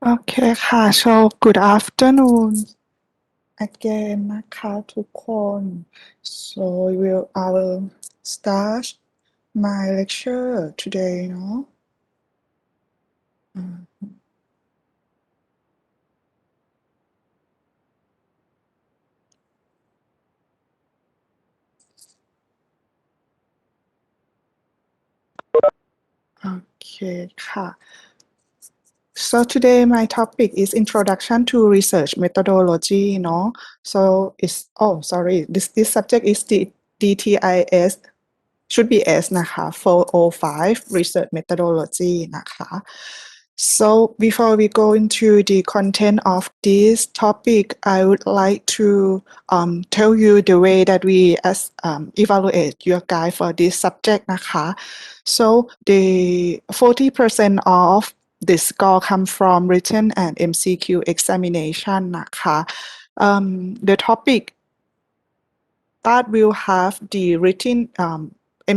โอเคค่ะ so good afternoon again นะคะทุกคน so I will start my lecture today เนาะโอเคค่ะ so today my topic is introduction to research methodology เนาะ so it's sorry this subject is the DTIS should be S นะคะ 405 research methodology นะคะ so before we go into the content of this topic I would like to tell you the way that we evaluate your guide for this subject นะคะ so the 40% of the score come from written and MCQ examination นะคะ the topic that will have the written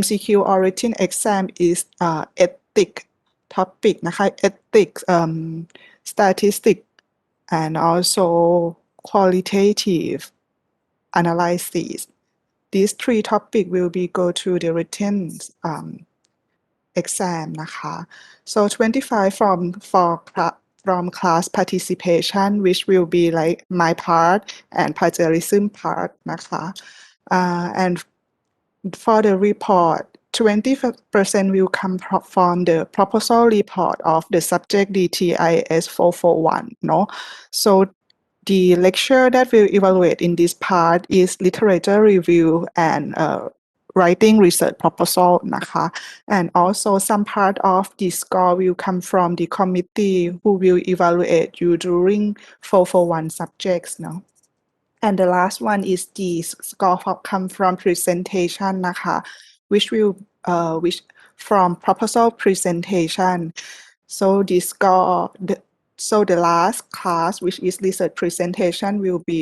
MCQ or written exam is ethic topic นะคะ ethics statistics and also qualitative analysis. These three topics will be go to the written exam นะคะ so 25 from class participation which will be like my part and plagiarism part นะคะ and for the report 20% will come from the proposal report of the subject DTIS 441 no so the lecture that will evaluate in this part is literature review and writing research proposal นะคะ and also some part of the score will come from the committee who will evaluate you during 441 subjects เนาะ and the last one is the score come from presentation นะคะ which from proposal presentation so the score so the last class which is research presentation will be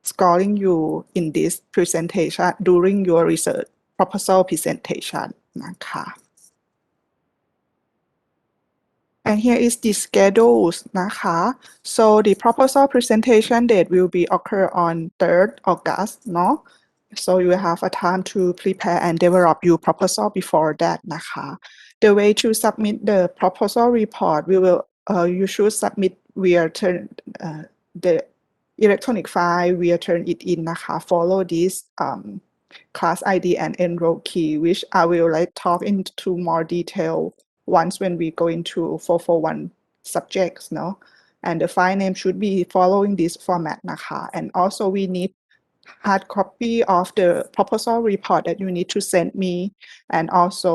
scoring you in this presentation during your research proposal presentation นะคะ and here is the schedules นะคะ so the proposal presentation date will be occur on 3rd August เนาะ so you will have a time to prepare and develop your proposal before that นะคะ the way to submit the proposal report we will you should submit via the electronic file via Turnitin นะคะ follow this class ID and enroll key which I will talk into more detail once when we go into 441 subjects เนาะ and the file name should be following this format นะคะ and also we need hard copy of the proposal report that you need to send me and also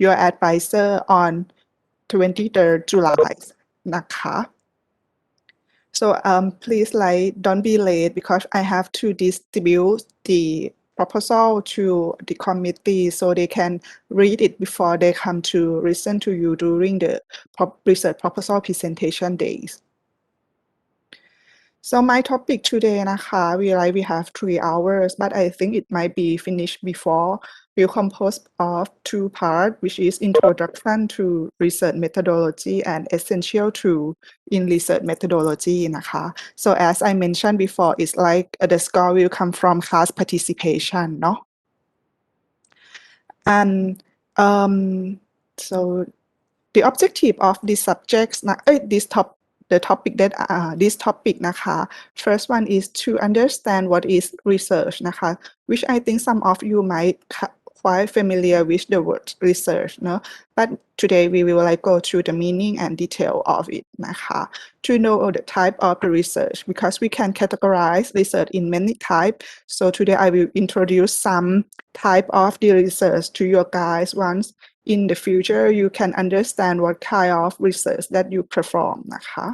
your advisor on 23rd July นะคะ so please don't be late because I have to distribute the proposal to the committee so they can read it before they come to listen to you during the research proposal presentation days. So my topic today นะคะ we have 3 hours but I think it might be finished before will composed of 2 parts which is introduction to research methodology and essential tool in research methodology นะคะ so as I mentioned before it's like the score will come from class participation เนาะ and so the objective of this subjects the topic that this topic นะคะ first one is to understand what is research นะคะ which I think some of you might quite familiar with the word research เนอะ but today we will go through the meaning and detail of it นะคะ to know the type of the research because we can categorize research in many types so today I will introduce some type of the research to your guys once in the future you can understand what kind of research that you perform นะคะ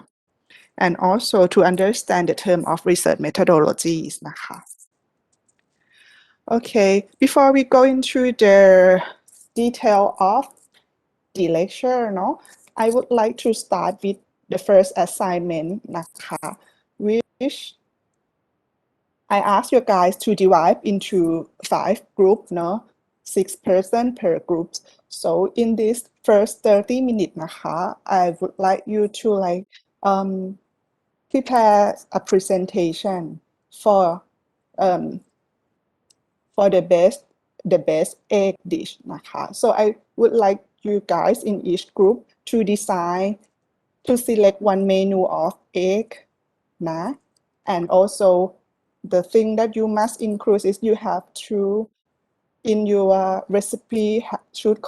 and also to understand the term of research methodologies นะคะ okay before we go into the detail of the lecture เนาะ I would like to start with the first assignment นะคะ which I ask you guys to divide into 5 groups เนอะ 6 person per group. So in this first 30 minutes นะคะ I would like you to prepare a presentation for um, the best egg dish นะคะ so I would like you guys in each group to design to select one menu of egg นะ and also the thing that you must include is you have to in your recipe should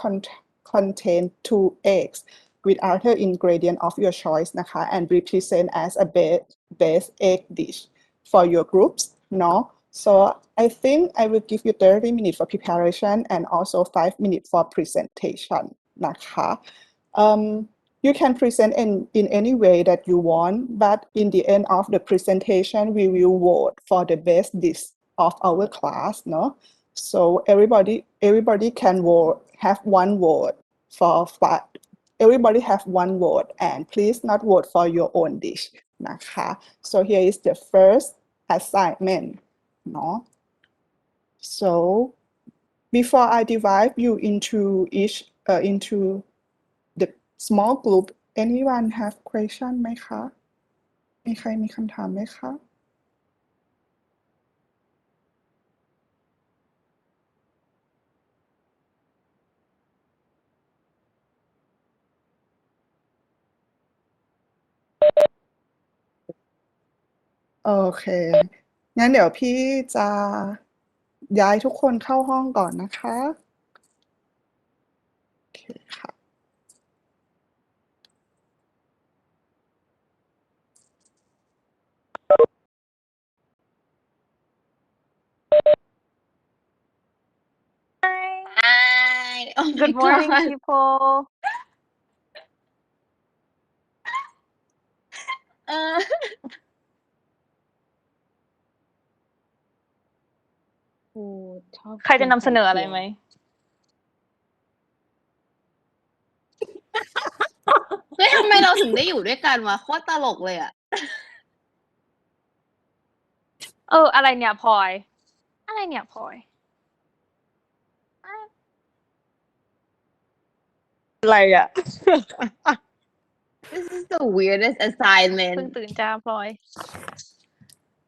contain 2 eggs with other ingredient of your choice นะคะ and represent as a base egg dish for your groups เนาะ so I think I will give you 30 minutes for preparation and also 5 minutes for presentation นะคะ you can present in any way that you want, but in the end of the presentation, we will vote for the best dish of our class, no? So everybody can vote, have one vote for five. Everybody have one vote, and please not vote for your own dish, นะคะ So here is the first assignment, no? So before I divide you into into the small group anyone have question ไหมคะ มีใครมีคำถามไหมคะ โอเค งั้นเดี๋ยวพี่จะย้ายทุกคนเข้าห้องก่อนนะคะ โอเคค่ะ Hi. Oh my Good morning, God. people. เออ โอ้ชอบ ใครจะนำเสนออะไรไหม เฮ้ยทำไมเราถึงได้อยู่ด้วยกันวะโคตรตลกเลยอ่ะ อะไรเนี่ยพลอย อะไรเนี่ยพลอย อะไรอ่ะ This is the weirdest เพิ่ง assignment ตื่นจ้าพลอย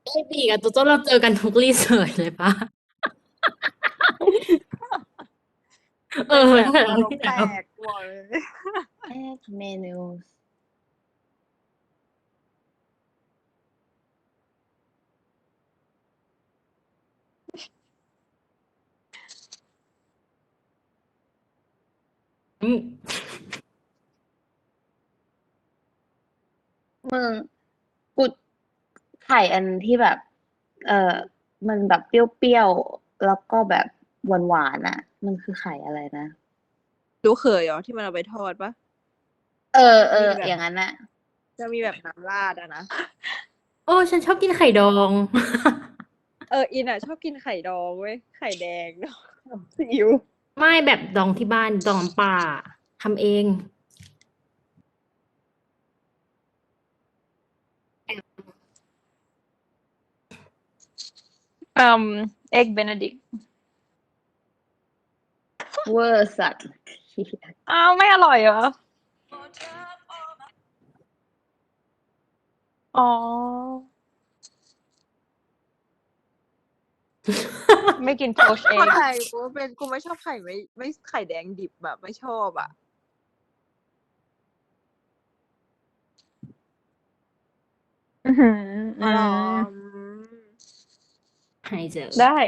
ไอ้บีกับตุ๊ต้นเราเจอกันทุกรีเสิร์ชเลยปะ เป็นแบบ แต่ อารมณ์แตกบอกเลย egg menus อืม มึงกูไข่อันที่แบบ มันแบบเปรี้ยวๆ แล้วก็แบบหวานๆอ่ะ มันคือไข่อะไรนะ ดูเคยเหรอที่มันเอาไปทอดปะ มีแบบ อย่างนั้นน่ะ จะมีแบบน้ำราดอะนะ โอ้ฉันชอบกินไข่ดอง อินอะชอบกินไข่ดองเว้ยไข่แดงเนาะซีอิ๊ว ไม่แบบดองที่บ้านดองน้ำปลาทำเอง egg benedict เวอร์สัตว์ อ้าวไม่อร่อยเหรอ อ๋อ ไม่กิน poached คน egg ไทยกูไม่ชอบไข่ไม่ไข่แดงดิบแบบไม่ชอบอะ อื้อหือ อ๋อเหรอ ให้เจอ ได้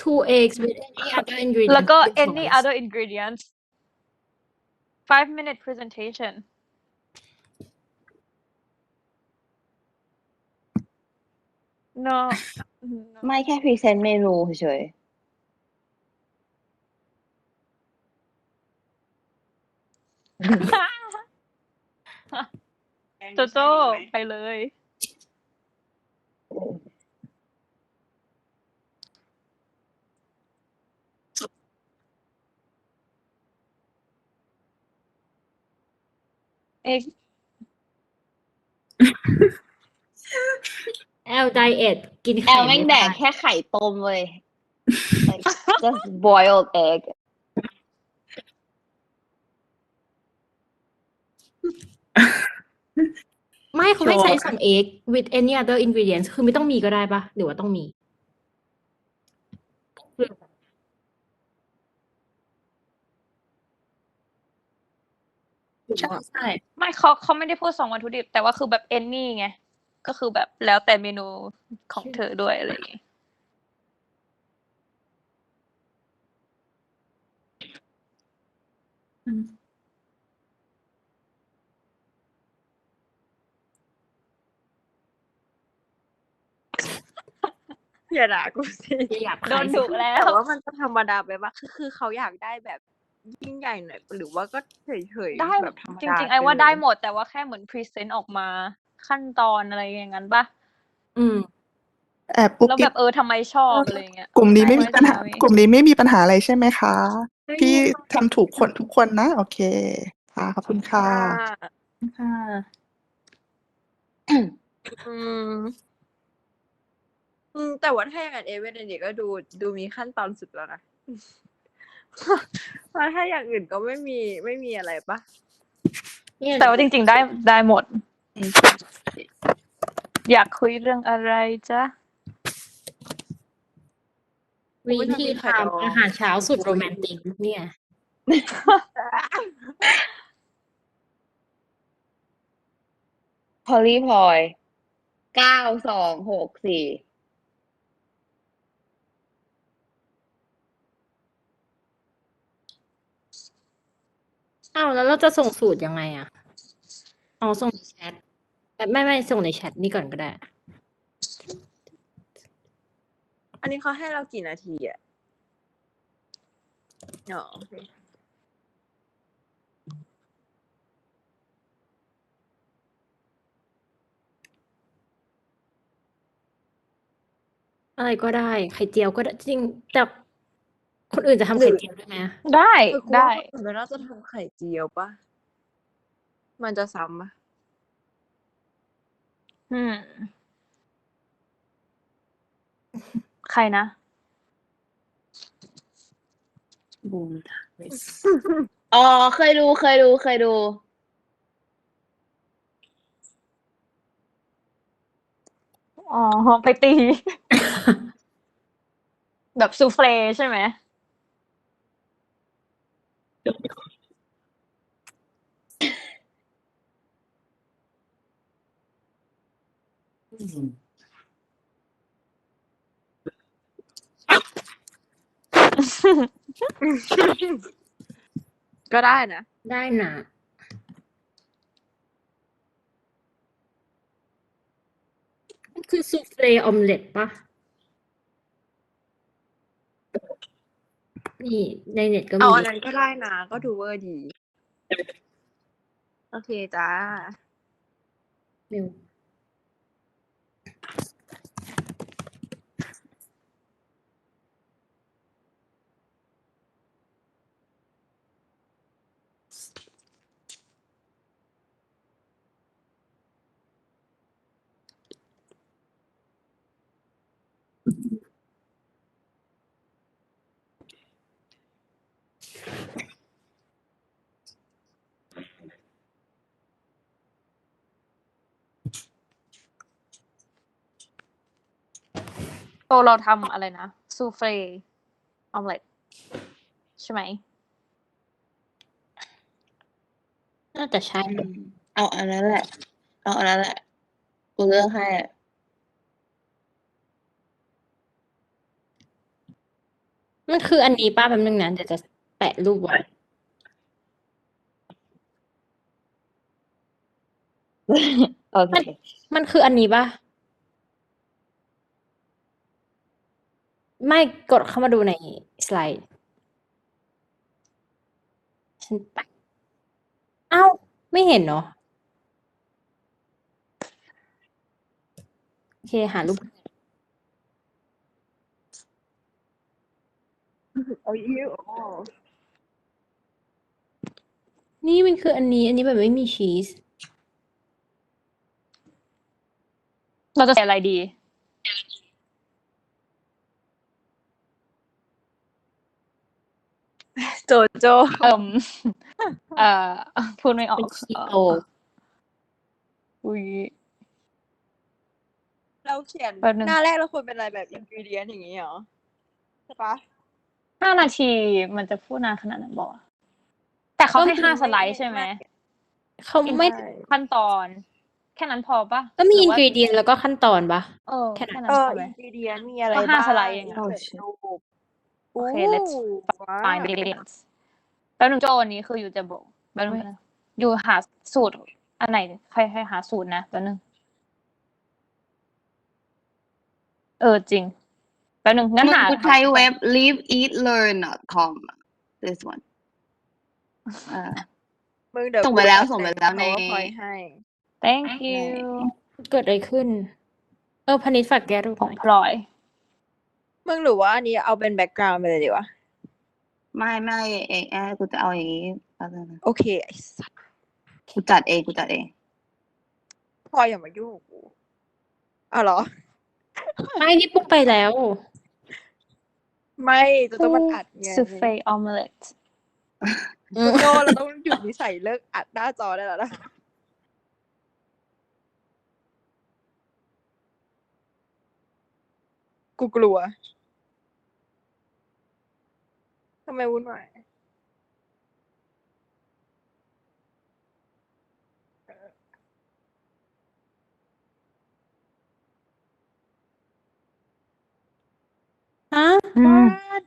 two eggs with any other ingredient แล้วก็ your any choice. other ingredients 5-minute presentation no ไม่แค่พรีเซนต์เมนูเฉย โจโจ้ไปเลย เอ็ก แอลไดเอทกิน แอ ไข่ ลแม่ง ไม่ แด ได้ กแค่ไข่ต้มเว้ย like just boiled egg ไม่เขาไม่ใช้ Sure. some egg with any other ingredients คือไม่ต้องมีก็ได้ปะหรือว่าต้องมี ใช่ใช่ ไม่เขาไม่ได้พูด2วัตถุดิบ แต่ว่าคือแบบ any ไง ก็คือแบบแล้วแต่เมนูของเธอด้วยอะไรอย่างงี้ อย่าด่ากูสิ อย่าหยาบ โด คาย น สิ ดุแล้ แต่ ว ว่ามันจะธรรมดาไปปะคือเขาอยากได้แบบยิ่งใหญ่หน่อยหรือว่าก็เฉย ได้ ๆแบบธรรม จ ดา ริงๆ ไอ้ว่า ปเลย ได้หมด แต่ว่าแค่เหมือนพรีเซนต์ออกมาขั้นตอนอะไรอย่างนั้นปะ อืม แอบกุ๊ก แล้ว กิ๊ แบบ บทำไมชอบอะไรอย่างเงี้ย กลุ่มนี้ไม่มี ไว้ ปัญหา ทำไม กลุ่มนี้ไม่มีปัญหาอะไรใช่ไหมคะ ไม่มี พี่ ค่ะ ทำถูกคนทุกคนนะ โอเค ค่ะ ขอบคุณค่ะ ค่ะ อืม แต่ว่าถ้าอย่างนั้นเอเวนเนี่ยก็ดูมีขั้นตอนสุดแล้วนะ เพราะถ้าอย่างอื่นก็ไม่มีอะไรปะ เนี่ย แต่ว่าจริงๆ ได้หมด อยากคุยเรื่องอะไรจ๊ะ วิธีทำอาหารเช้าสุดโรแมนติกเนี่ย พอลลี่พลอย 9264 อ้าวแล้วเราจะส่งสูตรยังไงอ่ะ อ๋อส่งในแชทไม่ส่งในแชทนี่ก่อนก็ได้ อันนี้เขาให้เรากี่นาทีอ่ะอ๋อโอเค อะไรก็ได้ ไข่เจียวก็ได้จริงแต่คนอื่นจะทำไข่เจียวได้ไหมอะ ได้ กู ได้ ว่าคนอื่นน่าจะทำไข่เจียวปะมันจะซ้ำปะ ใครนะ บูม อ๋อ เคยดู อ๋อ ไปตี แบบซูเฟลใช่ไหม ก็ได้นะ ได้นะมันคือซูเฟลออมเล็ตปะนี่ในเน็ตก็ เอา มี อันนั้นก็ได้นะ ก็ดูเวอร์ดี โอเคจ้า เร็ว โตเราทำอะไรนะซูเฟลออมเล็ตใช่ไหม น่าจะใช่ เอาอันนั้นแหละ กูเลือกให้อะ มันคืออันนี้ป้าแป๊บนึงนะเดี๋ยวจะแปะรูปไว้ โอเค มันคืออันนี้ปะไม่กดเข้ามาดูในสไลด์ฉันแปะเอ้าไม่เห็นเนาะโอเคหารูป เอาอิ้วอ๋อ นี่มันคืออันนี้แบบไม่มีชีส เราจะใส่อะไรดี โจโจ เอิ่ม เอ่อ พูดไม่ออ เป็น ก คีโต อุ้ย เราเขียน แป๊บนึง หน้าแรกเราควรเป็นอะไรแบบอินกรีเดียนอย่างนี้เหรอใช่ปะ 5 นาทีมันจะพูดนานขนาดนั้นบอกแต่เขาให้ ก็ 5 สไลด์ใช่ไหม เขาไม่ ขั้นตอน แค่นั้นพอปะ ก็มี ห อิ รื น ว่าก รีเดียนแล้วก็ขั้นตอนปะ แค่ แค่นั้ นั้น น พอไหม อินกรีเดียนมีอะไร ก็5 บ้าง สไลด์เองอะ เสร็จรูป โอเค อู้ let's ว้า find the ingredients แล้วหนึ่งโจวันนี้คืออยู่จะบอกแป๊บนึงนะอยู่หาสูตรอันไหนใครหาสูตรนะแป๊บนึงจริงแป๊บนึงงั้น มึง หา กูใช้เว็บ liveeatlearn.com this one มึงเดี๋ยว ส่งไปแล้วส่งไปแล้วใน PowerPoint ให้ thank you เกิดอะไรขึ้น พนิษฐ์ฝากแก้รูป ข ห อง น่อย พลอย มึงหรือว่าอันนี้เอาเป็นแบ็กกราวด์ไปเลยดีวะ ไม่กูจะเอาอย่างนี้ โอเคไอ้สัส กูจัดเอง พลอยอย่ามายุ่งกับกูอ้าวเหรอ ไม่นี่ปุ๊กไปแล้ว ไม่จะต้องมันอัดไง souffle omelette โจเราต้องหยุดนิสัยเลิกอัดหน้าจอได้แล้วนะกูกลัวทำไมวุ่นวาย ฮะ What?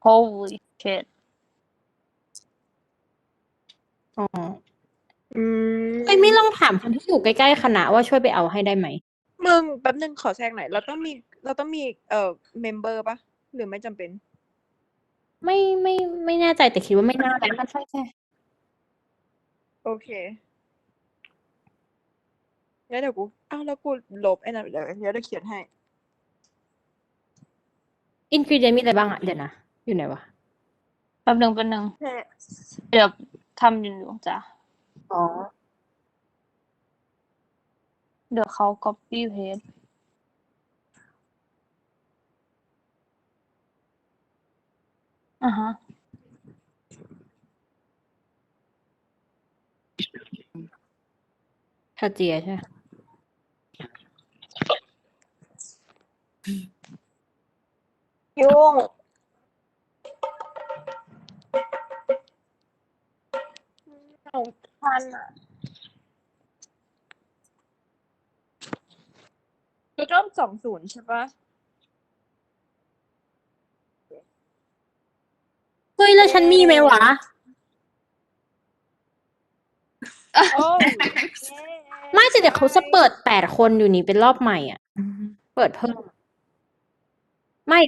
holy shit อ๋อ อืม ไม่ลองถามคนที่อยู่ใกล้ๆคณะว่าช่วยไปเอาให้ได้ไหม มึงแป๊บนึงขอแทรกหน่อยเราต้องมีเมมเบอร์ปะหรือไม่จำเป็น ไม่แน่ใจแต่คิดว่าไม่น่านะ ใช่ โอเคงั้นเดี๋ยวกูอ้าวแล้วกูลบไอ้นั่นเดี๋ยวเขียนให้ อินกรีเดียนมีอะไรบ้างอ่ะ เดี๋ยวนะ อยู่ไหนวะ แป๊บนึงเดี๋ยวทำอยู่จ้ะ อ๋อ เดี๋ยวเขา copy paste อ่าฮะ ชาเจียใช่ไหม ยุ่งเอาพันอ่ะจุดเริ่ม20ใช่ปะ เฮ้ยแล้วฉันมีไหมวะ โอ้ย ไม่แต่เดี๋ยวเขาจะเปิด8 คนอยู่นี่เป็นรอบใหม่อ่ะ เปิดเพิ่ม ไม่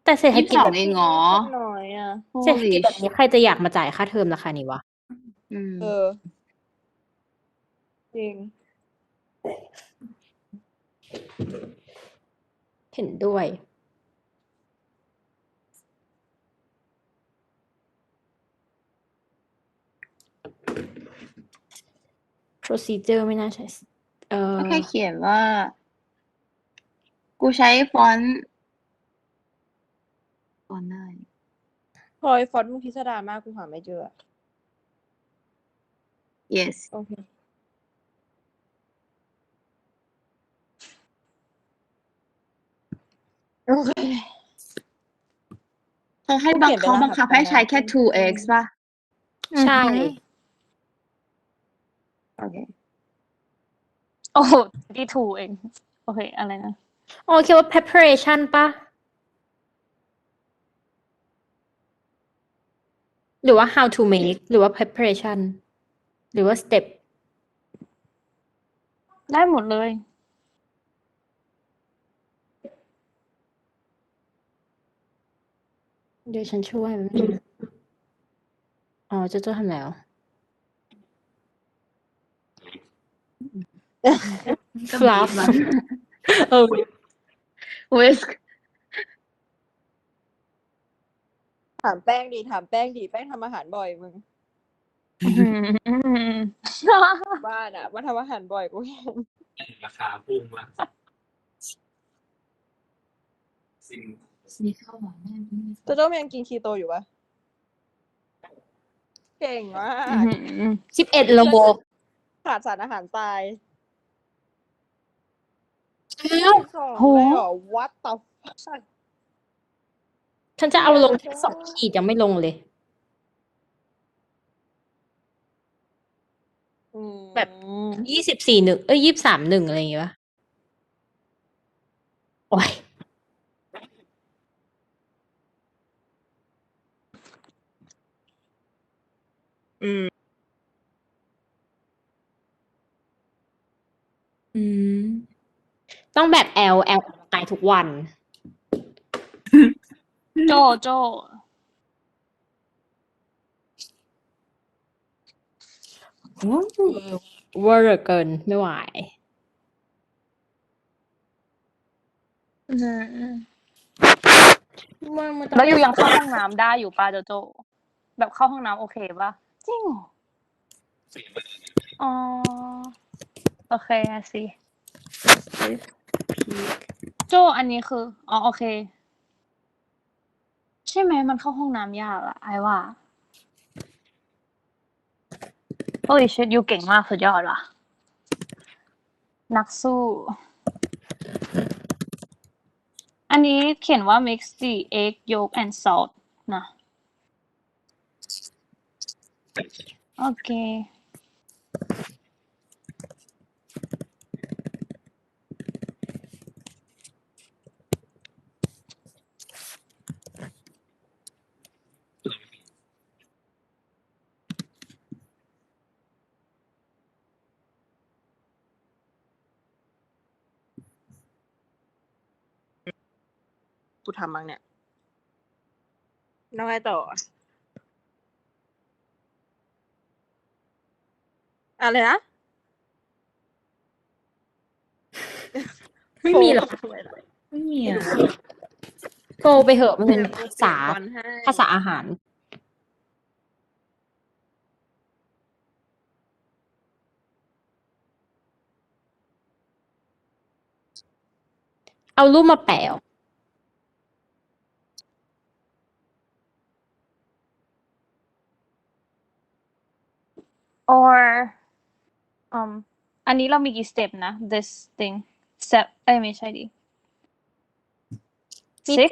แต่เศรษฐกิจ 22 แบบ เองเหรอ น้อยอ่ะ เศรษฐ Holy กิจแบบนี้ใครจะอยากมาจ่ายค่าเทอมราคานี้วะ อืม จริง เห็นด้วย procedure ไม่น่าใช่ ก็แค่เขียนว่า กูใช้ฟอนต์ได้ พลอยฟอนต์มึงพิสดารมากกูหาไม่เจออะ yes โอเค โอเค เขาให้ ต้องเขียนเป็น เขาบังคับให้ใช้แค่ รหัสก่อนนะ 2x ป่ะ ใช่ โอเค โอ้โหที่ถูกเอง โอเค อะไรนะ อ๋อคิดว่า preparation ปะหรือว่า how to make หรือว่า preparation หรือว่า step ได้หมดเลย เดี๋ยวฉันช่วยมันอ๋อเจ้าทำแล้ว fluff มัน เออ whisk ถามแป้งดิ แป้งทำอาหารบ่อยมึง บ้านอะมาทำอาหารบ่อยกูเห็น ราคาพุ่งมากสิ่ง มีข้าวหวานแม่ โจโจ้ยังกินคีโตอยู่ปะเก่งมาก 11 โล ขาดสารอาหารตาย อ้าว สอง โห เลยเหรอ what the fuck ฉันจะเอาลงแค่2 ขีดยังไม่ลงเลย แบบ 24 1 23 1 อะไรอย่างเงี้ยป่ะโอ้ย อืม อืม ต้องแบบแอลออกกำลังกายทุกวัน โจเวอร์เกินไม่ไหว อืม มันต้อง แล้วอยู่ยังเข้าห้องน้ำได้อยู่ป่ะโจแบบเข้าห้องน้ำโอเคป่ะจริงเหรอ ฝีมือ อ๋อโอเคสิโจอันนี้คืออ๋อโอเค ใช่ไหมมันเข้าห้องน้ำยากอะไอ้ว่าโอ้ยเชดยูเก่งมากสุดยอดว่ะนักสู้ อันนี้เขียนว่า mix the egg yolk and salt นะ โอเค กูทำมั้งเนี่ยน้องไงต่อ อะไรนะ ไม่มีหรอก ไม่มีอ่ะ โกไปเหอะมันเป็น เดี๋ยวกู ภาษา เปลี่ยนฟอนต์ให้ ภาษาอาหาร เอารูปมาแปะ or อันนี้เรามีกี่ step นะ this thing step ไม่ใช่ดิ six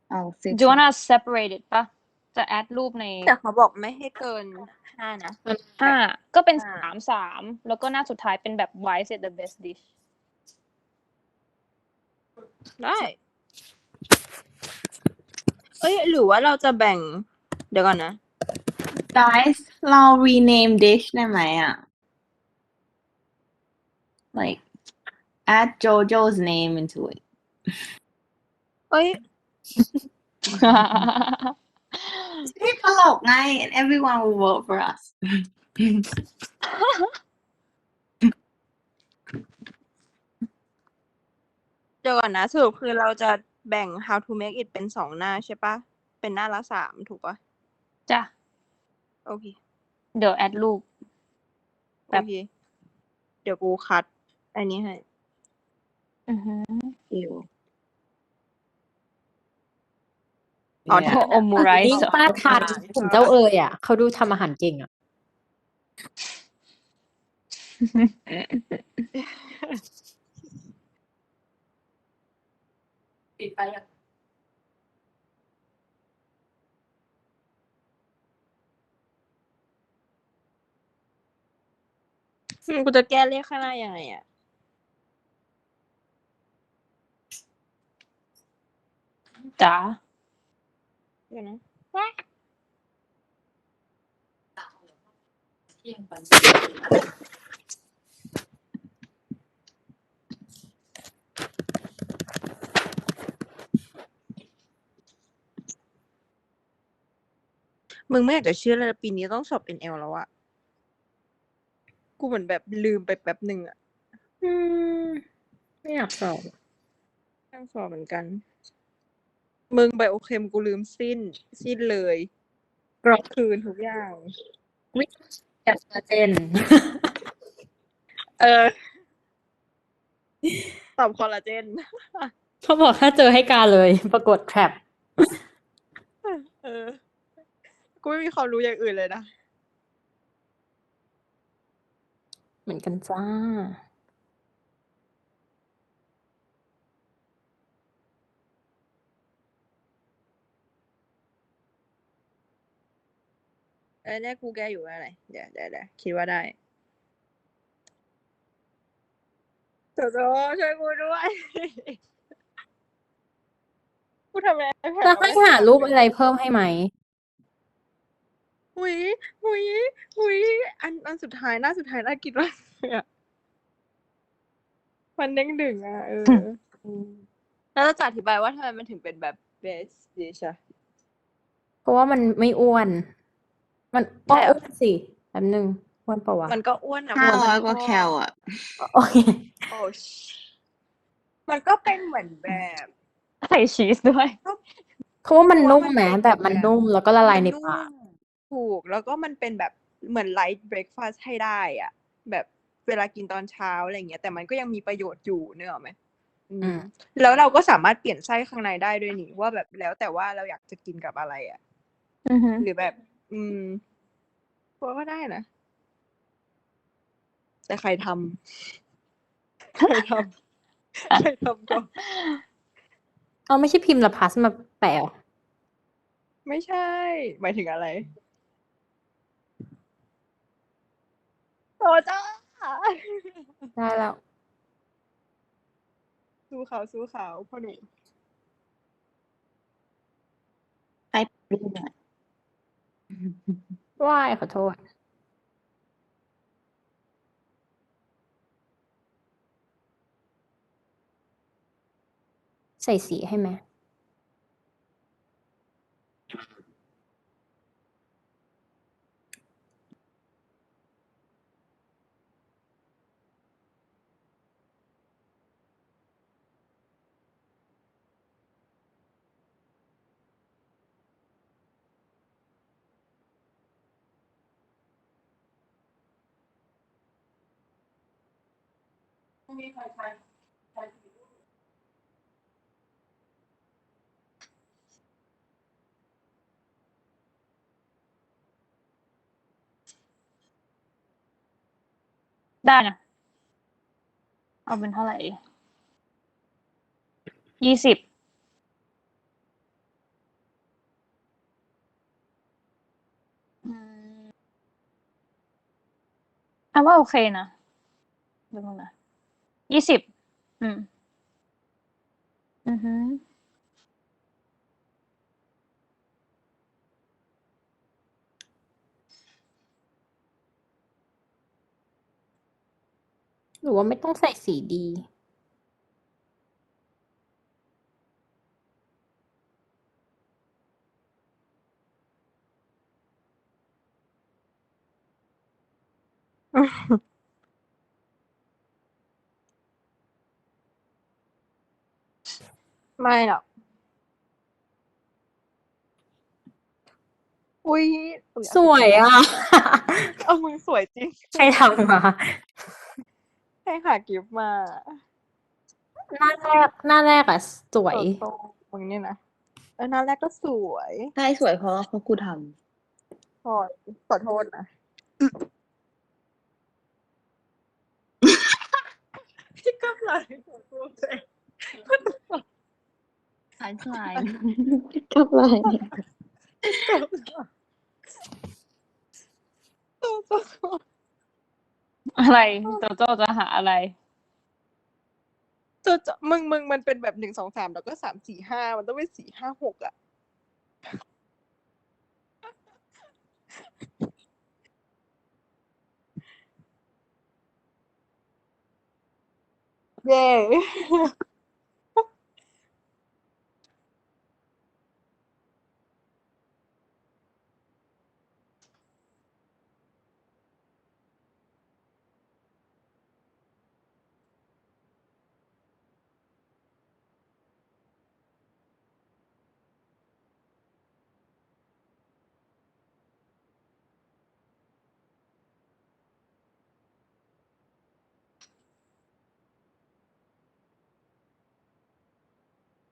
เอาสิ do you wanna separate it ปะจะ add รูปใน แต่เขาบอกไม่ให้เกิน5 นะ ก็เป็น อ่า 3 แล้วก็หน้าสุดท้ายเป็นแบบ why is it the best dish ได้ เอ้ย หรือว่าเราจะแบ่ง เดี๋ยวก่อนนะ Guys เรา rename dish ได้ไหมอ่ะ like add JoJo's name into it เอ้ย ไม่ตลกไง and everyone will vote for us เดี๋ยวก่อนนะสรุปคือเราจะแบ่ง how to make it เป็น2 หน้าใช่ปะ เป็นหน้าละ 3 ถูกปะ จ้ะ โอเค เดี๋ยว add รูป แบ โอบ เค เดี๋ยวกูคัด อันนี้ให้ อือฮึ อิว อ๋อ Yeah ถ้า โอมูไร นี่ ส์ ป้าทันกลุ่มเจ้าเอ๋ยอ่ะ เขาดูทำอาหารเก่งอ่ะ ปิดไปอ่ะ กูจะแก้เลขข้างหน้ายังไงอ่ะ จ้ะ เดี๋ยวนะ มึงไม่อยากจะเชื่อเลยปีนี้ต้องสอบ NL แล้วอะกูเหมือนแบบลืมไปแป๊บหนึ่งอะ ไม่อยากสอบ ต้องสอบเหมือนกัน มึงไบโอเคมกูลืมสิ้นเลย กรอบ คืนทุกอย่าง วิชแอบเจน เออ ตอบคอลลาเจน เขาบอกถ้าเจอให้การเลย ปรากฏ trap เออ กูไม่มีความรู้อย่างอื่นเลยนะ เหมือนกันจ้า เนี่ยกูแก้อยู่ว่าอะไร เดี๋ยวคิดว่าได้โจโจช่วยกูด้วย กูทำอะไรแผน จะ มา ให้ ไม่ หา ทัน รูป เล อะไร ย เพิ่มให้ไหม หุยอันสุดท้ายหน้าสุดท้ายน่ากินมากเลยอะมันเด้งดึงอ่ะ แล้วเราจะอธิบายว่าทำไมมันถึงเป็นแบบ best dish อะ เพราะว่ามันไม่อ้วน มัน ใช่เหรอ อ้วนสิแป๊บนึงอ้วนเปล่าวะ มันก็อ้วนอะ ห้า เพราะ ร้ มั อย น กว่า ก็ แคลอ่ะ โอเค โอ้มันก็เป็นเหมือนแบบ ใส่ชีสด้วย เพราะว่ามัน เพราะ นุ่ ว่าม มัน ไหม เป็น แบบมัน แบบ นุ่มแล้วก็ละลา มั ย น ใน นุ่ ปาม ก ถูก แล้วก็มันเป็นแบบเหมือน light breakfast ให้ได้อะ แบบเวลากินตอนเช้า อะไรอย่างเงี้ย แต่มันก็ยังมีประโยชน์อยู่ นึกออกไหม อืม แล้วเราก็สามารถเปลี่ยนไส้ข้างในได้ด้วยนี่ ว่าแบบแล้วแต่ว่าเราอยากจะกินกับอะไรอะ อือฮึ หรือแบบ ก็ได้นะ แต่ใครทำ ใครทำก่อน อ้าว ไม่ใช่พิมพ์ละพัสมาแปะเหรอ? ไม่ใช่ หมายถึงอะไร? โอ้จ้า ได้แล้ว สู้เขาพ่อหนุ่ม ให้รูปหน่อย ว้าย ขอโทษ ใส่สีให้ไหม? ได้นะ เอาเป็นเท่าไรดี? 20 อืม ว่าโอเคนะ แป๊บนึงนะ 20 อือฮึ หรือว่าไม่ต้องใส่สีดี? ไม่หรอก อุ๊ย สวยอะ มึงสวยจริง ใครทำมา? ให้หากิฟต์มา หน้าแรกอะสวย โต มึงเนี่ยนะ หน้าแรกก็สวย ใช่ สวยเพราะกูทำ ขอโทษนะ พี่กำลังของกูเลย punchline กำไร อะไร โจโจ้จะหาอะไร? มึงมันเป็นแบบ 1 2 3 แล้วก็ 3 4 5 มันต้องเป็น 4 5 6 อะ เย้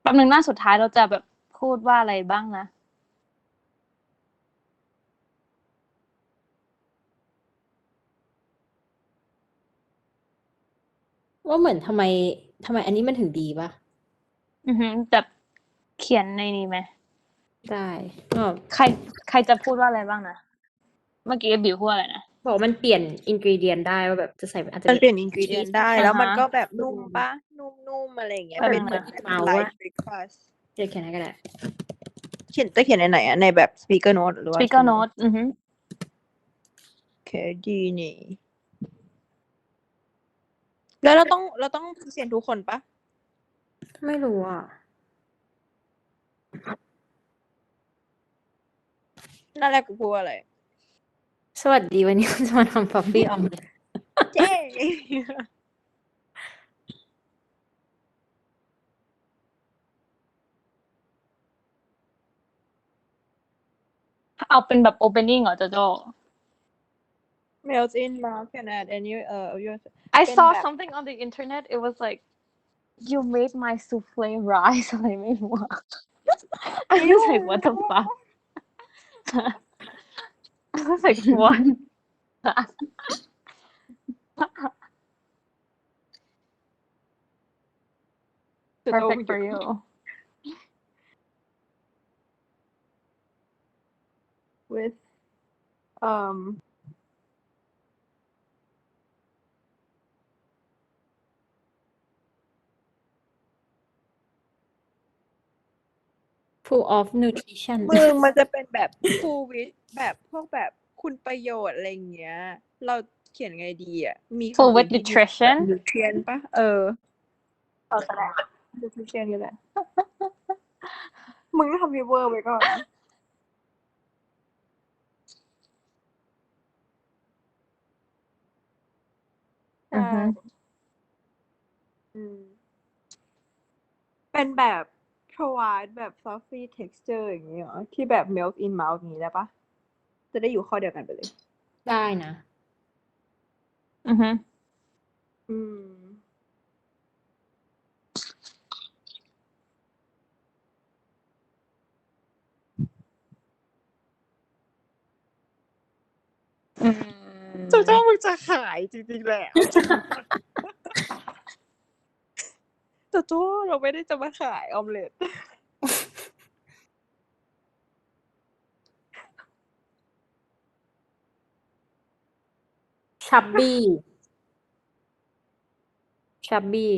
แป๊บนึงหน้าสุดท้ายเราจะแบบพูดว่าอะไรบ้างนะ ว่าเหมือนทำไมอันนี้มันถึงดีปะ อือฮึแบบเขียนในนี้ไหม ได้ก็ ใครจะพูดว่าอะไรบ้างนะ เมื่อกี้บิวพูดอะไรนะ บอกว่ามันเปลี่ยนอินกรีเดียนได้ว่าแบบจะใส่อาจจะ มันเปลี่ยนอินกรีเดียนได้ แล้วมัน อ่าฮะ ก็แบบนุ่มปะนุ่มๆอะไรอย่างเงี้ย แป๊บ เป็ นึ น ง เหมือ นะ น เมาส์ ไล ว่า ท์เบรคฟาสต์ เดี๋ยวเขียนให้ก็ได้ จะเขียนในไหนอะในแบบ speaker note หรือว่า speaker note อือฮึ โอเคดีนี่ แล้วเราต้องเขียนทุกคนปะ ไม่รู้อ่ะ นั่นแหละกูพูดว่าอะไร สวัสดีวันนี้คุณจะมาทำพัฟฟี่ออมเล็ต เจ๊ เอาเป็นแบบ opening เหรอโจโจ Melts in mouth can add any your I เป็น saw แบบ something on the internet it was like you made my souffle rise อะไรไม่รู้อะ I was like what the fuck I was like what perfect for you with full of nutrition มึงมันจะเป็นแบบ full with แบบพวกแบบคุณประโยชน์อะไรอย่างเงี้ย เราเขียนไงดีอ่ะ มี full คำ with อื่นที่ดีแบบ nutrition nutrient ปะเอาก็ได้ nutrition ก็ได้ มึงก็ทำ paper ไว้ก่อน อือฮึ อืม เป็นแบบ provide แบบ fluffy texture อย่างเงี้ยเหรอที่แบบ melt in mouth อย่างงี้ได้ปะ จะได้อยู่ข้อเดียวกันไปเลย ได้นะ อือฮึ อืม อืม เจ้ามึงจะขายจริงๆแล้ว โจ้เราไม่ได้จะมาขายออมเล็ต ชับบี้ชับบี้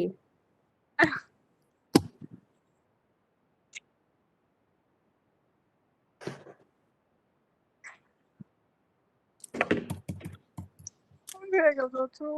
เหนื่อยกับโจ้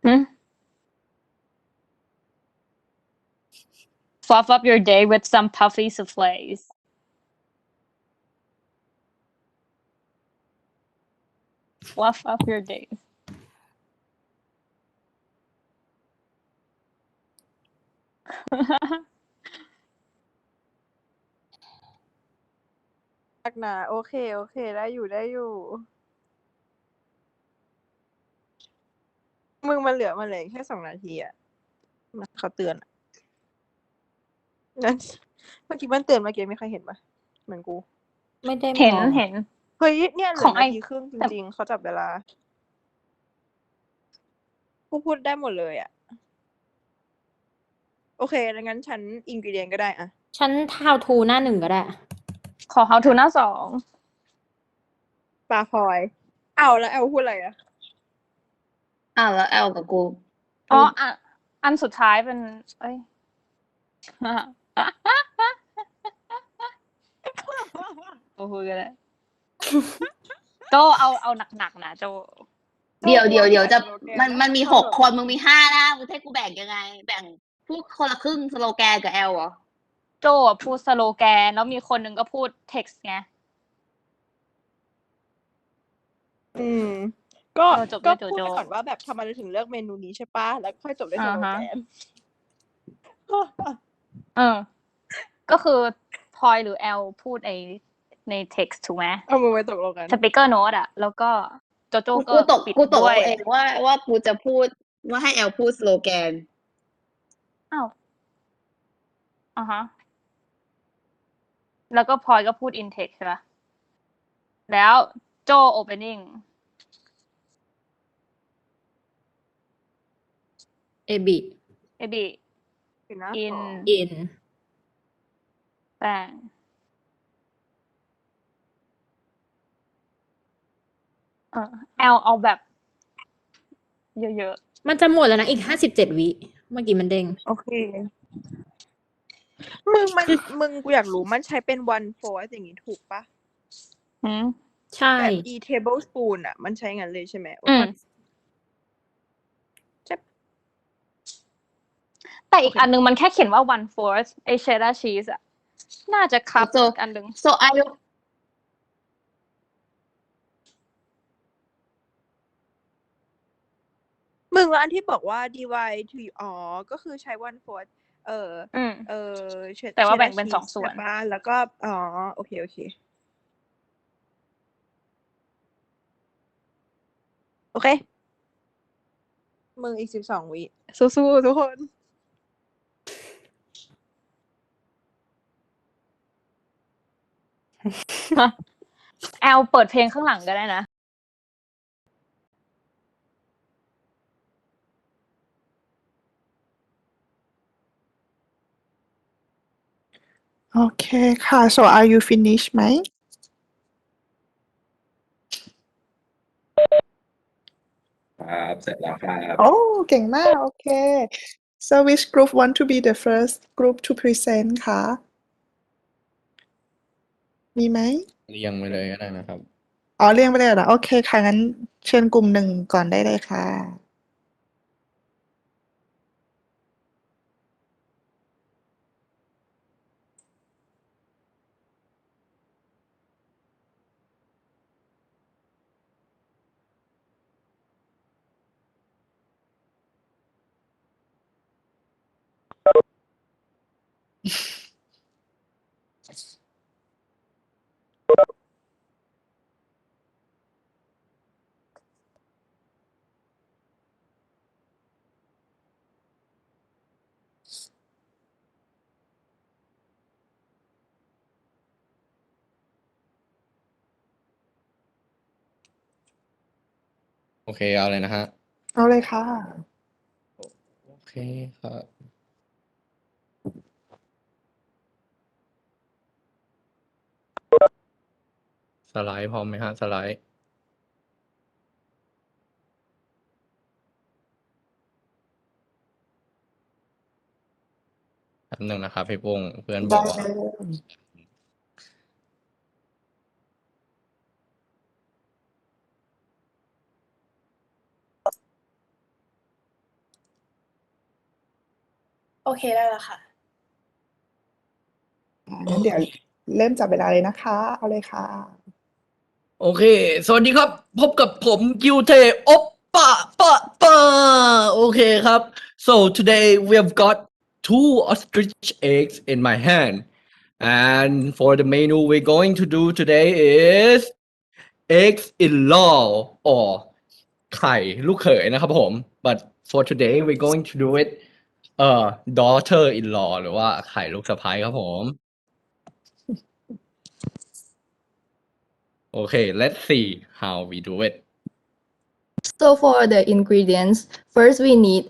Hmm? Fluff up your day with some puffy souffles. Fluff up your day. นักหนาโอเค ได้อยู่ ม มึงมันเหลือแค่2 นาทีอ่ะเขาเตือนอะนั่นเมื่อกี้มันเตือนเมื่อกี้ไม่ใครเห็นปะเหมือนกู ไม่ได้ เห็น มอง เห็น เฮ้ยเนี่ยเหลื ขอ อง ไอ้ นาทีครึ่งจ แต่ ริงๆเขาจับเวลากูพูดได้หมดเลยอ่ะ โอเคแล้วงั้นฉันอินกิเดียนก็ได้อะ ฉัน how to หน้า 1ก็ได้ ขอ how to หน้า ปลาพลอยเอาแล้วแอลพูดอะไรอ่ะ อ้าวแล้วแอลกับกู 2อ๋ออ่ะอันสุดท้ายเป็น เอ้ย โอ้โหกันเลยโจเอาหนักๆนะโจ เดี๋ยวจะ สโลแกน มันมี แล้ว 6 คนมึงมี 5นะมึงให้กูแบ่งยังไง แบ่งพูดคนละครึ่งสโลแกนกับแอลเหรอ โจอ่ะพูดสโลแกน แล้วมีคนหนึ่งก็พูด text ไง อืม ก็ จบด้ ก็ วยโจ พูด โจ ไปก่อนว่าแบบทำไมเราถึงเลือกเมนูนี้ใช่ปะแล้วค่อยจบด้วยส อ่า โล ฮะ แกน ก็คือพลอยหรือแอลพูดใน text ถูกไหม เอามือไปตกลงกัน สปีกเกอร์โน้ตอ่ะ แล้วก็โจโจก็ กูตก ปิด กูตก ด้วย เอาเองว่ากูจะพูดว่าให้แอลพูดสโลแกน อ้าวอ่าฮะ แล้วก็พลอยก็พูด in text ใช่ปะแล้วโจ opening a b เอบี เห็นนะ in in แป้งแอลเอาแบบ เยอะ มันจะหมดแล้วนะ อีก 57 วิ เมื่อกี้มันเด้ง โอเค มึงกูอยากรู้มันใช้เป็น 1/4 อย่างงี้ถูกปะ ๆหืม ใช่ แบบ e tablespoon อ่ะ มันใช้งั้นเลยใช่ไหม อืม แต่อีกอันนึงมันแค่เขียนว่า 1/4 ไอเชดดาร์ชีสอะน่าจะครับ So อีกอันนึง so I มึงแล้วอันที่บอกว่า divide to อ๋อ ก็คือใช้ 1/4 อืม cheddar แต่ว่าแบ่งเป็น cheese สองส่วน ใช่ปะแล้วก็อ๋อโอเค โอเค มึงอีก12 วิสู้ๆทุกคน แอลเปิดเพลงข้างหลังก็ได้นะ โอเคค่ะ so are you finished ไหม ครับเสร็จแล้วครับ โอ้เก่งมาก โอเค so which group want to be the first group to present คะมีไหม เรียงไปเลยก็ได้นะครับ อ๋อเรียงไปเลยเหรอ โอเคค่ะ งั้นเชิญกลุ่มหนึ่งก่อนได้เลยค่ะ โอเคเอาเลยนะฮะ เอาเลยค่ะ โอเคครับ สไลด์พร้อมไหมฮะ สไลด์ แป๊บหนึ่งนะครับพี่ปุ้งเพื่อนบ ได้ อกว่า เลย โอเคได้แล้วค่ะ งั้นเดี๋ยวเริ่มจับเวลาเลยนะคะ เอาเลยค่ะ โอเค สวัสดีครับ พบกับผมกิวเทโอปปะปะโอเคครับ so today we have got 2 ostrich eggs in my hand and for the menu we're going to do today is eggs in law or ไข่ลูกเขยนะครับผม but for today we're going to do it daughter in law หรือว่าไข่ลูกสะใภ้ครับผม Okay, let's see how we do it. So for the ingredients, first we need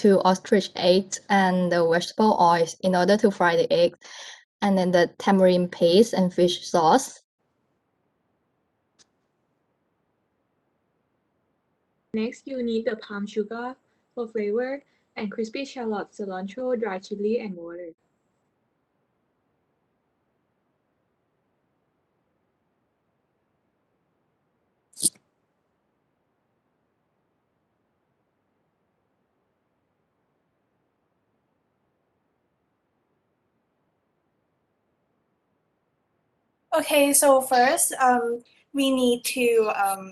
two ostrich eggs and the vegetable oils in order to fry the egg, and then the tamarind paste and fish sauce. Next, you need the palm sugar for flavor and crispy shallots, cilantro, dry chili, and water. Okay, so first, we need to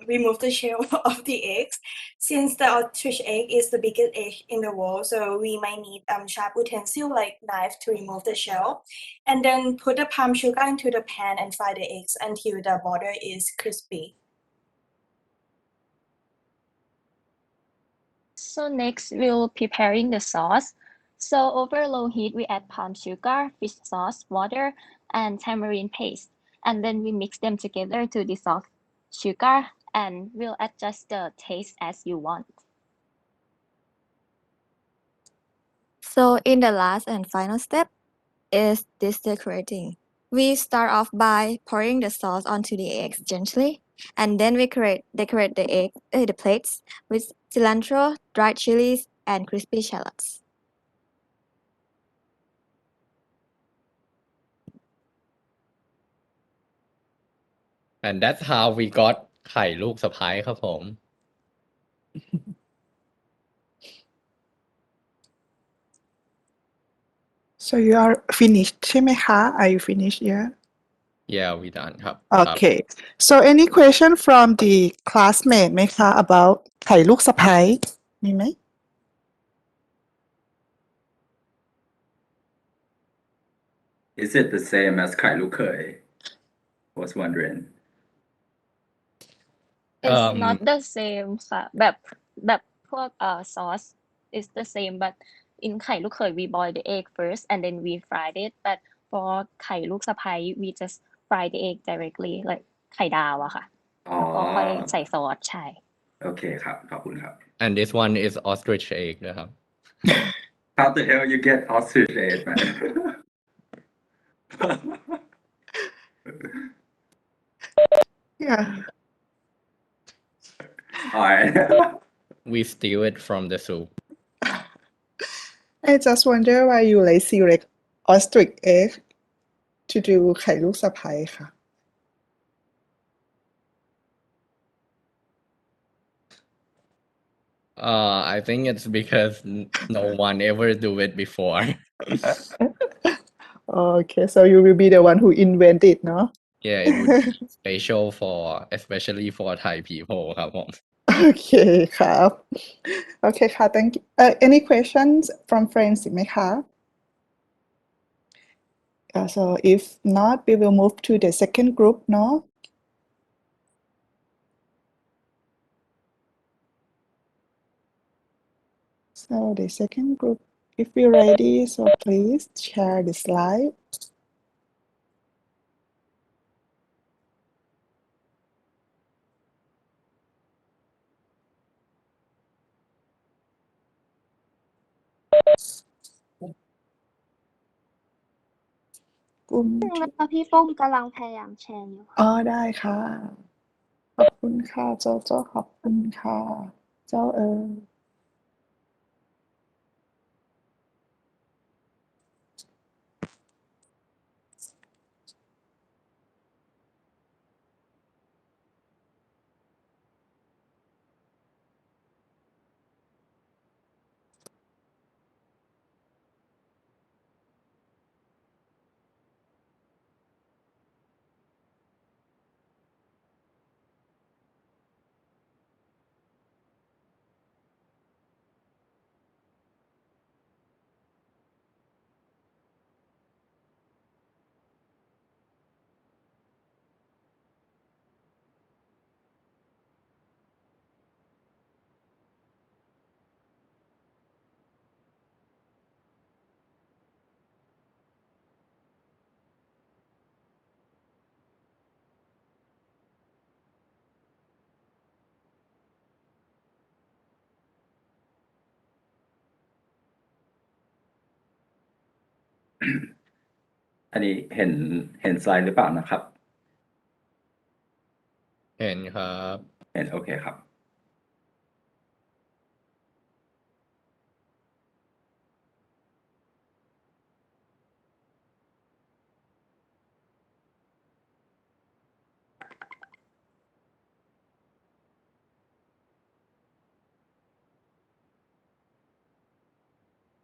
remove the shell of the eggs. Since the ostrich egg is the biggest egg in the world, so we might need sharp utensil like knife to remove the shell. And then put the palm sugar into the pan and fry the eggs until the border is crispy. So next, we'll preparing the sauce. So over low heat, we add palm sugar, fish sauce, water, and tamarind paste. And then we mix them together to dissolve sugar, and we'll adjust the taste as you want. So in the last and final step is this decorating. We start off by pouring the sauce onto the eggs gently, and then we decorate the plates with cilantro, dried chilies, and crispy shallots. And that's how we got ไข่ลูกสะใภ้ครับผม So you are finished ใช่ไหมคะ Are you finished? Yeah. Yeah, we done ครับ Okay. So any question from the classmate ไหมคะ about ไข่ลูกสะใภ้มีไหม Is it the same as ไข่ลูกเขย Was wondering. It's Um, not the same ค่ะแบบพวกsauce is the same but in ไข่ลูกเขย we boil the egg first and then we fried it but for ไข่ลูกสะใภ้ we just fry the egg directly like ไข่ดาวอะค่ะ อ๋อ แล้วก็ค่อยใส่ซอสใช่ โอเคครับ ขอบคุณครับ and this one is ostrich egg นะครับ How the hell you get ostrich egg, man? Yeah. Alright. we steal it from the soup I just wonder why you like select ostrich egg to do ไข่ลูกสะใภ้ค่ะ I think it's because no one ever do it before Okay, so you will be the one who invent it เนาะ yeah it would be special for especially for Thai people ครับผม โอเคครับ โอเคค่ะ thank you. Any questions from friends อีกไหมคะ So if not we will move to the second group เนาะ So the second group, if you're ready, so please share the slide.กลุ่ม แล้วพี่โป้งกำลังพยายามแชร์อยู่ค่ะ อ๋อได้ค่ะ ขอบคุณค่ะโจโจ้ขอบคุณค่ะ เจ้า อันนี้เห็นสไลด์หรือเปล่านะครับ เห็นครับ เห็นโอเคครับ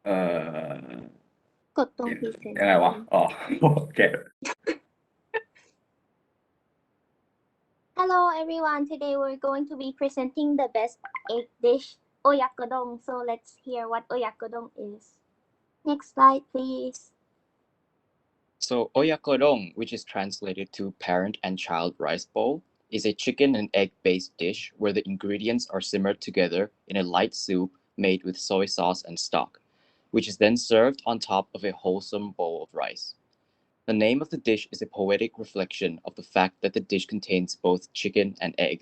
เอ่อ กดตรง present ยังไงวะ อ๋อ โอเค Hello everyone. Today we're going to be presenting the best egg dish, oyakodon. So let's hear what oyakodon is. Next slide, please. So oyakodon, which is translated to parent and child rice bowl, is a chicken and egg-based dish where the ingredients are simmered together in a light soup made with soy sauce and stock, which is then served on top of a wholesome bowl of rice. The name of the dish is a poetic reflection of the fact that the dish contains both chicken and egg.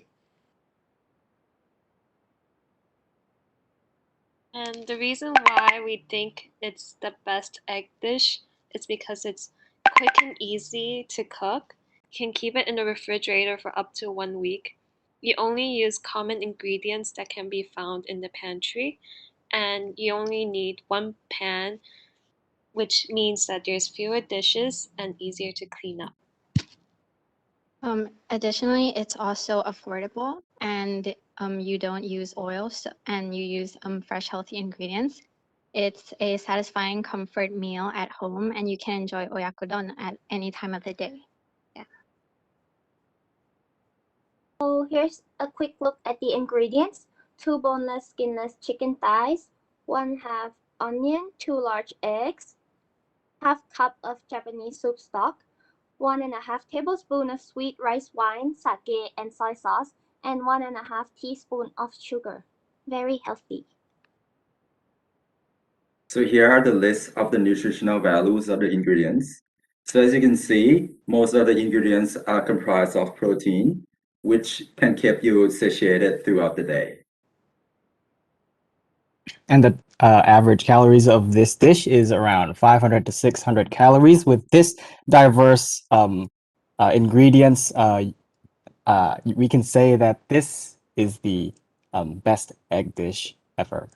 And the reason why we think it's the best egg dish is because it's quick and easy to cook. You can keep it in the refrigerator for up to 1 week. You only use common ingredients that can be found in the pantry, and you only need one pan, which means that there's fewer dishes and easier to clean up. Additionally, it's also affordable and you don't use oils and you use fresh, healthy ingredients. It's a satisfying comfort meal at home and you can enjoy oyakodon at any time of the day. So here's a quick look at the ingredients. 2 boneless, skinless chicken thighs, 1/2 onion, 2 large eggs, 1/2 cup of Japanese soup stock, 1.5 tablespoons of sweet rice wine, sake, and soy sauce, and 1.5 teaspoons of sugar. Very healthy. So here are the list of the nutritional values of the ingredients. So as you can see, most of the ingredients are comprised of protein, which can keep you satiated throughout the day. And the average calories of this dish is around 500 to 600 calories. With this diverse ingredients, we can say that this is the best egg dish ever.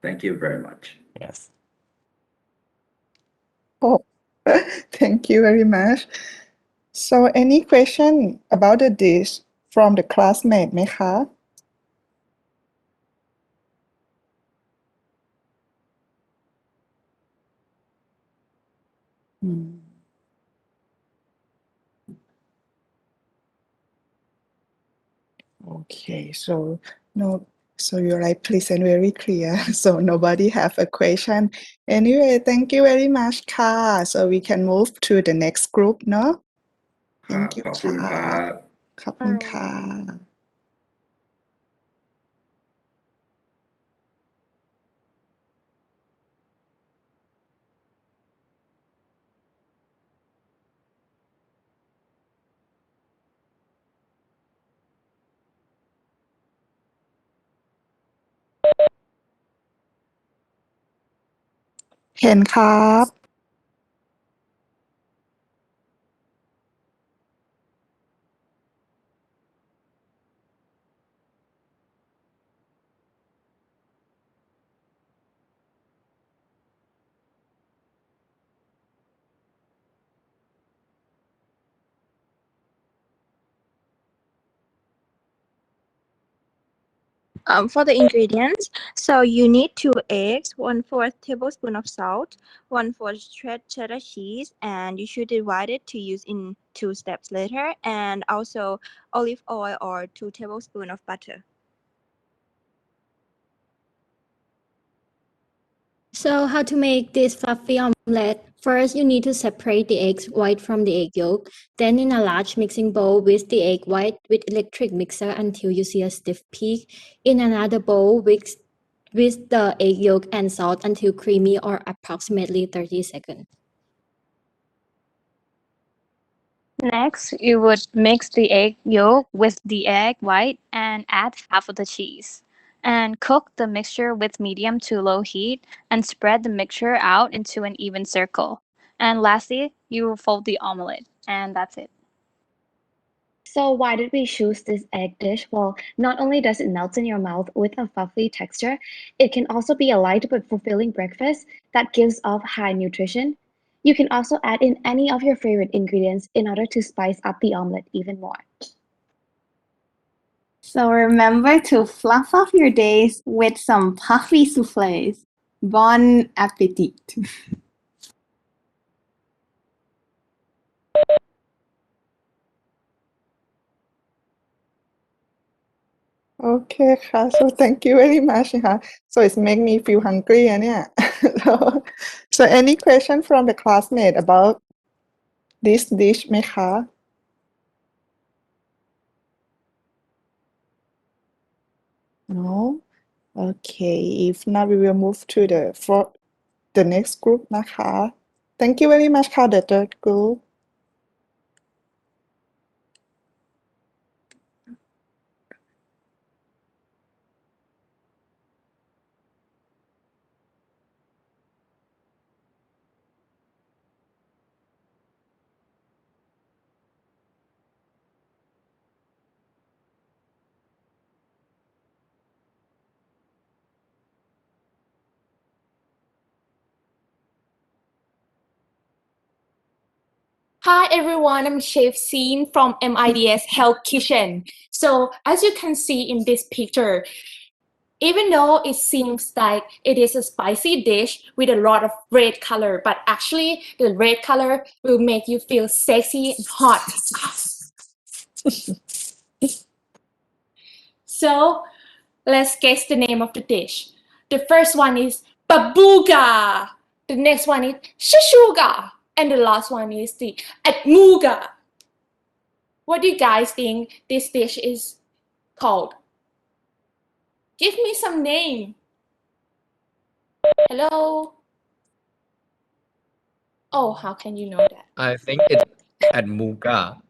Thank you very much. Yes. Oh, thank you very much. So any question about the dish from the classmate ไหมคะ Okay, so no, so your right present very clear. So nobody have a question. Anyway, thank you very much ค่ะ So we can move to the next group เนอะ Thank you ขอบคุณค ค่ะ รับ ขอบคุณค่ะ เห็นครับ For the ingredients, so you need 2 eggs, 1/4 tablespoon of salt, 1/4 shredded cheddar cheese, and you should divide it to use in 2 steps later, and also olive oil or 2 tablespoons of butter. So how to make this fluffy omelette? First, you need to separate the eggs white from the egg yolk. Then in a large mixing bowl, whisk the egg white with electric mixer until you see a stiff peak. In another bowl, whisk the egg yolk and salt until creamy or approximately 30 seconds. Next, you would mix the egg yolk with the egg white and add half of the cheese. And cook the mixture with medium to low heat and spread the mixture out into an even circle. And lastly, you will fold the omelette, and that's it. So why did we choose this egg dish? Well, not only does it melt in your mouth with a fluffy texture, it can also be a light but fulfilling breakfast that gives off high nutrition. You can also add in any of your favorite ingredients in order to spice up the omelette even more. So remember to fluff up your days with some puffy soufflés. Bon appetit! Okay ค่ะ so thank you very much นะคะ so it's make me feel hungry อะเนี่ย so any question from the classmate about this dish ไหมคะ no okay if not we will move to the next group นะคะ thank you very much ค่ะ the third group Hi everyone, I'm Chef Scene from MIDS Health Kitchen. So as you can see in this picture, even though it seems like it is a spicy dish with a lot of red color, but actually the red color will make you feel sexy and hot. So let's guess the name of the dish. The first one is babuga. The next one is shishuga. And the last one is the atmuga. What do you guys think this dish is called? Give me some name. Hello? Oh, how can you know that? I think it's at Muga.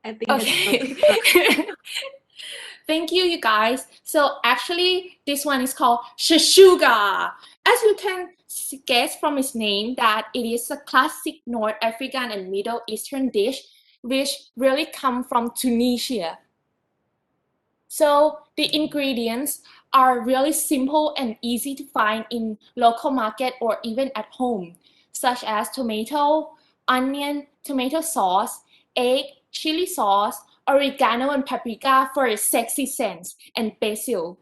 I think Okay. it's Thank you, you guys. So actually, this one is called shashuga. As you can guess from its name that it is a classic North African and Middle Eastern dish which really come from Tunisia. So the ingredients are really simple and easy to find in local market or even at home, such as tomato, onion, tomato sauce, egg, chili sauce, oregano and paprika for a sexy scent, and basil.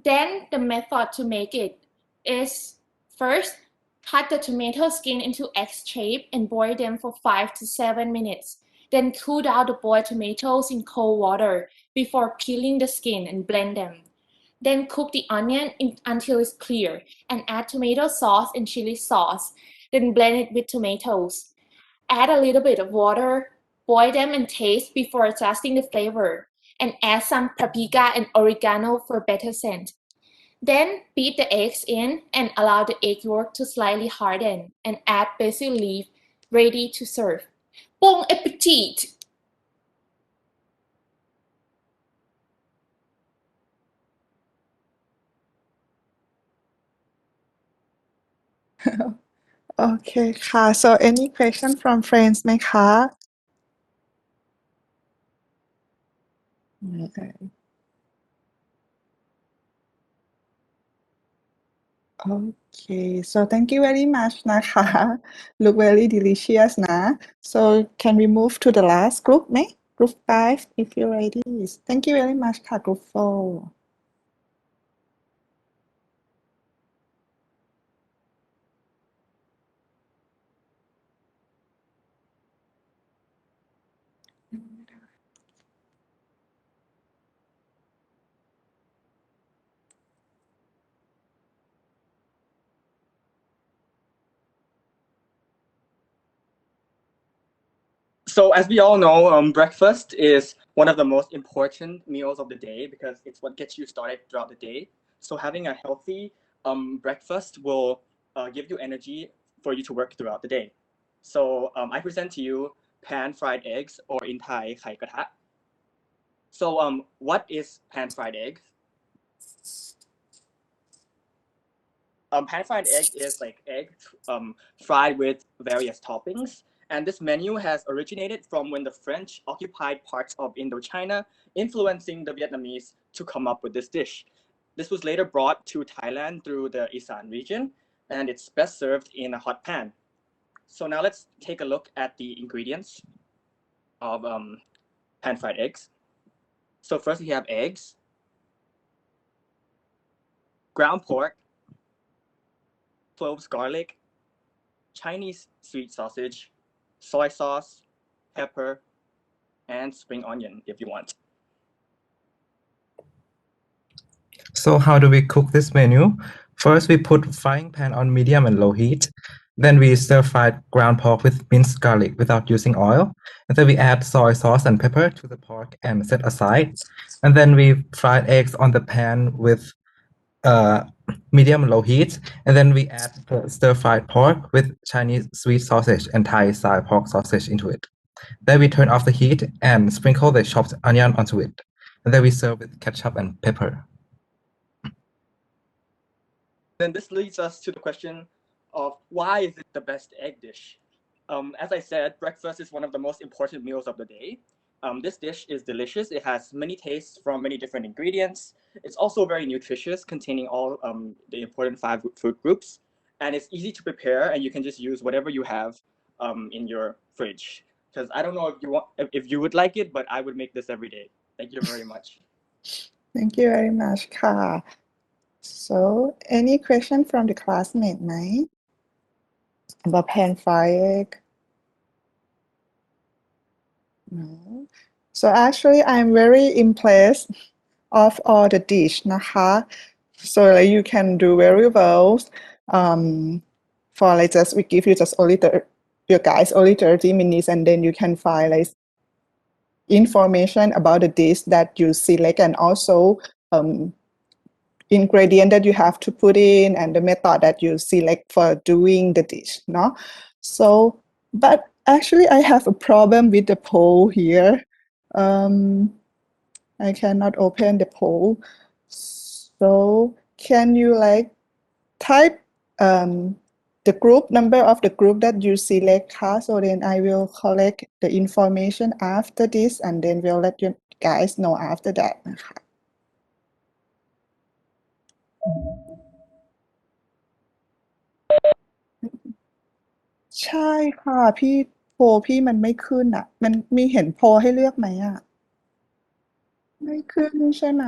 Then the method to make it is first, cut the tomato skin into X shape and boil them for 5 to 7 minutes. Then cool down the boiled tomatoes in cold water before peeling the skin and blend them. Then cook the onion until it's clear and add tomato sauce and chili sauce. Then blend it with tomatoes. Add a little bit of water, boil them and taste before adjusting the flavor, and add some paprika and oregano for better scent. Then beat the eggs in and allow the egg yolk to slightly harden and add basil leaf, ready to serve. Bon appetit! Okay ค่ะ so any question from friends ไหมคะ Okay, so thank you very much นะคะ look very delicious นะ so can we move to the last group ไหม group 5 if you're ready thank you very much ค่ะ group 4So as we all know, breakfast is one of the most important meals of the day because it's what gets you started throughout the day. So having a healthy breakfast will give you energy for you to work throughout the day. So I present to you pan fried eggs, or in Thai ไข่กระทะ So what is pan fried egg? Pan fried egg is like egg fried with various toppings, and this menu has originated from when the French occupied parts of Indochina, influencing the Vietnamese to come up with this dish. This was later brought to Thailand through the Isan region, and it's best served in a hot pan. So now let's take a look at the ingredients of pan fried eggs. So first we have eggs, ground pork, cloves garlic, Chinese sweet sausage, soy sauce, pepper, and spring onion if you want. So how do we cook this menu? First, we put frying pan on medium and low heat. Then we stir fried ground pork with minced garlic without using oil. And then we add soy sauce and pepper to the pork and set aside. And then we fried eggs on the pan with medium and low heat. And then we add the stir fried pork with Chinese sweet sausage and Thai style pork sausage into it. Then we turn off the heat and sprinkle the chopped onion onto it. And then we serve with ketchup and pepper. Then this leads us to the question of why is it the best egg dish? As I said, breakfast is one of the most important meals of the day. This dish is delicious. It has many tastes from many different ingredients. It's also very nutritious, containing all the important 5 food groups. And it's easy to prepare, and you can just use whatever you have in your fridge. Because I don't know if you would like it, but I would make this every day. Thank you very much. Thank you very much ค่ะ So any question from the classmate ไหม about pan fried egg? No. So actually I'm very impressed of all the dish นะคะ So like you can do very well for like just we give you just only you guys only 30 minutes and then you can find like information about the dish that you select and also ingredient that you have to put in and the method that you select for doing the dish, no? So, but actually I have a problem with the poll here. I cannot open the poll. So can you like type the group number of the group that you select, so then I will collect the information after this and then we'll let you guys know after that นะคะ ใช่ค่ะพี่โพลพี่มันไม่ขึ้นอ่ะ มันมีเห็นโพลให้เลือกไหมอ่ะ ไม่ขึ้นใช่ไหม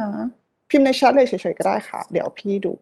พิมพ์ในแชทเลยเฉยๆก็ได้ค่ะ เดี๋ยวพี่ดู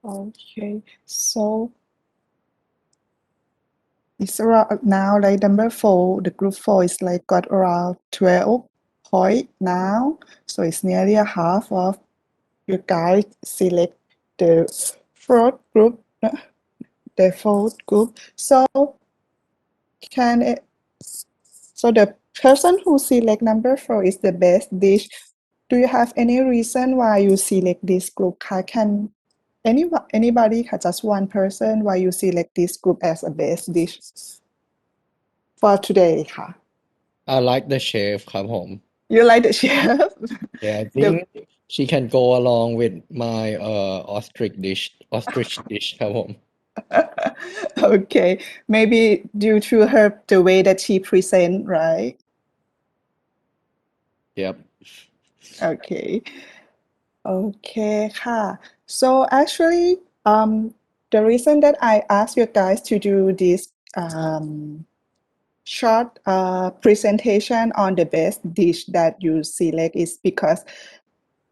Okay, so it's around now like number 4, the group 4 is like got around 12 point now. So it's nearly a half of you guys select the fourth group, the fourth group. So can it, so the person who select number 4 is the best dish. Do you have any reason why you select this group? Can anybody, just one person, why you select this group as a best dish for today ค่ะ I like the chef ครับผม You like the chef? Yeah, I think she can go along with my ostrich dish ครับผม Okay, maybe due to her the way that she present, right? Yep. Okay. Okay, ค่ะ So actually, the reason that I asked you guys to do this short presentation on the best dish that you select is because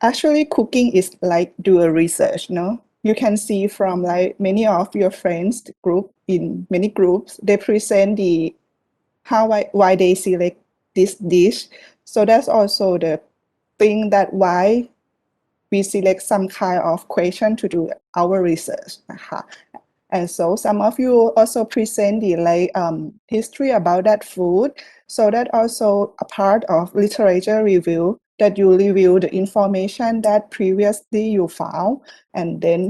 actually cooking is like do a research, no? You can see from like many of your friends group in many groups, they present the why they select this dish. So that's also the thing that why we select some kind of question to do our research นะคะ And so some of you also present the like history about that food. So that also a part of literature review that you review the information that previously you found and then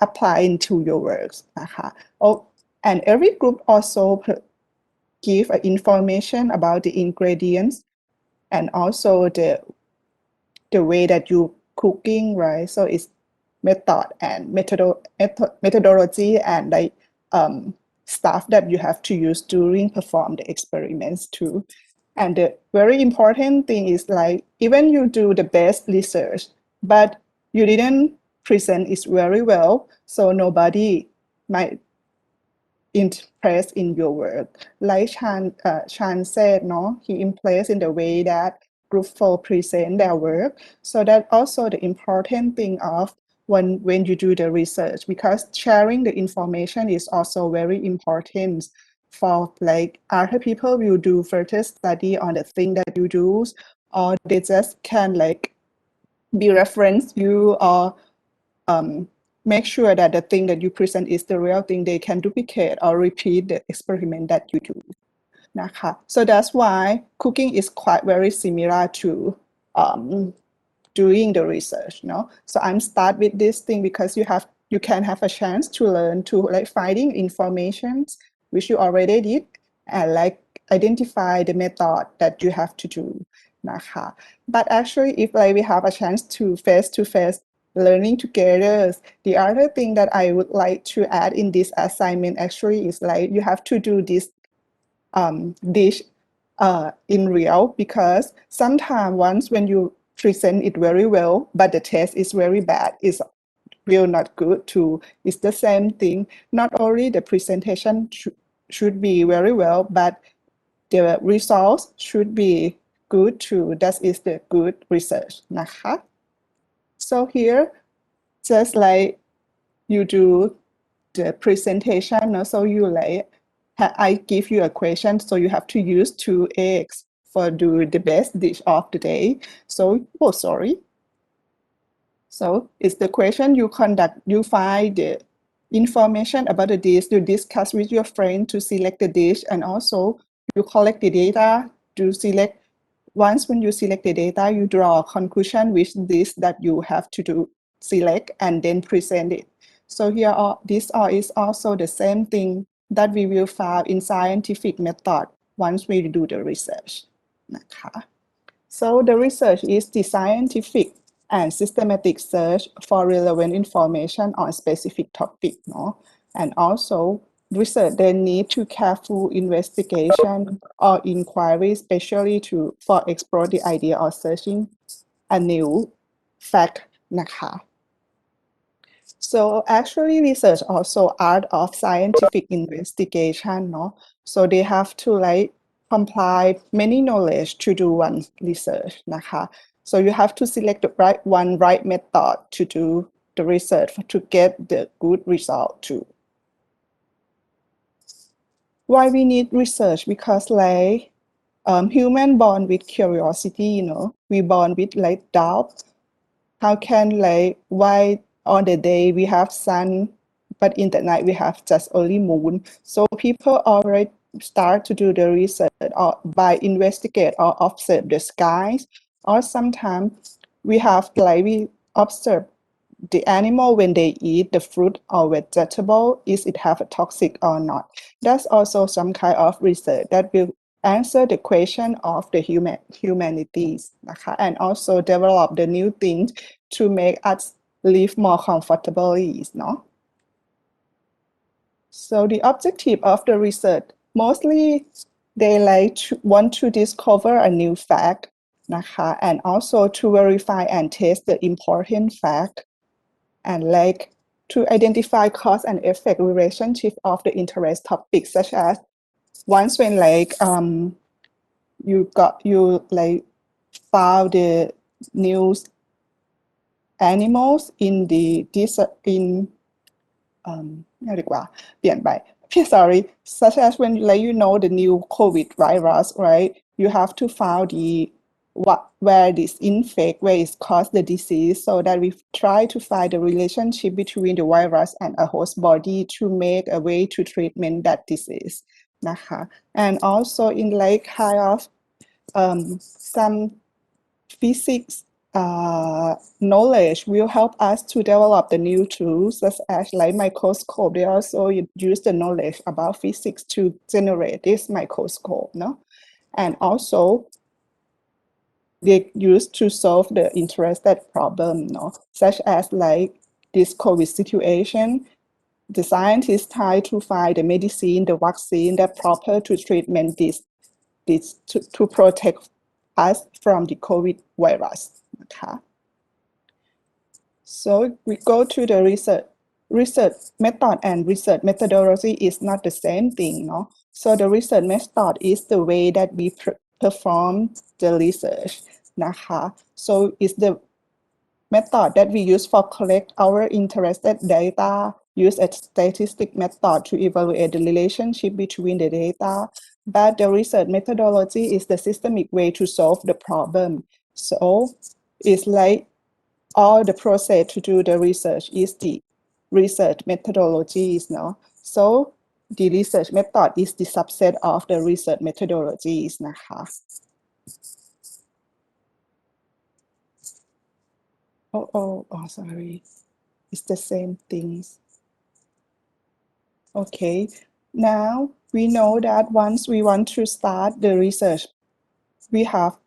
apply into your works นะคะ Oh, and every group also give information about the ingredients and also the way that you cooking, right? So it's method and methodology and like stuff that you have to use during perform the experiments too. And the very important thing is like even you do the best research, but you didn't present it very well, so nobody might impressed in your work. Like Chan said, no, he impressed in the way that group 4 present their work. So that also the important thing of when you do the research, because sharing the information is also very important for like other people will do further study on the thing that you do, or they just can like be reference you or make sure that the thing that you present is the real thing, they can duplicate or repeat the experiment that you do นะคะ So that's why cooking is quite very similar to doing the research, no? So I'm start with this thing because you can have a chance to learn to like finding information which you already did and like identify the method that you have to do นะคะ But actually if like we have a chance to face learning together, the other thing that I would like to add in this assignment actually is like you have to do this dish in real, because sometimes once when you present it very well, but the taste is very bad, it's real not good too. It's the same thing. Not only the presentation should be very well, but the results should be good too. That is the good research นะคะ So here, just like you do the presentation, no? So you like, I give you a question, so you have to use 2 eggs for do the best dish of the day. So, oh, sorry. So it's the question you conduct, you find the information about the dish, you discuss with your friend to select the dish, and also you collect the data to select. Once when you select the data, you draw a conclusion which dish that you have to do select and then present it. So here this is also the same thing that we will find in scientific method once we do the research นะคะ So the research is the scientific and systematic search for relevant information on specific topic, no? And also research then need to careful investigation or inquiry, especially for explore the idea of searching a new fact นะคะ So actually research also art of scientific investigation, no? So they have to like comply many knowledge to do one research นะคะ So you have to select the right method to do the research to get the good result too. Why we need research? Because like human born with curiosity, you know, we born with like doubt. How can like why on the day we have sun, but in the night we have just only moon? So people already start to do the research or by investigate or observe the skies, or sometimes we have like we observe the animal when they eat the fruit or vegetable, is it have a toxic or not? That's also some kind of research that will answer the question of the humanities นะคะ and also develop the new things to make us live more comfortably เนาะ So the objective of the research mostly they want to discover a new fact นะคะ and also to verify and test the important fact and to identify cause and effect relationship of the interest topics such as once when you found the new animals in the in ไม่ดีกว่าเปลี่ยนไป sorry such as when you know the new COVID virus right you have to find where this infect where it caused the disease so that we try to find the relationship between the virus and a host body to make a way to treatment that disease นะคะ and also in kind of some physics knowledge will help us to develop the new tools such as microscope. They also use the knowledge about physics to generate this microscope, no? And also they used to solve the interested problem, no? Such as this COVID situation, the scientists try to find the medicine, the vaccine that proper to treatment this to protect us from the COVID virus. Okay. So we go to the research method and research methodology is not the same thing, no? So the research method is the way that we perform the research,นะคะ. So it's the method that we use for collect our interested data, use a statistic method to evaluate the relationship between the data, but the research methodology is the systemic way to solve the problem. So it's all the process to do the research is the research methodologies, no? So the research method is the subset of the research methodologies,นะคะ. Oh, sorry. It's the same things. Okay, now we know that once we want to start the research, we have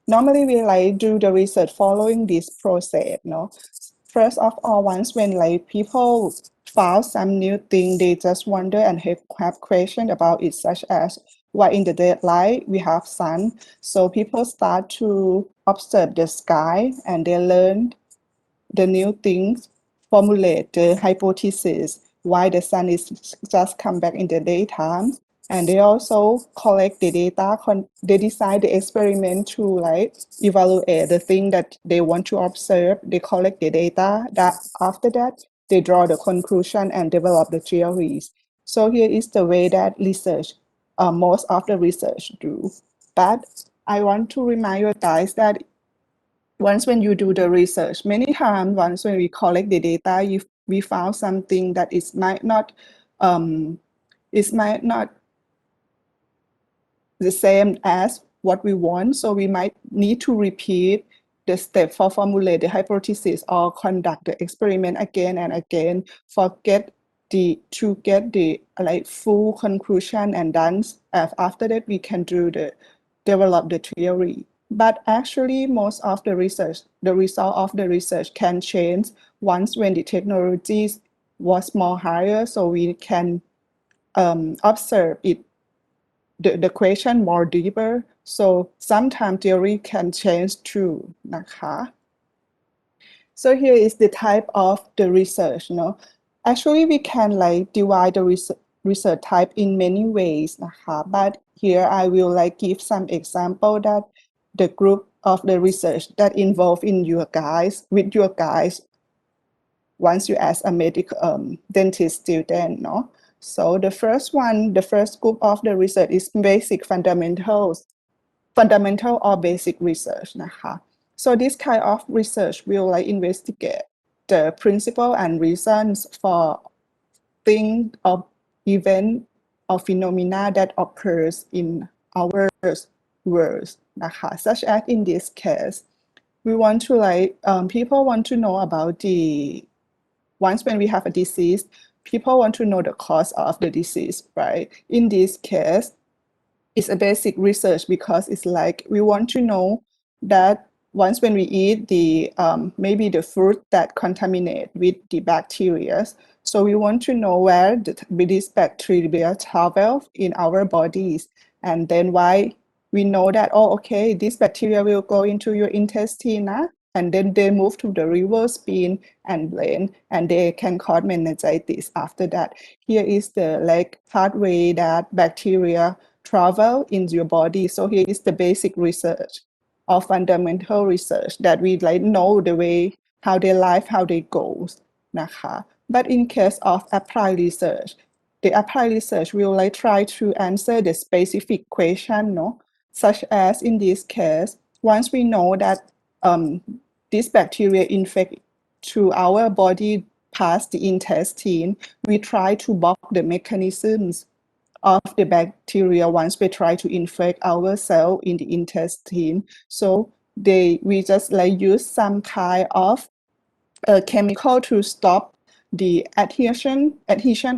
normally we do the research following this process, no? First of all, once when people found some new thing, they just wonder and have question about it, such as why in the daylight we have sun. So people start to observe the sky and they learn the new things, formulate the hypothesis why the sun is just come back in the daytime. And they also collect the data, they design the experiment to evaluate the thing that they want to observe. They collect the data, that after that, they draw the conclusion and develop the theories. So here is the way that research, most of the research do. But I want to remind you guys that once when you do the research, many times once when we collect the data, we found something that might not the same as what we want. So we might need to repeat the step for formulate the hypothesis or conduct the experiment again and again to get the full conclusion, and then after that we can develop the theory. But actually most of the research, the result of the research can change once when the technologies was more higher, so we can observe it the question more deeper. So sometimes theory can change too,นะคะ. So here is the type of the research, no? Actually, we can divide the research type in many ways,นะคะ. But here I will give some example that the group of the research that involved with your guys once you as a medical dentist student, no? So the first group of the research is basic fundamental or basic research,นะคะ. So this kind of research will investigate the principle and reasons for things of event or phenomena that occurs in our world,นะคะ. Such as in this case, we want to people want to know about once when we have a disease, people want to know the cause of the disease, right? In this case, it's a basic research because it's like we want to know that once when we eat the maybe the fruit that contaminate with the bacteria, so we want to know where this bacteria travel in our bodies, and then why we know that, oh, okay, this bacteria will go into your intestine, and then they move to the liver, spleen, and brain, and they can cause meningitis after that. Here is the like pathway that bacteria travel in your body. So here is the basic research or fundamental research that we like know the way how they live, how they goes นะคะ But in case of applied research, the applied research will like try to answer the specific question, no? Such as in this case, once we know that this bacteria infect to our body past the intestine, we try to block the mechanisms of the bacteria once we try to infect our cell in the intestine. So we just like use some kind of chemical to stop the adhesion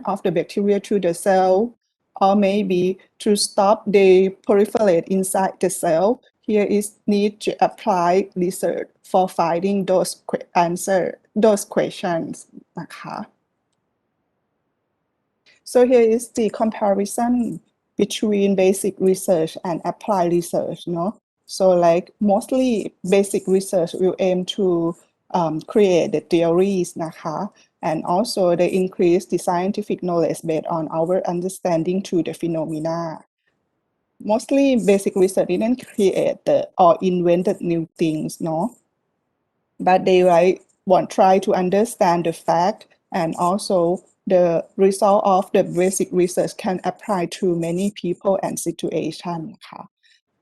of the bacteria to the cell, or maybe to stop they proliferate inside the cell. Here is need to apply research for finding those questions นะคะ So here is the comparison between basic research and applied research, no? So like mostly basic research will aim to create the theories นะคะ and also they increase the scientific knowledge based on our understanding to the phenomena. Mostly basic research didn't create or invented new things, no? But they like try to understand the fact, and also the result of the basic research can apply to many people and situations ค่ะ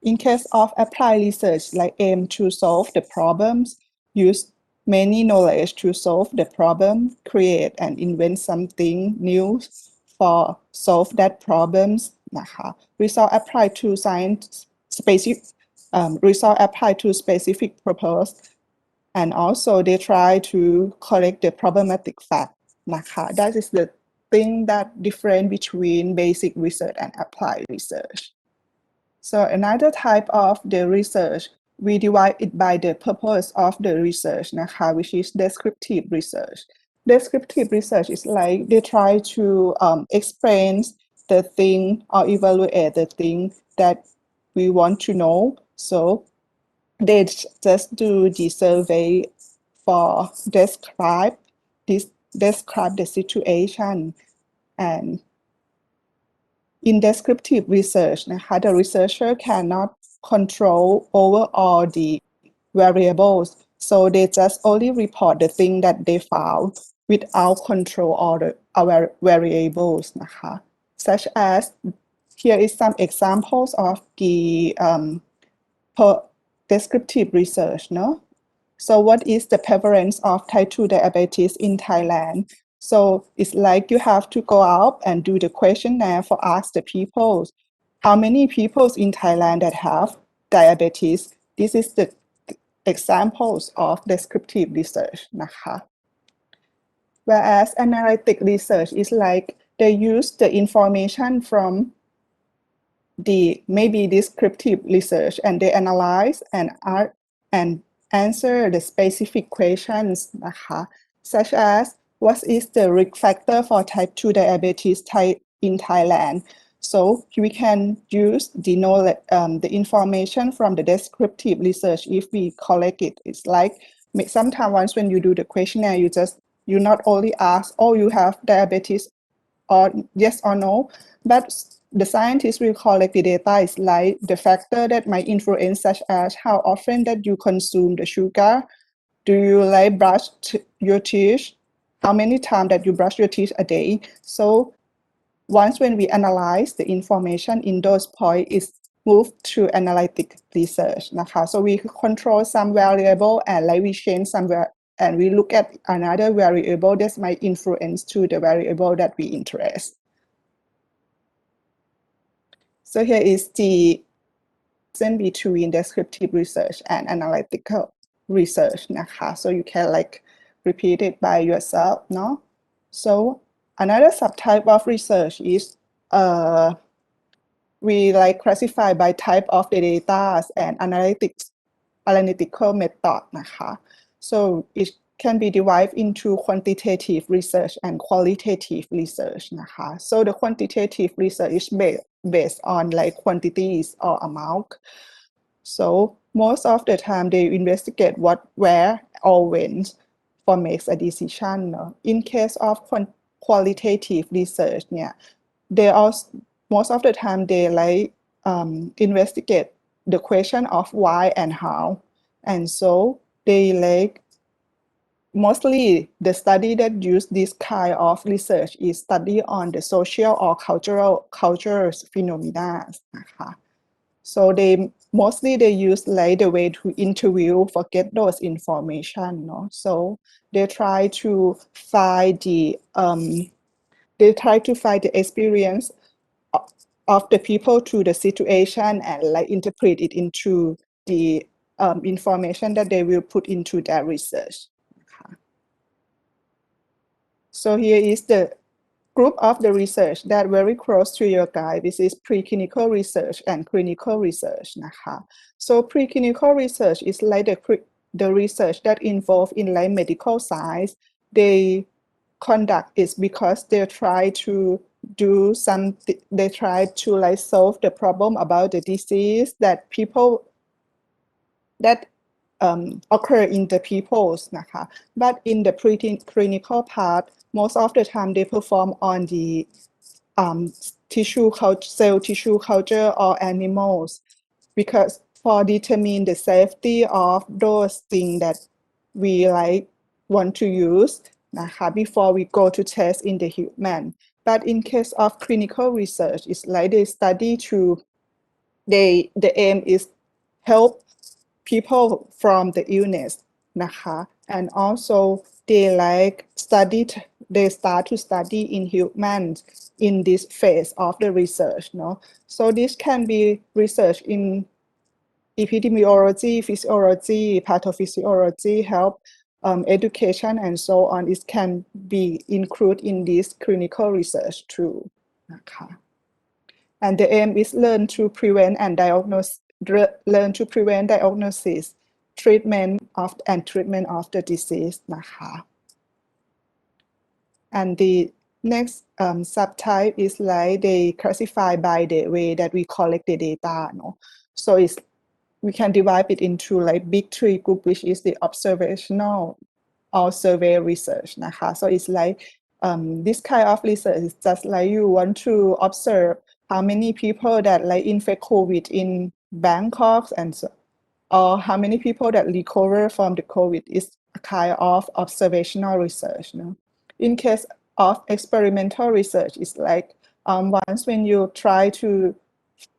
In case of applied research, like aim to solve the problems, use many knowledge to solve the problem, create and invent something new for solve that problems นะคะ Result apply to result apply to specific purpose, and also they try to collect the problematic fact นะคะ That is the thing that different between basic research and applied research. So another type of the research, we divide it by the purpose of the research นะคะ which is descriptive research. Descriptive research is like they try to explain the thing or evaluate the thing that we want to know. So they just do the survey for describe the situation. And in descriptive research นะคะ the researcher cannot control over all the variables, so they just only report the thing that they found without control all the our variables นะคะ such as here is some examples of the descriptive research, no? So what is the prevalence of type 2 diabetes in Thailand? So it's like you have to go out and do the questionnaire for ask the people, how many people in Thailand that have diabetes? This is the examples of descriptive research นะคะ Whereas analytic research is like they use the information from the maybe descriptive research and they analyze and answer the specific questions นะคะ such as what is the risk factor for type 2 diabetes in Thailand? So we can use the knowledge, the information from the descriptive research if we collect it. It's like sometimes once when you do the questionnaire, you not only ask, oh, you have diabetes or yes or no, but the scientists will collect the data is like the factor that might influence, such as how often that you consume the sugar, do you like brush your teeth, how many times that you brush your teeth a day. So once when we analyze the information in those points, is moved to analytic research นะคะ So we control some variable and like we change somewhere and we look at another variable that might influence to the variable that we interest. So here is the difference between descriptive research and analytical research นะคะ So you can like repeat it by yourself, no? So another subtype of research is we like classify by type of the data and analytical method นะคะ so it can be divided into quantitative research and qualitative research นะคะ so the quantitative research is based on like quantities or amount so most of the time they investigate what, where or when for makes a decision เนอะ in case of qualitative research เนี่ย they also most of the time they like investigate the question of why and how and so they like mostly the study that use this kind of research is study on the social or cultural phenomena นะคะ so they mostly they use like the way to interview for get those information เนอะ so they try to find the experience of the people to the situation and like interpret it into the information that they will put into their research. So here is the group of the research that very close to your guide. This is preclinical research and clinical research นะคะ So preclinical research is like the research that involve in like medical science. They conduct is because they try to do something, they try to like solve the problem about the disease that people that occur in the peoples นะคะ but in the preclinical part most of the time they perform on the cell tissue culture or animals because for determine the safety of those things that we like want to use นะคะ before we go to test in the human but in case of clinical research it's like they study to the aim is help people from the illness นะคะ and also they like they start to study in humans in this phase of the research เนอะ so this can be research in epidemiology, physiology, pathophysiology, health, education, and so on. It can be included in this clinical research too นะคะ and the aim is learn to prevent and diagnosis, treatment of the disease นะคะ and the next subtype is like they classify by the way that we collect the data เนอะ so it's we can divide it into like big three group which is the observational or survey research นะคะ so it's like this kind of research is just like you want to observe how many people that like infect COVID in Bangkok and so, or how many people that recover from the COVID is a kind of observational research เนอะ in case of experimental research it's like once when you try to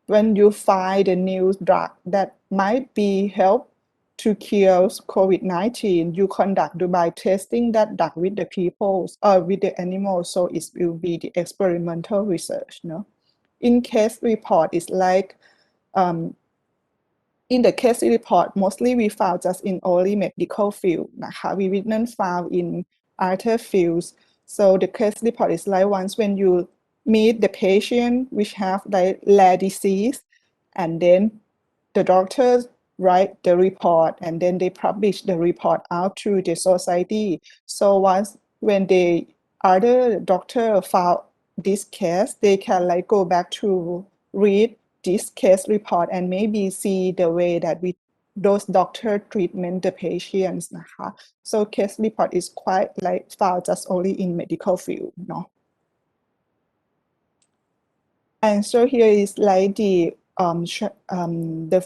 when you find a new drug that might be help to cure COVID-19, you conduct by testing that drug with the people or with the animals, so it will be the experimental research. No? In case report is like, in the case report, mostly we found just in only medical field. นะคะ we didn't found in other fields. So the case report is like once when you meet the patient which have like rare disease and then the doctors write the report and then they publish the report out to the society. So once when the other doctor found this case, they can like go back to read this case report and maybe see the way that those doctor treatment the patients นะคะ so case report is quite like found just only in medical field เนาะ and so here is like the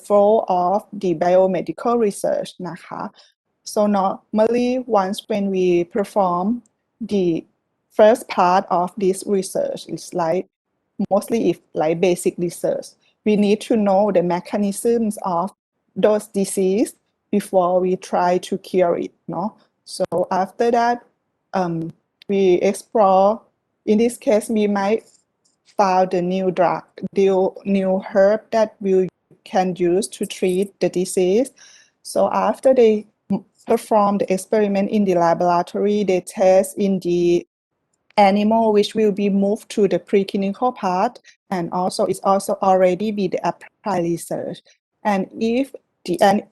flow of the biomedical research นะคะ so normally once when we perform the first part of this research it's like mostly if like basic research we need to know the mechanisms of those disease before we try to cure it เนาะ so after that we explore in this case we might found a new drug, new herb that we can use to treat the disease. So after they perform the experiment in the laboratory, they test in the animal which will be moved to the preclinical part, and also it's also already be the applied research. And if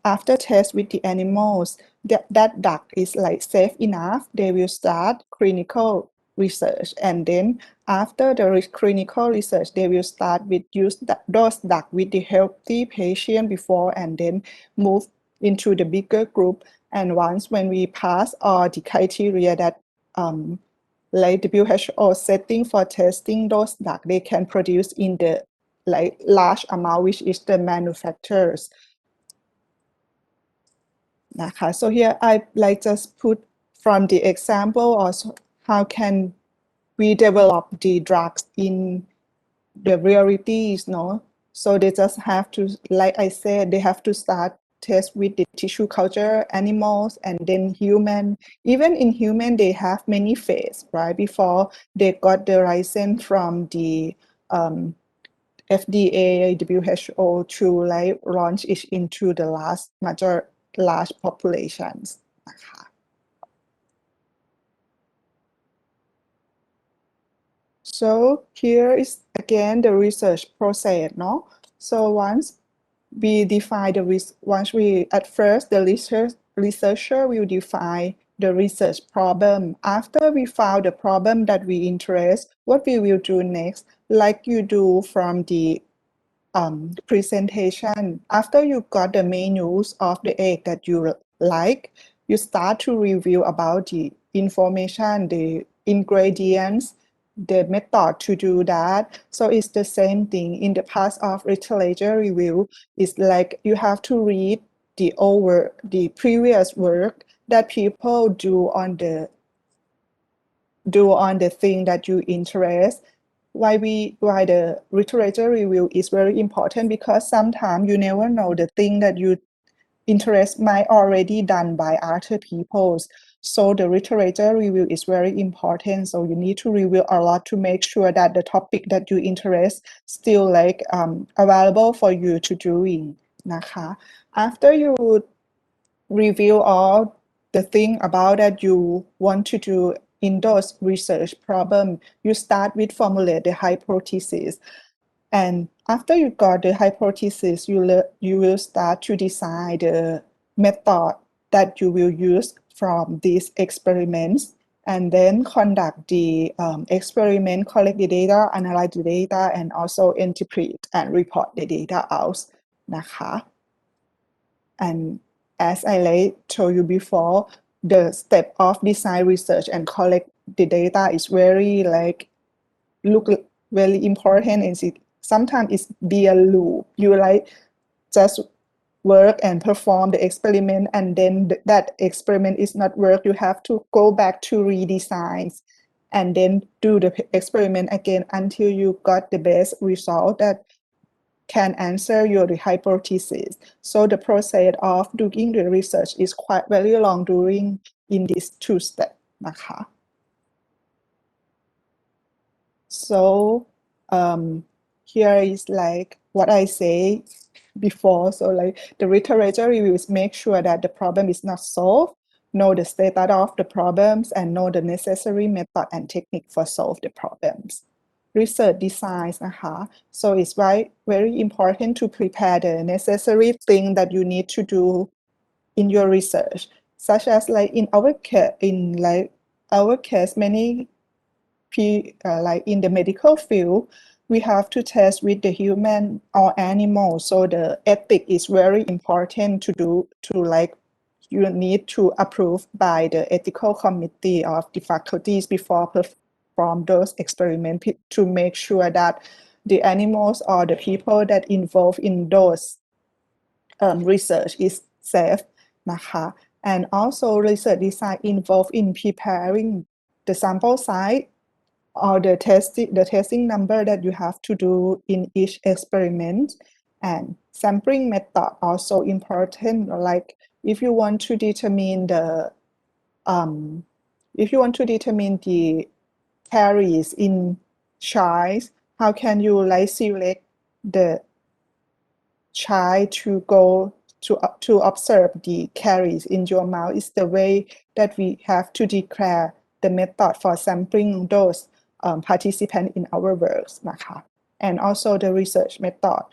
after test with the animals, that duck is like safe enough, they will start clinical research. And then after the clinical research, they will start with use those duck with the healthy patient before, and then move into the bigger group. And once when we pass all the criteria that like WHO setting for testing those duck, they can produce in the like large amount, which is the manufacturers. So here I like just put from the example also how can we develop the drugs in the realities, no? So they just have to, like I said, they have to start test with the tissue culture, animals, and then human. Even in human, they have many phases, right? Before they got the license from the FDA, WHO to like launch it into the large populations. So here is again the research process, no? So once we define at first the researcher will define the research problem. After we found the problem that we interest, what we will do next, like you do from the presentation. After you got the menus of the egg that you like, you start to review about the information, the ingredients, the method to do that. So it's the same thing in the part of literature review. It's like you have to read the previous work that people do on the thing that you interest. Why the literature review is very important, because sometimes you never know the thing that you interest might already done by other people. So the literature review is very important. So you need to review a lot to make sure that the topic that you interest still like available for you to doing. After you review all the thing about that you want to do in those research problem, you start with formulate the hypothesis. And after you got the hypothesis, you will start to design the method that you will use from these experiments, and then conduct the experiment, collect the data, analyze the data, and also interpret and report the data out. And as I told you before, the step of design, research, and collect the data is very very important, and sometimes it's be a loop. You just work and perform the experiment, and then that experiment is not work. You have to go back to redesign and then do the experiment again until you got the best result that can answer your hypothesis. So the process of doing the research is quite very long during in these two steps. So here is like what I say before. So like the literature reviews make sure that the problem is not solved, know the status of the problems, and know the necessary method and technique for solve the problems. Research designs, so it's very important to prepare the necessary thing that you need to do in your research, such as like in our case, many like in the medical field, we have to test with the human or animal. So the ethic is very important you need to approve by the ethical committee of the faculties before perform those experiments to make sure that the animals or the people that involved in those research is safe. And also research design involved in preparing the sample size or the testing number that you have to do in each experiment. And sampling method also important, like if you want to determine the caries in child, how can you select the child to go to observe the caries in your mouth? Is the way that we have to declare the method for sampling those participants in our works นะคะ and also the research method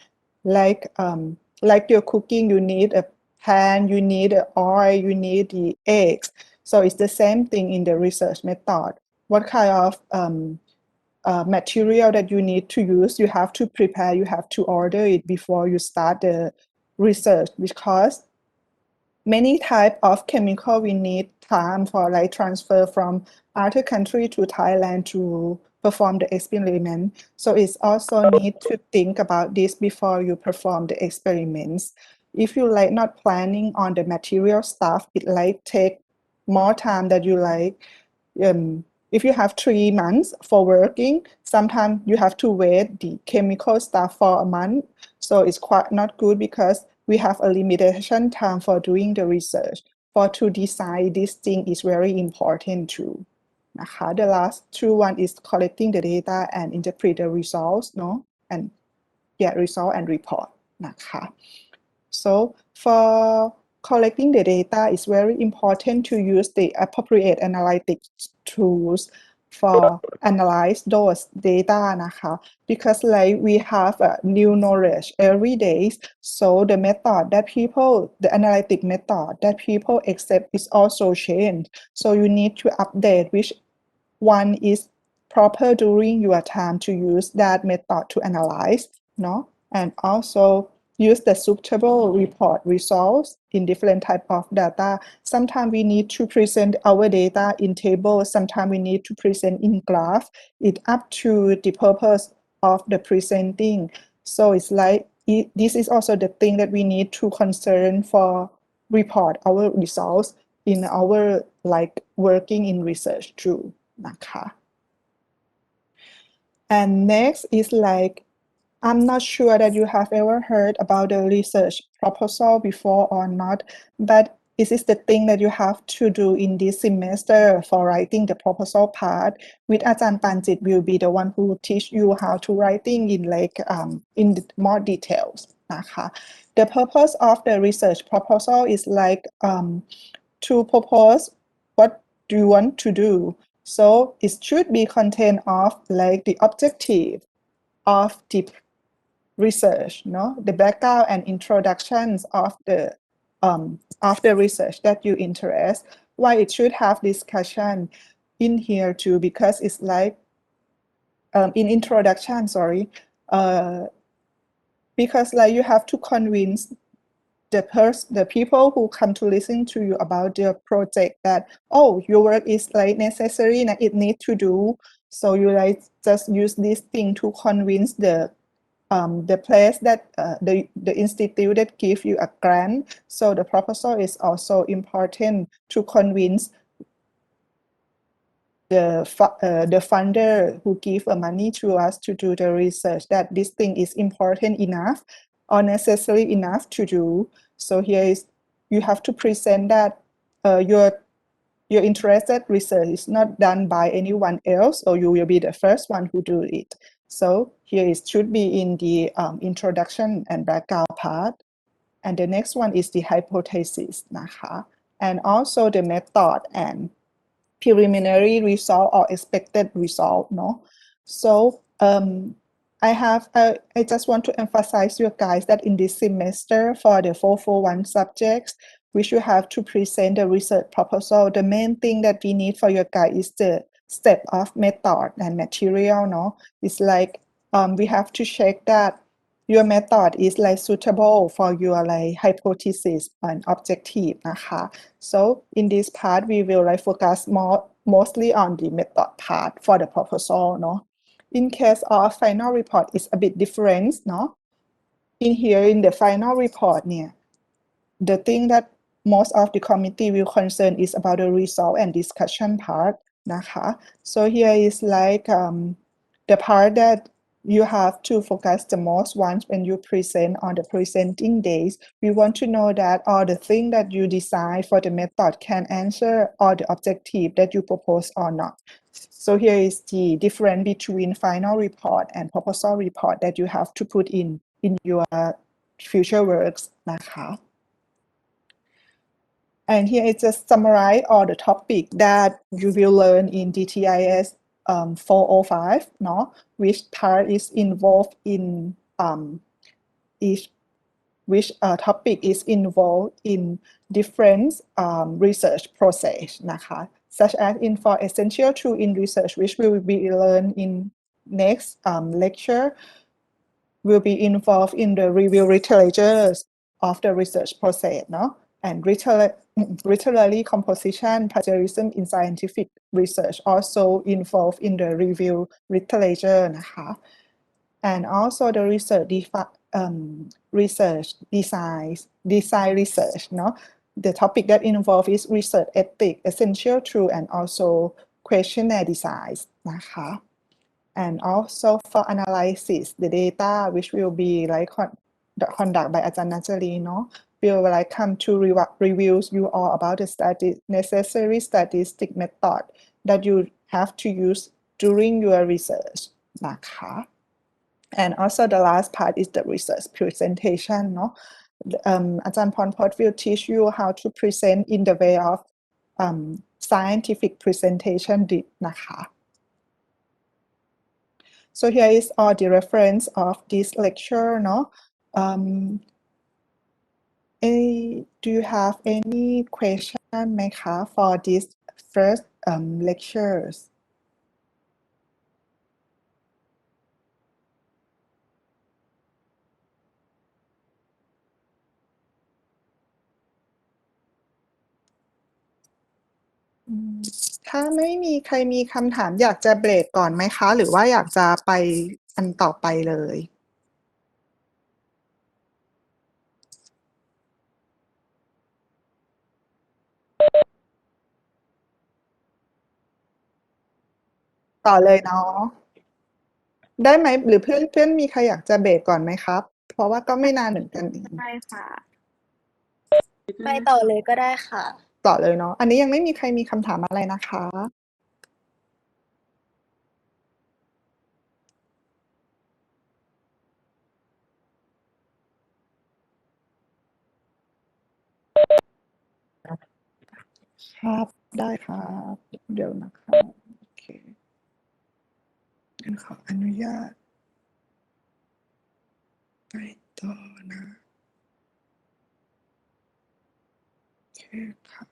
like your cooking you need a pan you need the oil you need the eggs so it's the same thing in the research method what kind of material that you need to use you have to prepare you have to order it before you start the research because many type of chemical we need time for like transfer from other country to Thailand to perform the experiment. So it's also need to think about this before you perform the experiments. If you like not planning on the material stuff, it like take more time that you like. If you have 3 months for working, sometimes you have to wait the chemical stuff for a month. So it's quite not good because we have a limitation time for doing the research. For to design this thing is very important too. นะคะ The last 2 one is collecting the data and interpret the results เนาะ and result and report นะคะ So for collecting the data it's very important to use the appropriate analytics tools for analyze those data นะคะ because like we have a new knowledge every day so the method that the analytic method that people accept is also changed so you need to update which one is proper during your time to use that method to analyze เนาะ and also use the suitable report results in different type of data. Sometimes we need to present our data in table. Sometimes we need to present in graph. It's up to the purpose of the presenting. So it's like, this is also the thing that we need to concern for report our results in our like working in research too นะคะ And next is like I'm not sure that you have ever heard about the research proposal before or not, but this is the thing that you have to do in this semester for writing the proposal part. With Ajahn Panjit will be the one who teach you how to writing in like in more details นะคะ The purpose of the research proposal is like to propose what do you want to do. So it should be content of like the objective of the research, no? The background and introductions of the research that you interest. Why it should have discussion in here too, because it's like in introduction, sorry, because like you have to convince the people who come to listen to you about your project that oh your work is like necessary and it need to do. So you like just use this thing to convince the place that the institute that give you a grant. So the proposal is also important to convince the funder who give money to us to do the research that this thing is important enough or necessary enough to do. So here is you have to present that your interested research is not done by anyone else or you will be the first one who do it. So here it should be in the introduction and background part. And the next one is the hypothesis นะคะ and also the method and preliminary result or expected result เนาะ So I just want to emphasize you guys that in this semester for the 441 subjects we should have to present the research proposal. The main thing that we need for your guide is the step of method and material, no? It's like we have to check that your method is like suitable for your like hypothesis and objective นะคะ So in this part we will like focus mostly on the method part for the proposal, no? In case of final report is a bit different, no? In here in the final report เนี่ย the thing that most of the committee will concern is about the result and discussion part นะคะ So here is like the part that you have to focus the most once when you present on the presenting days. We want to know that all the things that you design for the method can answer all the objective that you propose or not. So here is the difference between final report and proposal report that you have to put in your future works นะคะ And here it just summarize all the topic that you will learn in DTIS 405, no? Which part is involved in each, which topic is involved in different research process นะคะ such as info essential tool in research, which will be learned in next lecture, will be involved in the review literatures of the research process, no? And literary composition, plagiarism in scientific research also involved in the review literature นะคะ and also the research design research, no? The topic that involved is research ethics, essential truth, and also questionnaire designs นะคะ and also for analysis the data which will be like conduct by อาจารย์นัชรี no? Will like come to review you all about the necessary statistic method that you have to use during your research นะคะ and also the last part is the research presentation เนาะ อาจารย์พรพจน์ will teach you how to present in the way of scientific presentation นะคะ so here is all the reference of this lecture เนาะ do you have any question ไหมคะ for this first lecturesถ้าไม่มีใครมีคำถามอยากจะเบรกก่อนไหมคะ หรือว่าอยากจะไปอันต่อไปเลย ต่อเลยเนาะ ได้ไหม หรือเพื่อนมีใครอยากจะเบรกก่อนไหมครับ เพราะว่าก็ไม่นานเหมือนกันเอง ได้ค่ะ ไปต่อเลยก็ได้ค่ะ ต่อเลยเนาะ อันนี้ยังไม่มีใครมีคำถามอะไรนะคะ ครับ ได้ครับ เดี๋ยวนะครับ โอเคงั้นขออนุญาตไปต่อนะ โอเคครับ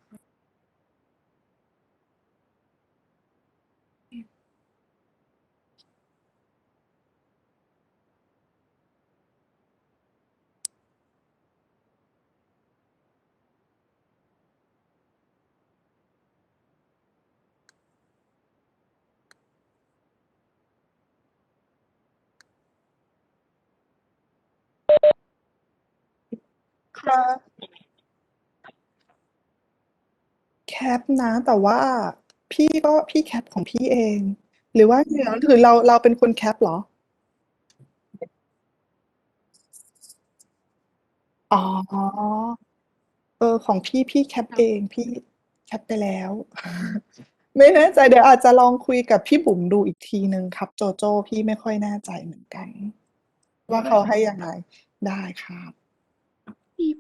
ครับ แคปนะ แต่ว่าพี่แคปของพี่เอง หรือว่าเดี๋ยวคือเราเป็นคนแคปเหรอ? อ๋อ ของพี่แคปเอง พี่แคปไปแล้ว ไม่แน่ใจ เดี๋ยวอาจจะลองคุยกับพี่บุ๋มดูอีกทีหนึ่งครับ โจโจ้ พี่ไม่ค่อยแน่ใจเหมือนกัน ว่าเขาให้ยังไง ได้ครับ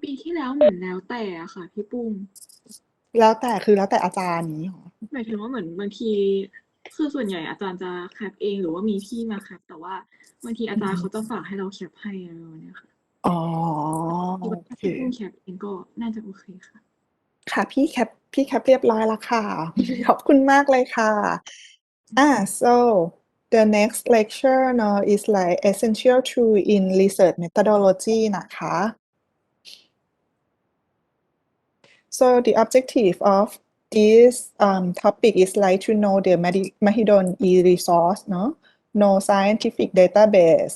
ปีที่แล้วเหมือนแล้วแต่อะค่ะพี่ปุ้ม แล้วแต่ คือแล้วแต่อาจารย์ อย่างงี้เหรอ? หมายถึงว่าเหมือนบางที คือส่วนใหญ่อาจารย์จะแคปเอง หรือว่ามีพี่มาแคป แต่ว่าบางทีอาจารย์เขาจะฝากให้เราแคปให้ อะไรประมาณเนี้ยค่ะ อ๋อ คิด โอ ว่าถ้า เค พี่ปุ้มแคปเองก็น่าจะโอเคค่ะ ค่ะ พี่แคปเรียบร้อยแล้วค่ะ ขอบคุณมากเลยค่ะ so the next lecture เนาะ is like essential tool in research methodology นะคะ so the objective of this topic is like to know the Mahidol e-resource เนาะ know scientific database,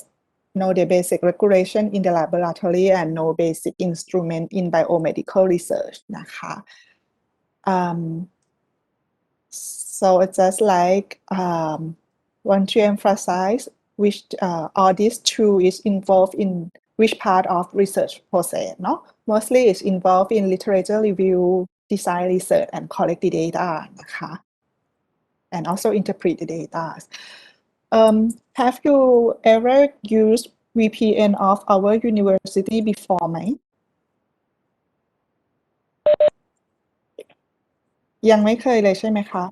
know the basic regulation in the laboratory, and know basic instrument in biomedical research นะคะ so it's just like want to emphasize which all these tool is involved in which part of research process เนาะ mostly is involved in literature review, design research, and collect the data นะคะ and also interpret the data. Have you ever used VPN of our university before ไหม? ยังไม่เคยเลยใช่ไหมคะ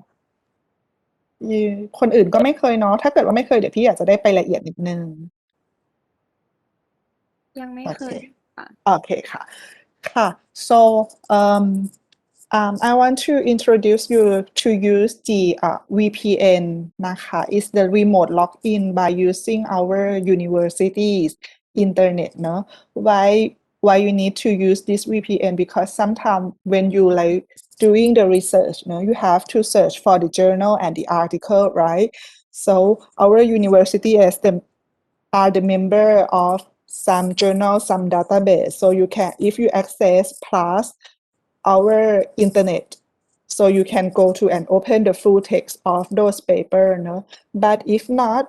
คนอื่นก็ไม่เคยเนาะถ้าเกิดว่าไม่เคยเดี๋ยวพี่อยากจะได้ไปละเอียดนิดนึง ยังไม่เคยค่ะ Okay ค่ะ ค่ะ so I want to introduce you to use the VPN นะคะ is the remote login by using our university's internet เนอะ why you need to use this VPN because sometimes when you like doing the research you have to search for the journal and the article, right? So our university are the member of some journal, some database. So you can, if you access plus our internet, so you can go to and open the full text of those paper, no? But if not,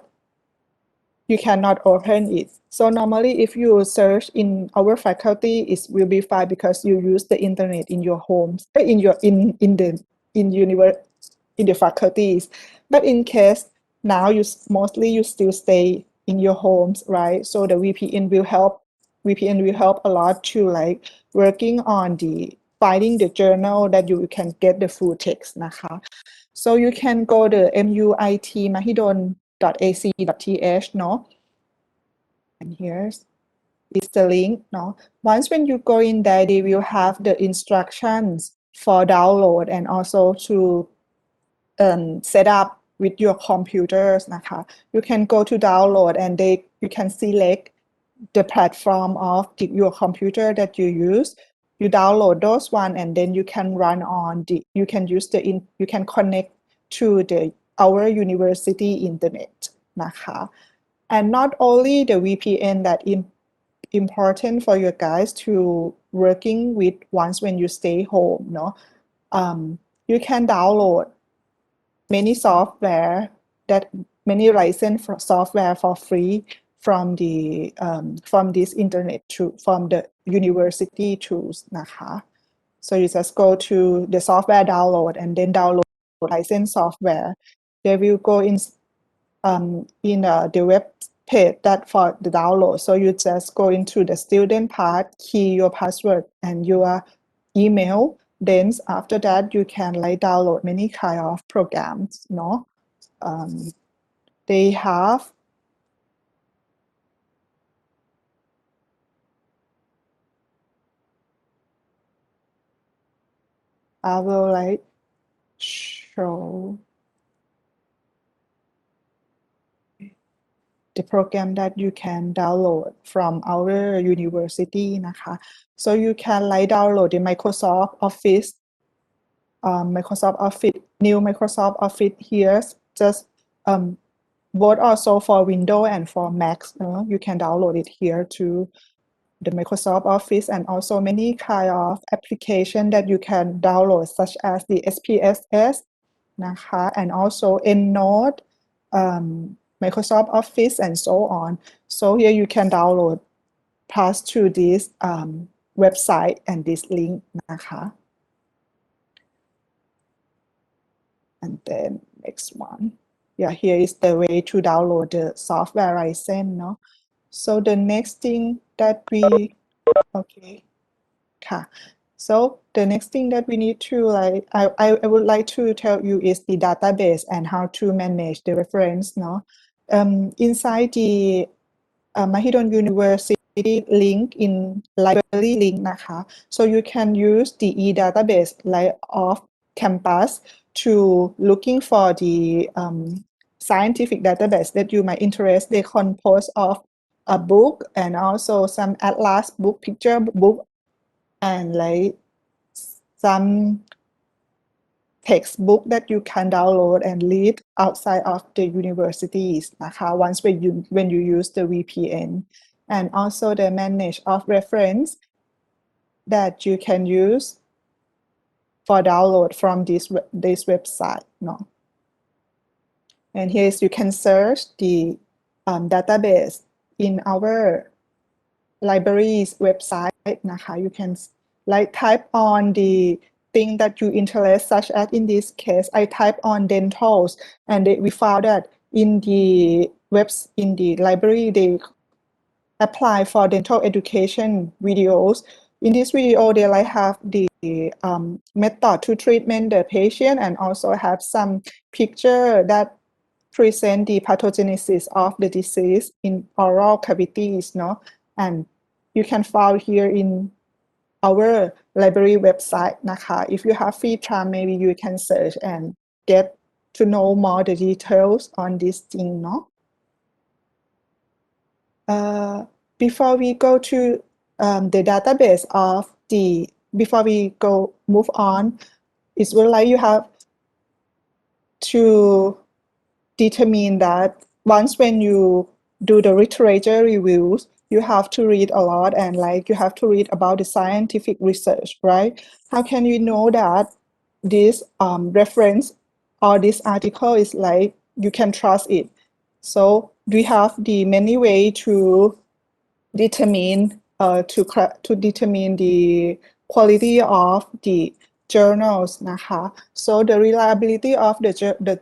you cannot open it. So normally if you search in our faculty, it will be fine because you use the internet in your homes, in the faculties. But in case now mostly you still stay in your homes, right? So the VPN will help a lot to like working on the finding the journal that you can get the full text นะคะ So you can go to muit.mahidol.ac.th เนาะ and here's is the link, no? Once when you go in there, they will have the instructions for download and also to set up with your computers นะคะ You can go to download and you can select the platform of your computer that you use. You download those one and then you can run on you can use you can connect to our university internet นะคะ And not only the VPN that important for you guys to working with once when you stay home, no? You can download many software many licensed software for free from this internet from the university tools นะคะ So you just go to the software download and then download licensed software. They will go in the web page that for the download. So you just go into the student part, key your password and your email. Then after that, you can like download many kind of programs, no? They have I will like show the program that you can download from our university นะคะ So you can like download the Microsoft Office, new Microsoft Office here, just both also for Windows and for Mac, you can download it here too. The Microsoft Office and also many kind of application that you can download such as the SPSS นะคะ and also EndNote, Microsoft Office and so on. So here you can download pass through this website and this link นะคะ And then next one. Yeah, here is the way to download the software license, no? So the next thing that okay, ค่ะ. So the next thing that we need to like, I would like to tell you is the database and how to manage the reference, no? Inside the Mahidol University link in library link นะคะ So you can use the e-database like of campus to looking for the scientific database that you might interest. They compose of a book and also some atlas book, picture book, and like some textbook that you can download and read outside of the universities นะคะ once when you use the VPN and also the manage of reference that you can use for download from this website, no? And here is you can search the database in our library's website นะคะ You can like type on the thing that you interest, such as in this case, I type on dentals and we found that in the library, they apply for dental education videos. In this video, they like have the method to treatment the patient and also have some picture that present the pathogenesis of the disease in oral cavities, no? And you can find here in our library website,นะคะ. If you have free time, maybe you can search and get to know more the details on this thing, no? Before we go to the database of the, before we go move on, it's really like you have to determine that once when you do the literature reviews, you have to read a lot and like you have to read about the scientific research, right? How can you know that this reference or this article is like you can trust it? So we have the many way to determine to determine the quality of the journals,นะคะ. So the reliability of the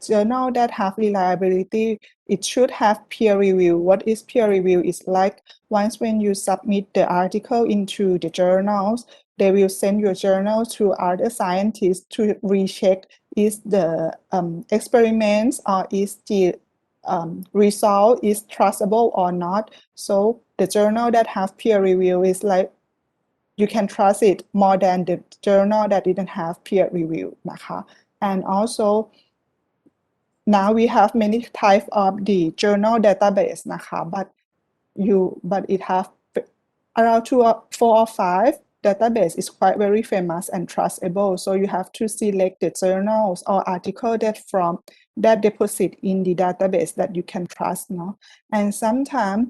journal that have reliability, it should have peer review. What is peer review? Is like once when you submit the article into the journals, they will send your journal to other scientists to recheck is the experiments or is the result is trustable or not. So the journal that have peer review is like you can trust it more than the journal that didn't have peer review,นะคะ. And also now we have many types of the journal database,นะคะ, but it have around 4 or 5 database is quite very famous and trustable. So you have to select the journals or article that deposit in the database that you can trust, no? And sometimes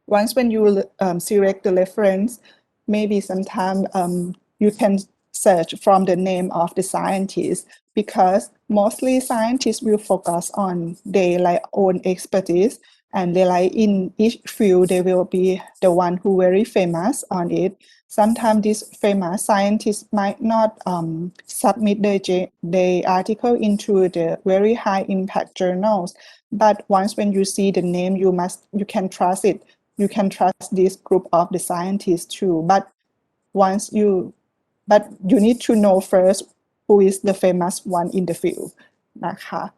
once when you select the reference, maybe sometime you can search from the name of the scientist, because mostly scientists will focus on their like own expertise, and they like in each field they will be the one who very famous on it. Sometimes these famous scientists might not submit the article into the very high impact journals, but once when you see the name, you can trust it. You can trust this group of the scientists too. But you need to know first who is the famous one in the field,นะคะ.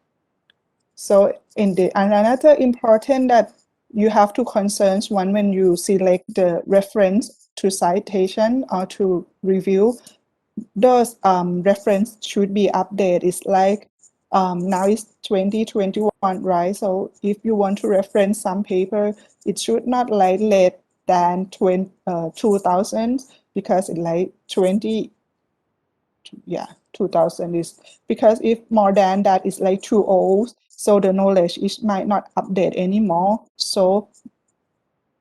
So another important that you have to concern one when you select the reference to citation or to review, those reference should be updated. It's like now it's 2021, right? So if you want to reference some paper, it should not like late than 2000, because it like 2000 is, because if more than that is like too old, so the knowledge might not update anymore. So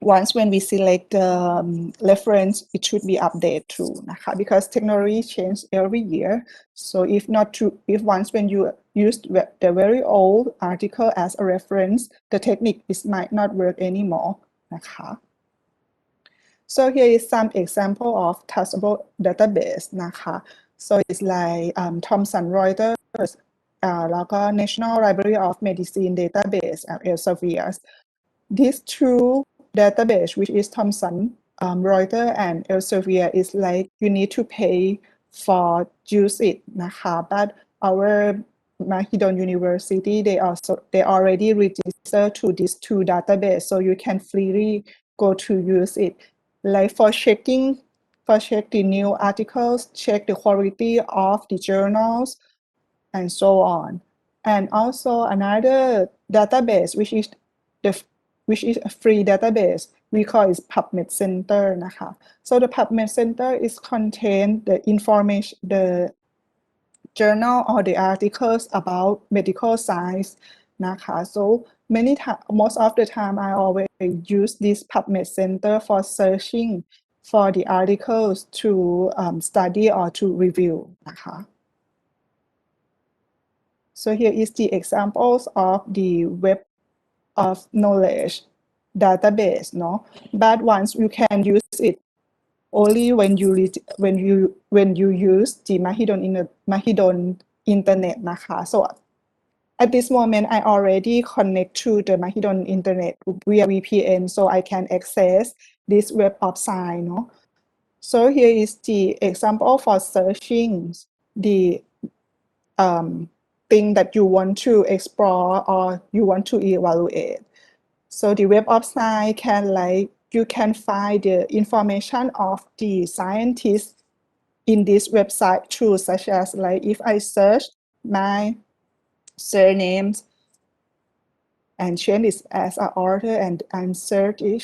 once when we select the reference, it should be updated too,นะคะ, because technology changes every year. So if once when you use the very old article as a reference, the technique might not work anymore,นะคะ. So here is some example of trustable database,นะคะ. So it's like Thomson Reuters แล้วก็ National Library of Medicine database Elsevier. These two database, which is Thomson Reuters and Elsevier, is like you need to pay for use it,นะคะ. But our Mahidol University, they already registered to these two database, so you can freely go to use it. Like for check the new articles, check the quality of the journals, and so on. And also another database, which is a free database, we call it PubMed Center,นะคะ. So the PubMed Center is contain the information, the journal or the articles about medical science,นะคะ. So most of the time I always use this PubMed Center for searching for the articles to study or to review,นะคะ. So here is the examples of the web of knowledge database, no? But once you can use it only when you use the Mahidol internet,นะคะ. So at this moment, I already connect to the Mahidol internet via VPN, so I can access this web of science, no? So here is the example for searching the thing that you want to explore or you want to evaluate. So the Web of Science can you can find the information of the scientists in this website too, such as if I search my surnames and change it as an order and I'm searching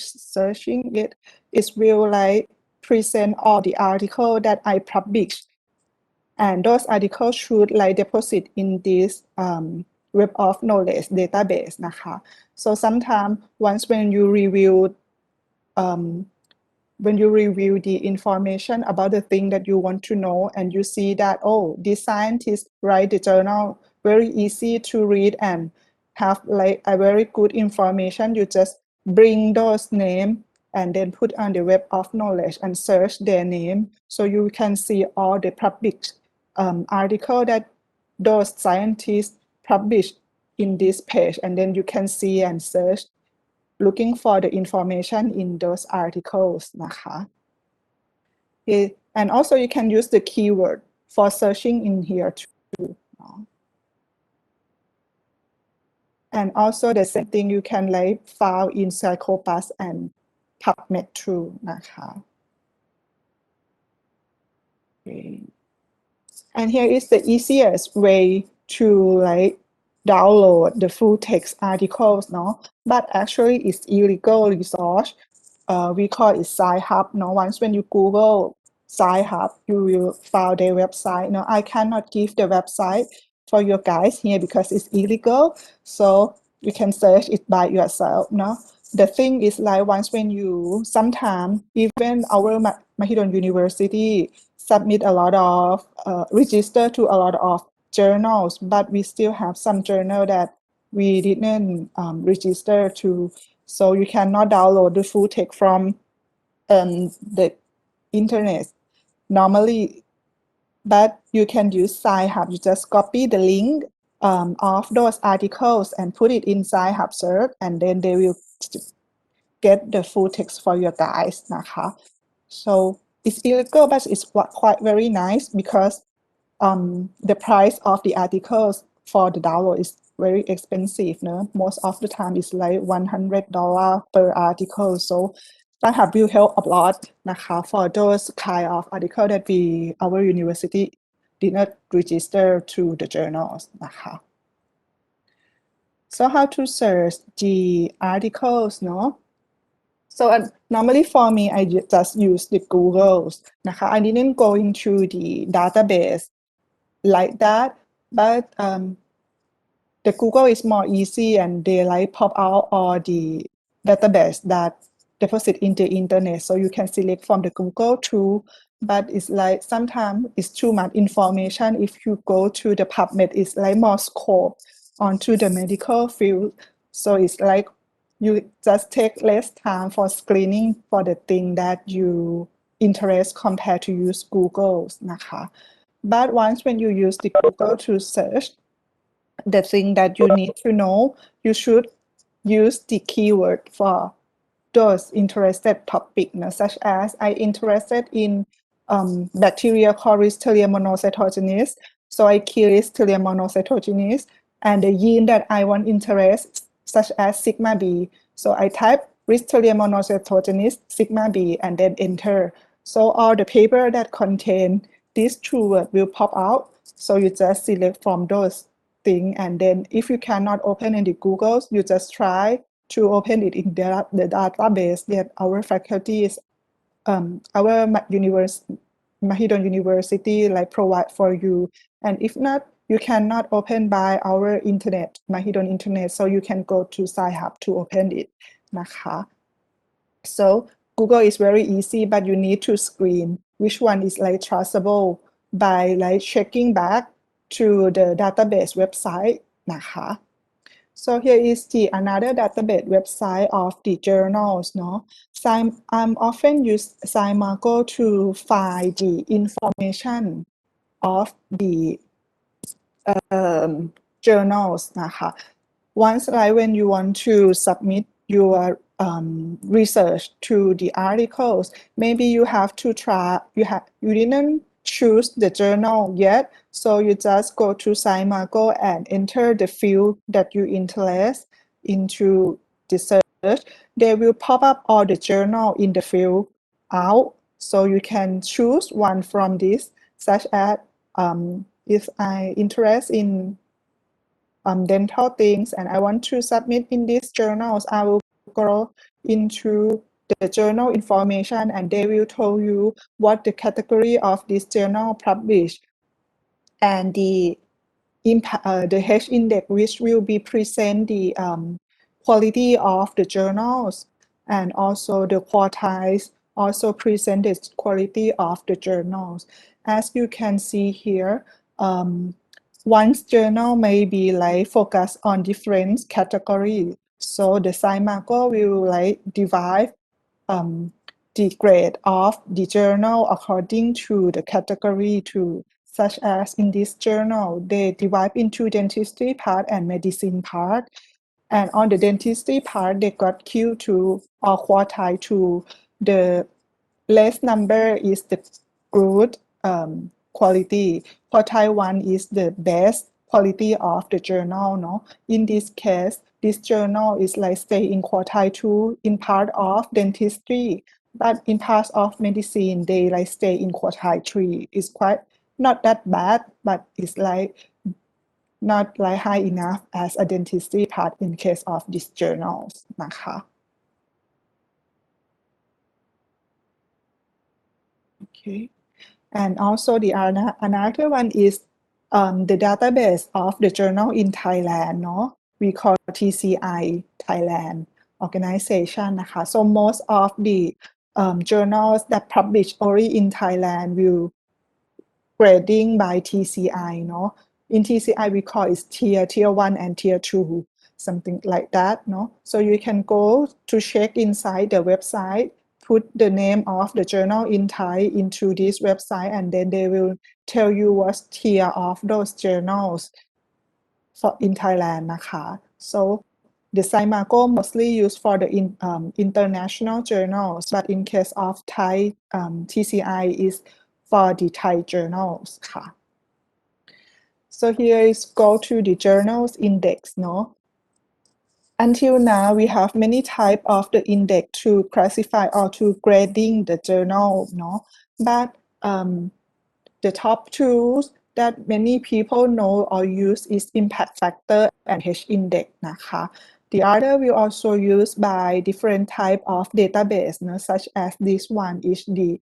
it, it will present all the article that I published. And those articles should deposit in this Web of Knowledge database นะคะ So sometimes once when you review the information about the thing that you want to know and you see that, oh, this scientist write the journal very easy to read and have a very good information, you just bring those names and then put on the Web of Knowledge and search their name so you can see all the published article that those scientists published in this page, and then you can see and search looking for the information in those articles นะคะ and also you can use the keyword for searching in here too. And also the same thing you can file in Scopus and PubMed too นะคะ And here is the easiest way to download the full text articles, no? But actually it's illegal resource. We call it Sci-Hub. No, once when you Google Sci-Hub, you will find their website. No, I cannot give the website for you guys here because it's illegal. So you can search it by yourself. No, the thing is once when you sometimes even our Mahidol University submit a lot of register to a lot of journals, but we still have some journal that we didn't register to. So you cannot download the full text from the internet normally, but you can use Sci-Hub. You just copy the link of those articles and put it in Sci-Hub search, and then they will get the full text for you guys นะคะ So it's illegal, but it's quite very nice because the price of the articles for the download is very expensive. No? Most of the time it's $100 per article. So that will help a lot นะคะ for those kind of article that our university did not register to the journals นะคะ So how to search the articles, no? So normally for me, I just use the Googles นะคะ I didn't go into the database like that, but the Google is more easy and they pop out all the database that deposit in the internet. So you can select from the Google too, but it's sometimes it's too much information. If you go to the PubMed, it's more scope onto the medical field. So it's you just take less time for screening for the thing that you interest compared to use Google นะคะ But once when you use the Google to search the thing that you need to know, you should use the keyword for those interested topic, such as I interested in bacteria called Listeria monocytogenes. So I kill Listeria monocytogenes and the gene that I want interest, such as sigma B. So I type Listeria monocytogenes sigma B and then enter. So all the paper that contain these two words will pop out. So you just select from those things, and then if you cannot open in the Google, you just try to open it in the database that our faculties, our Mahidol University provide for you. And if not, you cannot open by our internet, Mahidol internet, so you can go to Sci-Hub to open it นะคะ So Google is very easy, but you need to screen which one is trustable by checking back to the database website นะคะ So here is the another database website of the journals, no? I'm often use SciMargo to find the information of the journals นะคะ Once when you want to submit your research to the articles. Maybe you have to try, you didn't choose the journal yet, so you just go to SciMargo and enter the field that you interest into the search. They will pop up all the journal in the field out, so you can choose one from this, such as if I interest in dental things and I want to submit in these journals, I will go into the journal information and they will tell you what the category of this journal published and the H index, which will be present the quality of the journals, and also the quartiles also present the quality of the journals. As you can see here, one journal may be like focus on different categories. So the SciMargo will like divide the grade of the journal according to the category too, such as in this journal, they divide into dentistry part and medicine part. And on the dentistry part, they got Q2 or quartile 2. The less number is the good quality. Quartile 1 is the best quality of the journal. No? In this case, this journal is like stay in quartile 2 in part of dentistry, but in parts of medicine, they like stay in quartile 3. It's quite not that bad, but it's like not like high enough as a dentistry part in case of these journals นะคะ Okay. And also the another one is the database of the journal in Thailand, no? We call TCI Thailand organization นะคะ So most of the journals that publish only in Thailand will grading by TCI, no? In TCI we call it tier 1 and tier 2, something like that, no? So you can go to check inside the website, put the name of the journal in Thai into this website, and then they will tell you what tier of those journals for in Thailand นะคะ So the SciMargo mostly used for the international journals, but in case of Thai TCI is for the Thai journals ค่ะ So here is go to the journals index, no? Until now, we have many type of the index to classify or to grading the journal, no? But the top tools that many people know or use is impact factor and H index นะคะ The other will also used by different type of database, no? Such as this one is the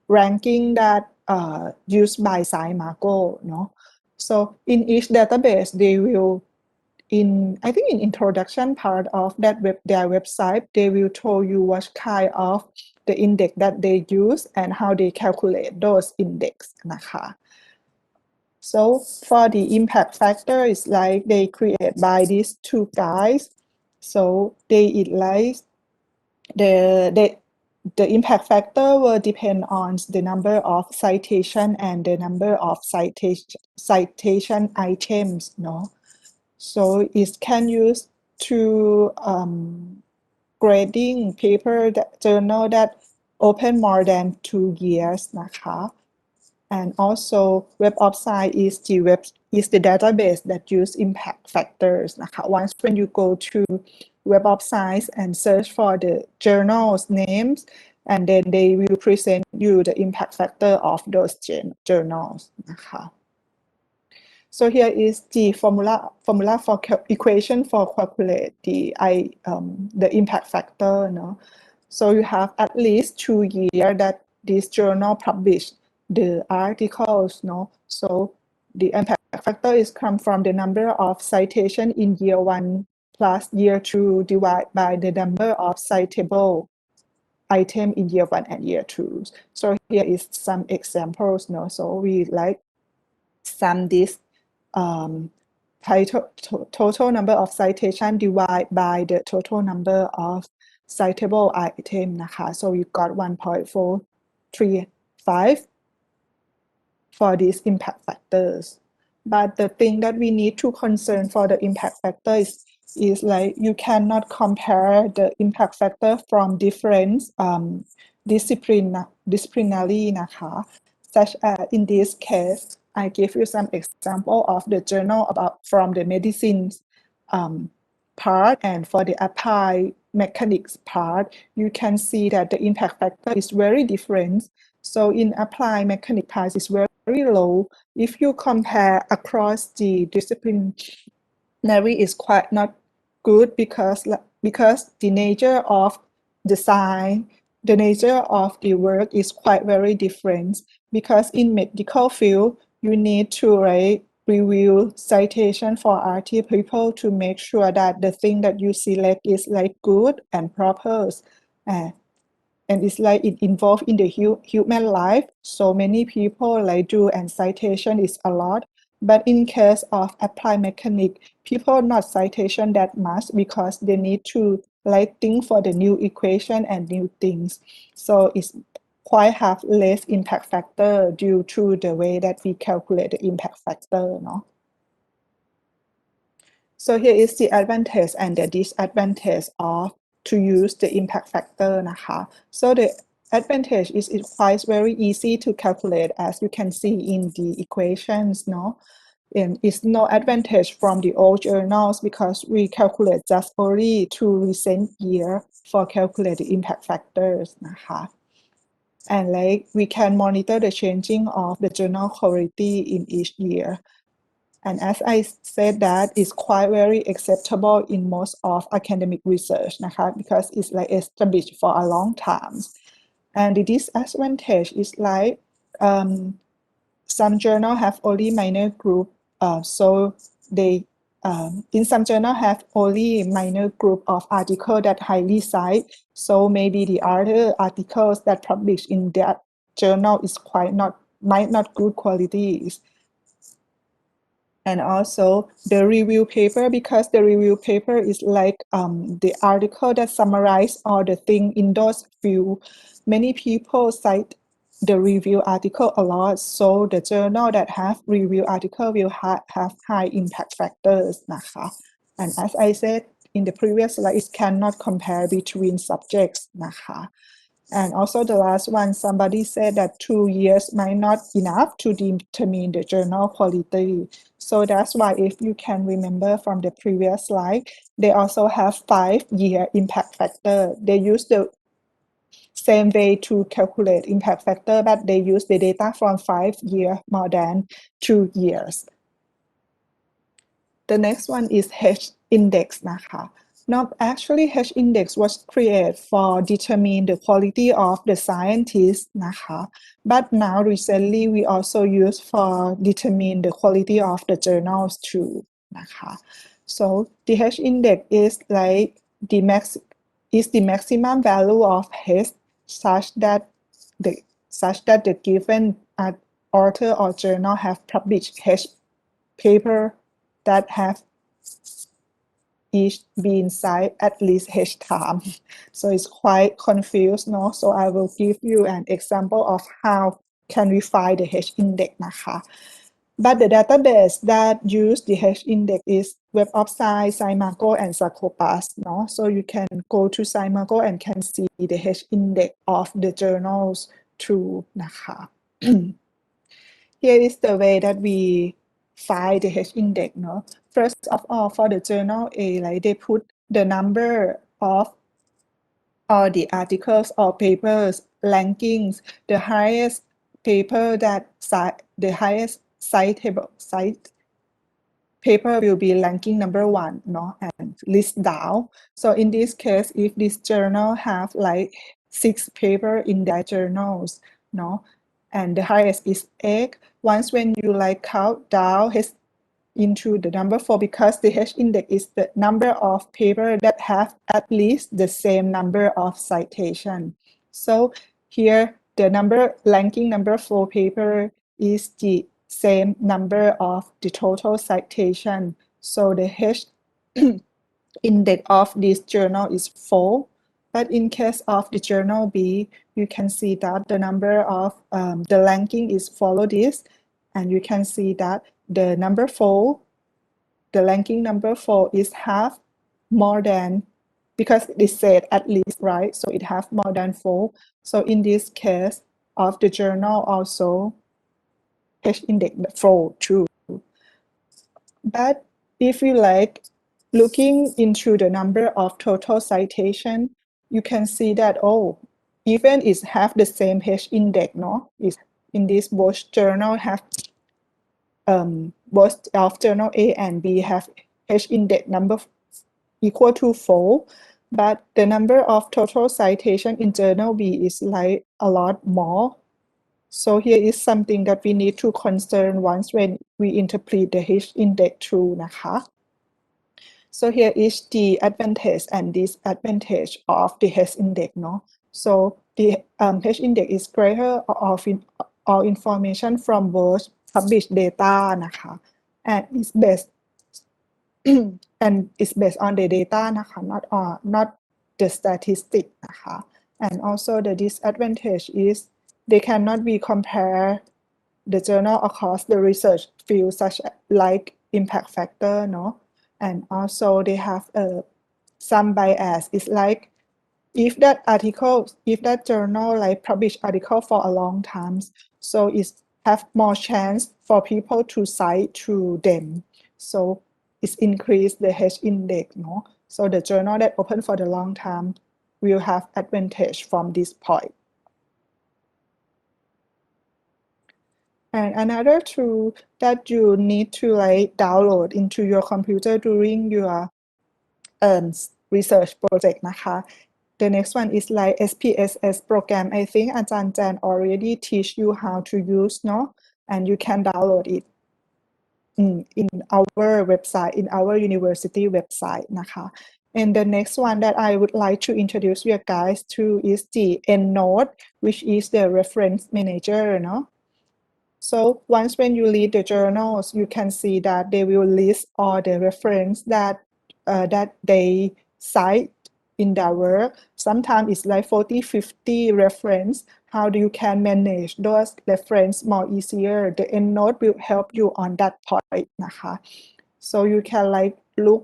ranking that used by SciMargo, no? So in each database, they will I think in introduction part of that their website, they will tell you what kind of the index that they use and how they calculate those index นะคะ So for the impact factor, it's like they create by these two guys. So they like the impact factor will depend on the number of citation and the number of citation items, no? So it can use to grading paper journal that open more than 2 years นะคะ And also Web of Science is the database that use impact factors นะคะ Once when you go to Web of Science and search for the journals names, and then they will present you the impact factor of those journals นะคะ So here is the formula for equation for calculate the impact factor, no? So you have at least 2 years that this journal published the articles, no? So the impact factor is come from the number of citation in year 1 plus year 2 divided by the number of citable item in year 1 and year 2. So here is some examples, no? So we like sum this total number of citation divided by the total number of citable item นะคะ So you got 1.435 for these impact factors. But the thing that we need to concern for the impact factor is is like you cannot compare the impact factor from different disciplinary นะคะ such as in this case I give you some example of the journal about from the medicine part and for the applied mechanics part you can see that the impact factor is very different. So in applied mechanics part is very low. If you compare across the disciplinary is quite not good because the nature of design, the nature of the work is quite very different. Because in medical field, you need to review citation for RT people to make sure that the thing that you select is like good and proper. And it's like it involved in the human life. So many people like do and citation is a lot. But in case of applied mechanics, people not citation that much because they need to like think for the new equation and new things. So it's quite have less impact factor due to the way that we calculate the impact factor, no? So here is the advantage and the disadvantage of to use the impact factor นะคะ So the advantage is it's quite very easy to calculate as you can see in the equations, no? And it's no advantage from the old journals because we calculate just only 2 recent year for calculate the impact factors นะคะ And like we can monitor the changing of the journal quality in each year. And as I said that is quite very acceptable in most of academic research นะคะ because it's like established for a long time. And the disadvantage is like some journal have only minor group, so they in some journal have only minor group of article that highly cite. So maybe the other articles that published in that journal is might not good qualities. And also the review paper, because the review paper is like the article that summarize all the thing in those field. Many people cite the review article a lot, so the journal that have review article will have high impact factors นะคะ And as I said in the previous slide, it cannot compare between subjects นะคะ And also the last one, somebody said that 2 years might not enough to determine the journal quality. So that's why if you can remember from the previous slide, they also have 5-year impact factor. They use the same way to calculate impact factor, but they use the data from 5 years more than 2 years. The next one is H index นะคะ Now, actually, H index was created for determine the quality of the scientist นะคะ But now recently we also use for determine the quality of the journals too นะคะ So the H index is like the maximum value of H such that the given author or journal have published H paper that have each been cited at least H time. So it's quite confused, no? So I will give you an example of how can we find the H index นะคะ But the database that use the H index is Web of Science, Scimago, and Scopus, no? So you can go to Scimago and can see the H index of the journals too นะคะ Here is the way that we find the H index, no? First of all, for the journal A, like they put the number of all the articles or papers rankings, the highest paper that the highest citable paper will be ranking number 1, no? And list down. So in this case, if this journal have like 6 paper in their journals, no? And the highest is 8. Once when you like count down into the number 4, because the H index is the number of paper that have at least the same number of citation. So here the ranking number 4 paper is the same number of the total citation. So the H index of this journal is 4. But in case of the journal B, you can see that the number of the ranking is follow this, and you can see that the number 4, the ranking number 4 is half more than, because it said at least, right? So it have more than 4. So in this case of the journal also H index 4 too. But if you like looking into the number of total citation, you can see that, oh, even it have the same H index, no? Is in this both journal have both of journal A and B have H index number equal to 4, but the number of total citation in journal B is like a lot more. So here is something that we need to concern once when we interpret the H index true นะคะ So here is the advantage and disadvantage of the H index, no? So the H index is greater of all information from both published data นะคะ and it's based and it's based on the data นะคะ not the statistic นะคะ and also the disadvantage is they cannot be compared the journal across the research field such like impact factor, no? And also they have some bias. It's like if that journal like publish article for a long time, so it have more chance for people to cite to them. So it's increase the H index, no? So the journal that open for the long time will have advantage from this point. And another tool that you need to like download into your computer during your research project นะคะ The next one is like SPSS program. I think อาจารย์แจน already teach you how to use, no? And you can download it in our website, in our university website นะคะ And the next one that I would like to introduce you guys to is the EndNote, which is the reference manager, no? So once when you read the journals, you can see that they will list all the reference that they cite in their work. Sometimes it's like 40, 50 reference. How do you can manage those reference more easier? The EndNote will help you on that point นะคะ So you can like look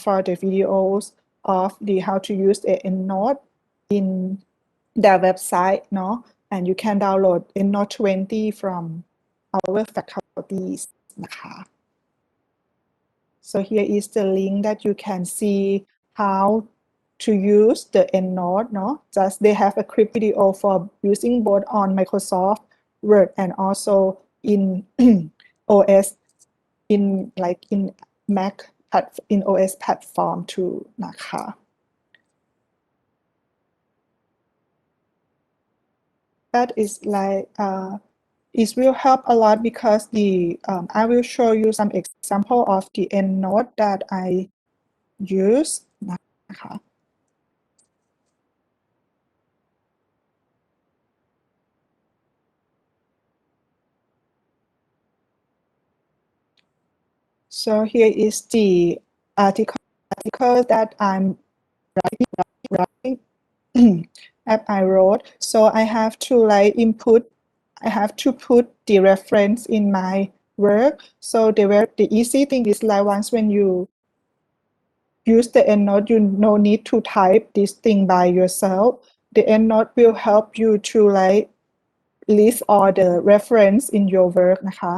for the videos of the how to use the EndNote in their website, no? And you can download EndNote 20 from our faculties นะคะ So here is the link that you can see how to use the EndNote, no? Just they have a quick video for using both on Microsoft Word and also in OS in Mac in OS platform too นะคะ That is like it will help a lot because I will show you some example of the EndNote that I use นะคะ So here is the article that I'm writing that I wrote. So I have to like I have to put the reference in my work. So the easy thing is like once when you use the EndNote, you no need to type this thing by yourself. The EndNote will help you to like list all the reference in your work นะคะ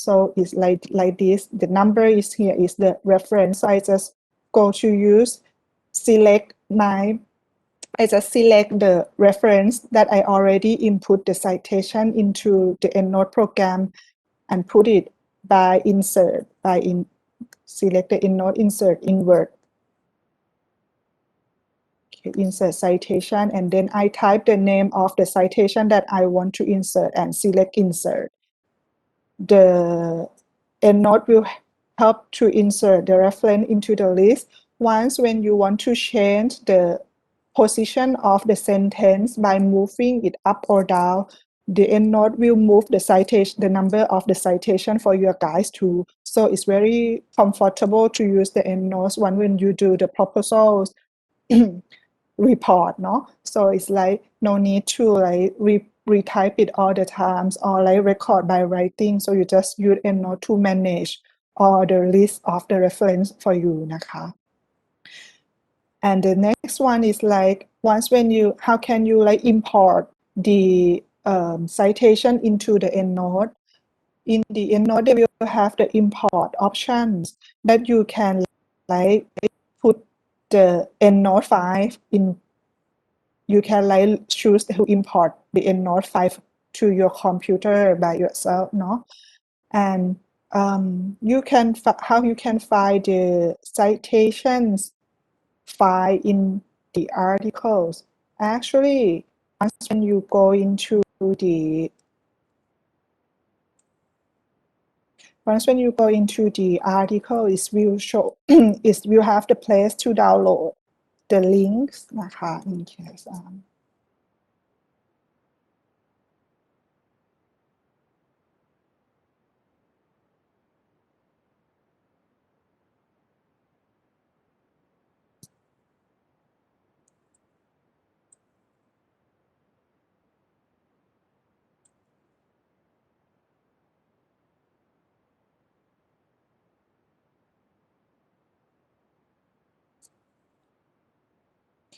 So it's like this. The number is here is the reference. So I just go to use I just select the reference that I already input the citation into the EndNote program and put it by insert, select the EndNote insert in Word. Okay, insert citation, and then I type the name of the citation that I want to insert and select insert. The EndNote will help to insert the reference into the list. Once when you want to change the position of the sentence by moving it up or down, the EndNote will move the citation, the number of the citation for your guys too. So it's very comfortable to use the EndNotes when you do the proposals report, no? So it's like no need to like retype it all the times or like record by writing. So you just use EndNote to manage all the list of the reference for you นะคะ And the next one is like how can you like import the citation into the EndNote? In the EndNote, they will have the import options that you can like put the EndNote file in. You can like choose to import the EndNote file to your computer by yourself, no? And you can how you can find the citations file in the articles. Actually, once when you go into the article, it will show it will have the place to download the links นะคะ in case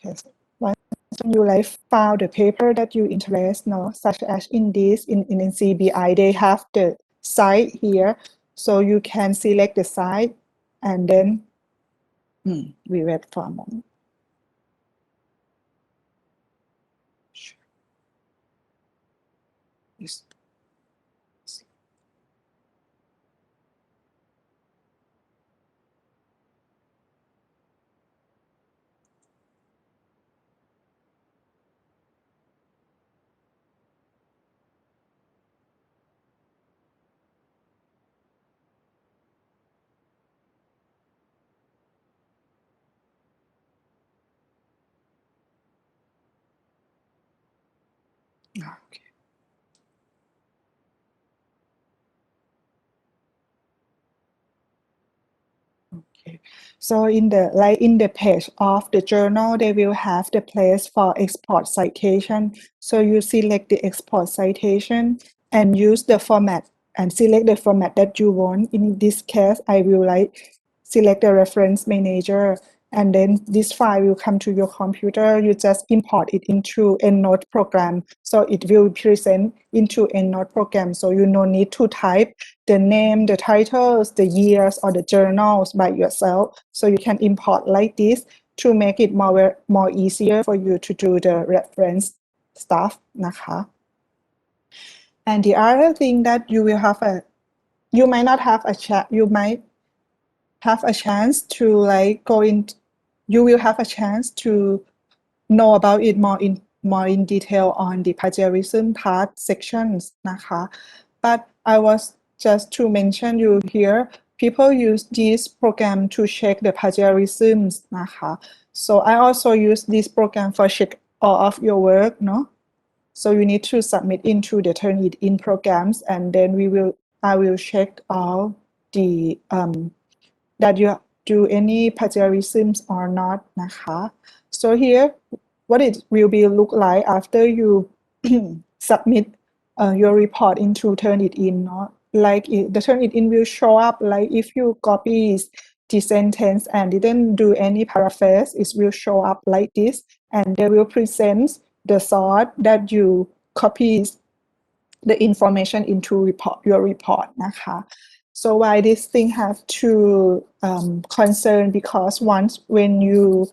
Yes. Once you like found the paper that you interest, no, such as in CBI, they have the site here, so you can select the site and then we wait for a moment. Yes. Okay. Okay. So in the page of the journal, they will have the place for export citation. So you select the export citation and use the format and select the format that you want. In this case, I will select the reference manager, and then this file will come to your computer. You just import it into EndNote program. So it will present into EndNote program. So you no need to type the name, the titles, the years, or the journals by yourself. So you can import like this to make it more easier for you to do the reference stuff นะคะ And the other thing that you might not have you might have a chance to you will have a chance to know about it more in detail on the plagiarism part sections นะคะ But I was just to mention you here, people use this program to check the plagiarisms นะคะ So I also use this program for check all of your work, no? So you need to submit into the Turnitin programs, and then I will check all the that you do any plagiarisms or not นะคะ So here, what it will be look like after you submit your report into Turnitin, no? The Turnitin will show up like if you copy the sentence and didn't do any paraphrase, it will show up like this, and they will present the source that you copy the information into your report นะคะ So why this thing have to concern, because when you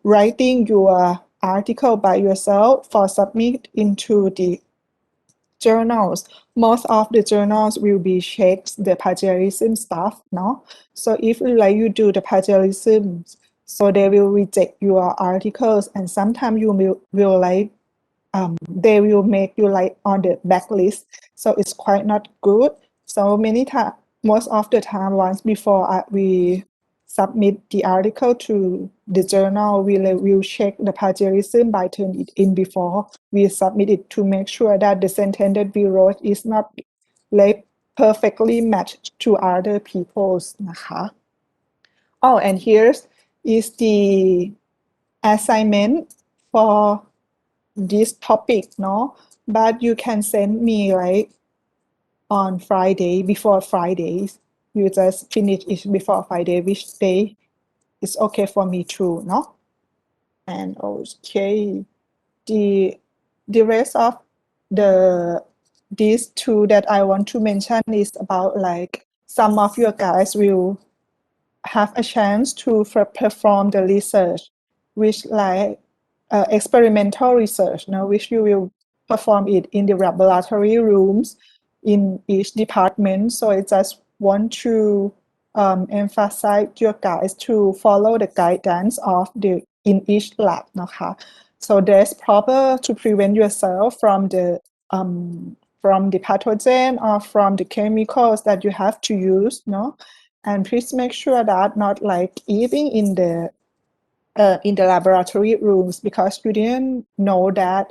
writing your article by yourself for submit into the journals, most of the journals will be checks the plagiarism stuff, no? So if you do the plagiarism, so they will reject your articles, and sometimes you will they will make you on the backlist. So it's quite not good. So most of the time, once before we submit the article to the journal, we will check the plagiarism by Turnitin before we submit it to make sure that the sentence that we wrote is not perfectly matched to other people's นะคะ Oh, and here is the assignment for this topic, no? But you can send me on Friday, before Fridays. You just finish it before Friday, which day it's okay for me too, no? And okay, the rest of these two that I want to mention is about like some of you guys will have a chance to perform the research, which like experimental research, no, which you will perform it in the laboratory rooms in each department. So I just want to emphasize you guys to follow the guidance of in each lab นะคะ so dress proper to prevent yourself from the pathogen or from the chemicals that you have to use, no? And please make sure that not like eating in the laboratory rooms, because you didn't know that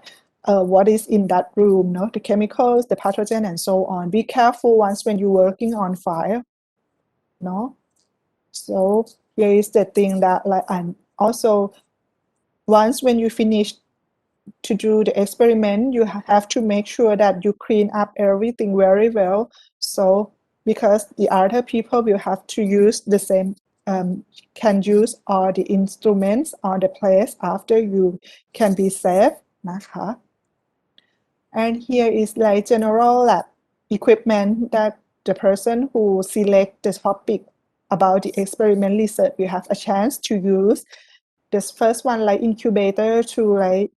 what is in that room, no? The chemicals, the pathogen, and so on. Be careful once when you're working on fire, no? So here is the thing that like, and also once when you finish to do the experiment, you have to make sure that you clean up everything very well. So because the other people will have to use the same, can use all the instruments on the place after you can be safe นะคะ And here is like general lab equipment that the person who select the topic about the experiment research will have a chance to use. This first one like incubator to like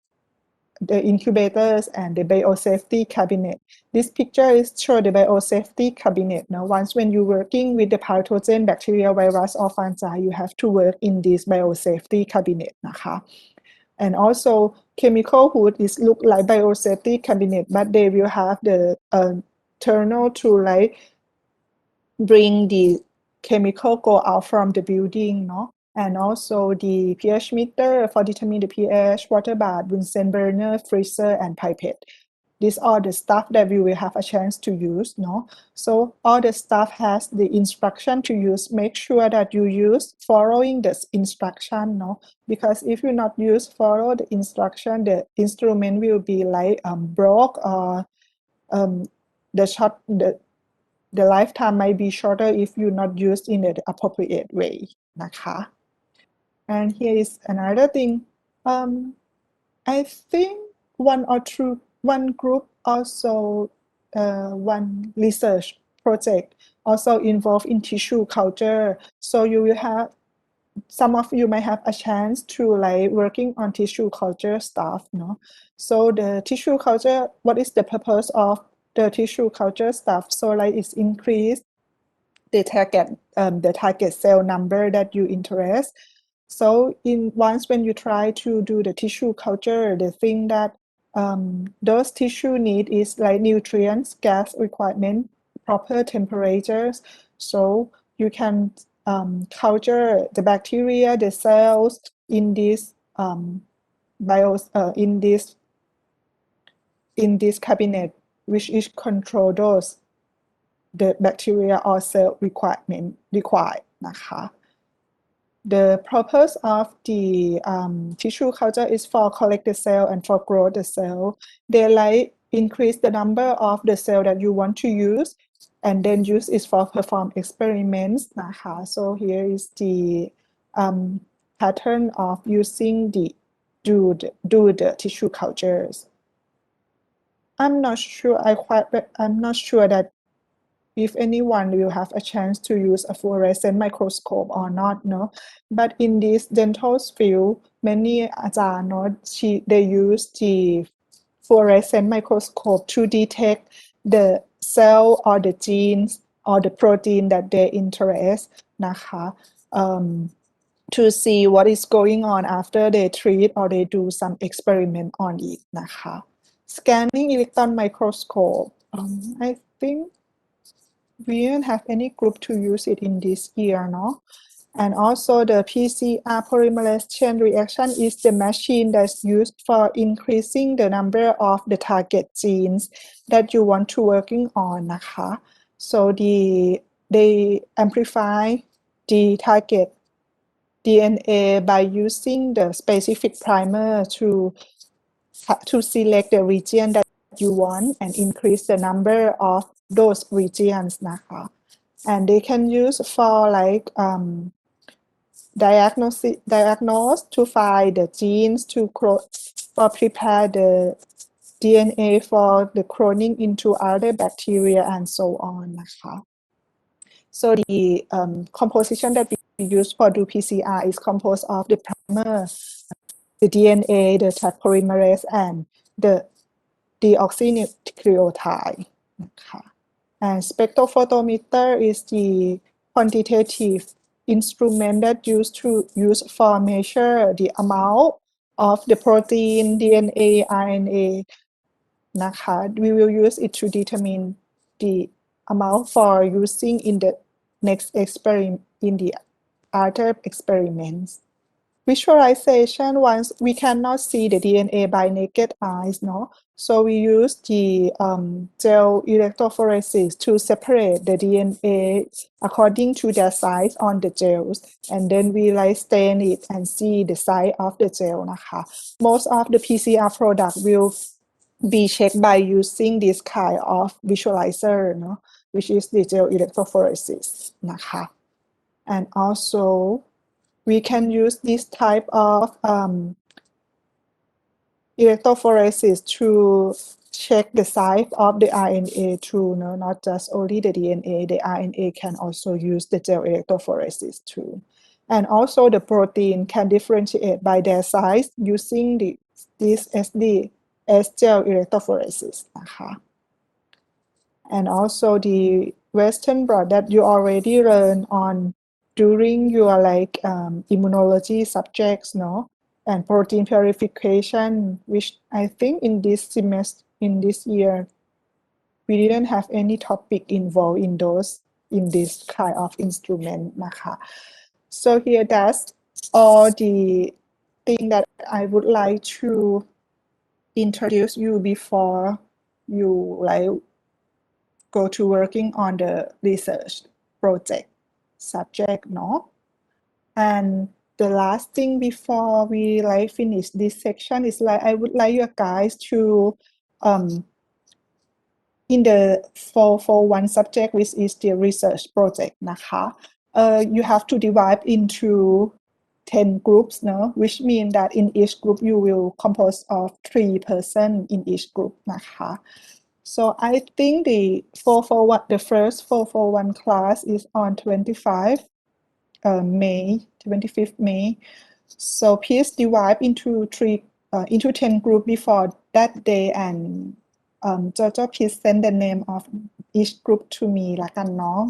the incubators and the biosafety cabinet. This picture is show the biosafety cabinet. Now, once when you're working with the pathogen, bacteria, virus, or fungi, you have to work in this biosafety cabinet นะคะ And also, chemical hood is look like biosafety cabinet, but they will have the tunnel to like bring the chemical go out from the building, no? And also the pH meter for determine the pH, water bath, Bunsen burner, freezer, and pipette. These are the stuff that we will have a chance to use, no? So all the stuff has the instruction to use. Make sure that you use following this instruction, no? Because if you not follow the instruction, the instrument will be like broke or the lifetime might be shorter if you not used in the appropriate way นะคะ And here is another thing. I think one group also one research project also involved in tissue culture. So you will have some of you may have a chance to like working on tissue culture stuff, no? So the tissue culture, what is the purpose of the tissue culture stuff? So like it's increase the target cell number that you interest. So once when you try to do the tissue culture, the thing that those tissue need is like nutrients, gas requirement, proper temperatures. So you can culture the bacteria, the cells in this in this cabinet, which is control those the bacteria or cell required นะคะ The purpose of the tissue culture is for collect the cell and for grow the cell. They like increase the number of the cell that you want to use, and then use is for perform experiments นะคะ So here is the pattern of using the do the tissue cultures. I'm not sure that if anyone will have a chance to use a fluorescent microscope or not, no? But in this dental field, many อาจารย์ no, they use the fluorescent microscope to detect the cell or the genes or the protein that they interest นะคะ to see what is going on after they treat or they do some experiment on it นะคะ Scanning electron microscope, I think we don't have any group to use it in this year, no? And also the PCR polymerase chain reaction is the machine that's used for increasing the number of the target genes that you want to working on นะคะ So they amplify the target DNA by using the specific primer to select the region that you want and increase the number of those regions นะคะ And they can use for like diagnose to find the genes for prepare the DNA for the cloning into other bacteria and so on นะคะ So the composition that we use for do PCR is composed of the primer, the DNA, the Taq polymerase, and the deoxynucleotide นะคะ And spectrophotometer is the quantitative instrument that used for measure the amount of the protein, DNA, RNA นะคะ We will use it to determine the amount for using in the next experiment in the other experiments. Visualization, once we cannot see the DNA by naked eyes, no? So we use the gel electrophoresis to separate the DNA according to their size on the gels, and then we like stain it and see the size of the gel นะคะ Most of the PCR product will be checked by using this kind of visualizer, no? Which is the gel electrophoresis นะคะ And also we can use this type of electrophoresis to check the size of the RNA too, no? Not just only the DNA, the RNA can also use the gel electrophoresis too. And also the protein can differentiate by their size using this as gel electrophoresis นะคะ And also the Western blot that you already learned on during your immunology subjects, no? And protein purification, which I think in this semester, in this year, we didn't have any topic involved in this kind of instrument นะคะ So here that's all the thing that I would like to introduce you before you go to working on the research project subject, no? And the last thing before we finish this section is I would like you guys to in the 441 subject, which is the research project นะคะ you have to divide into 10 groups, no? Which means that in each group you will compose of 3 persons in each group นะคะ So I think the first 441 class is on 25 25th May. So please divide into 10 groups before that day, and Jojo, please send the name of each group to me ละกันเนาะ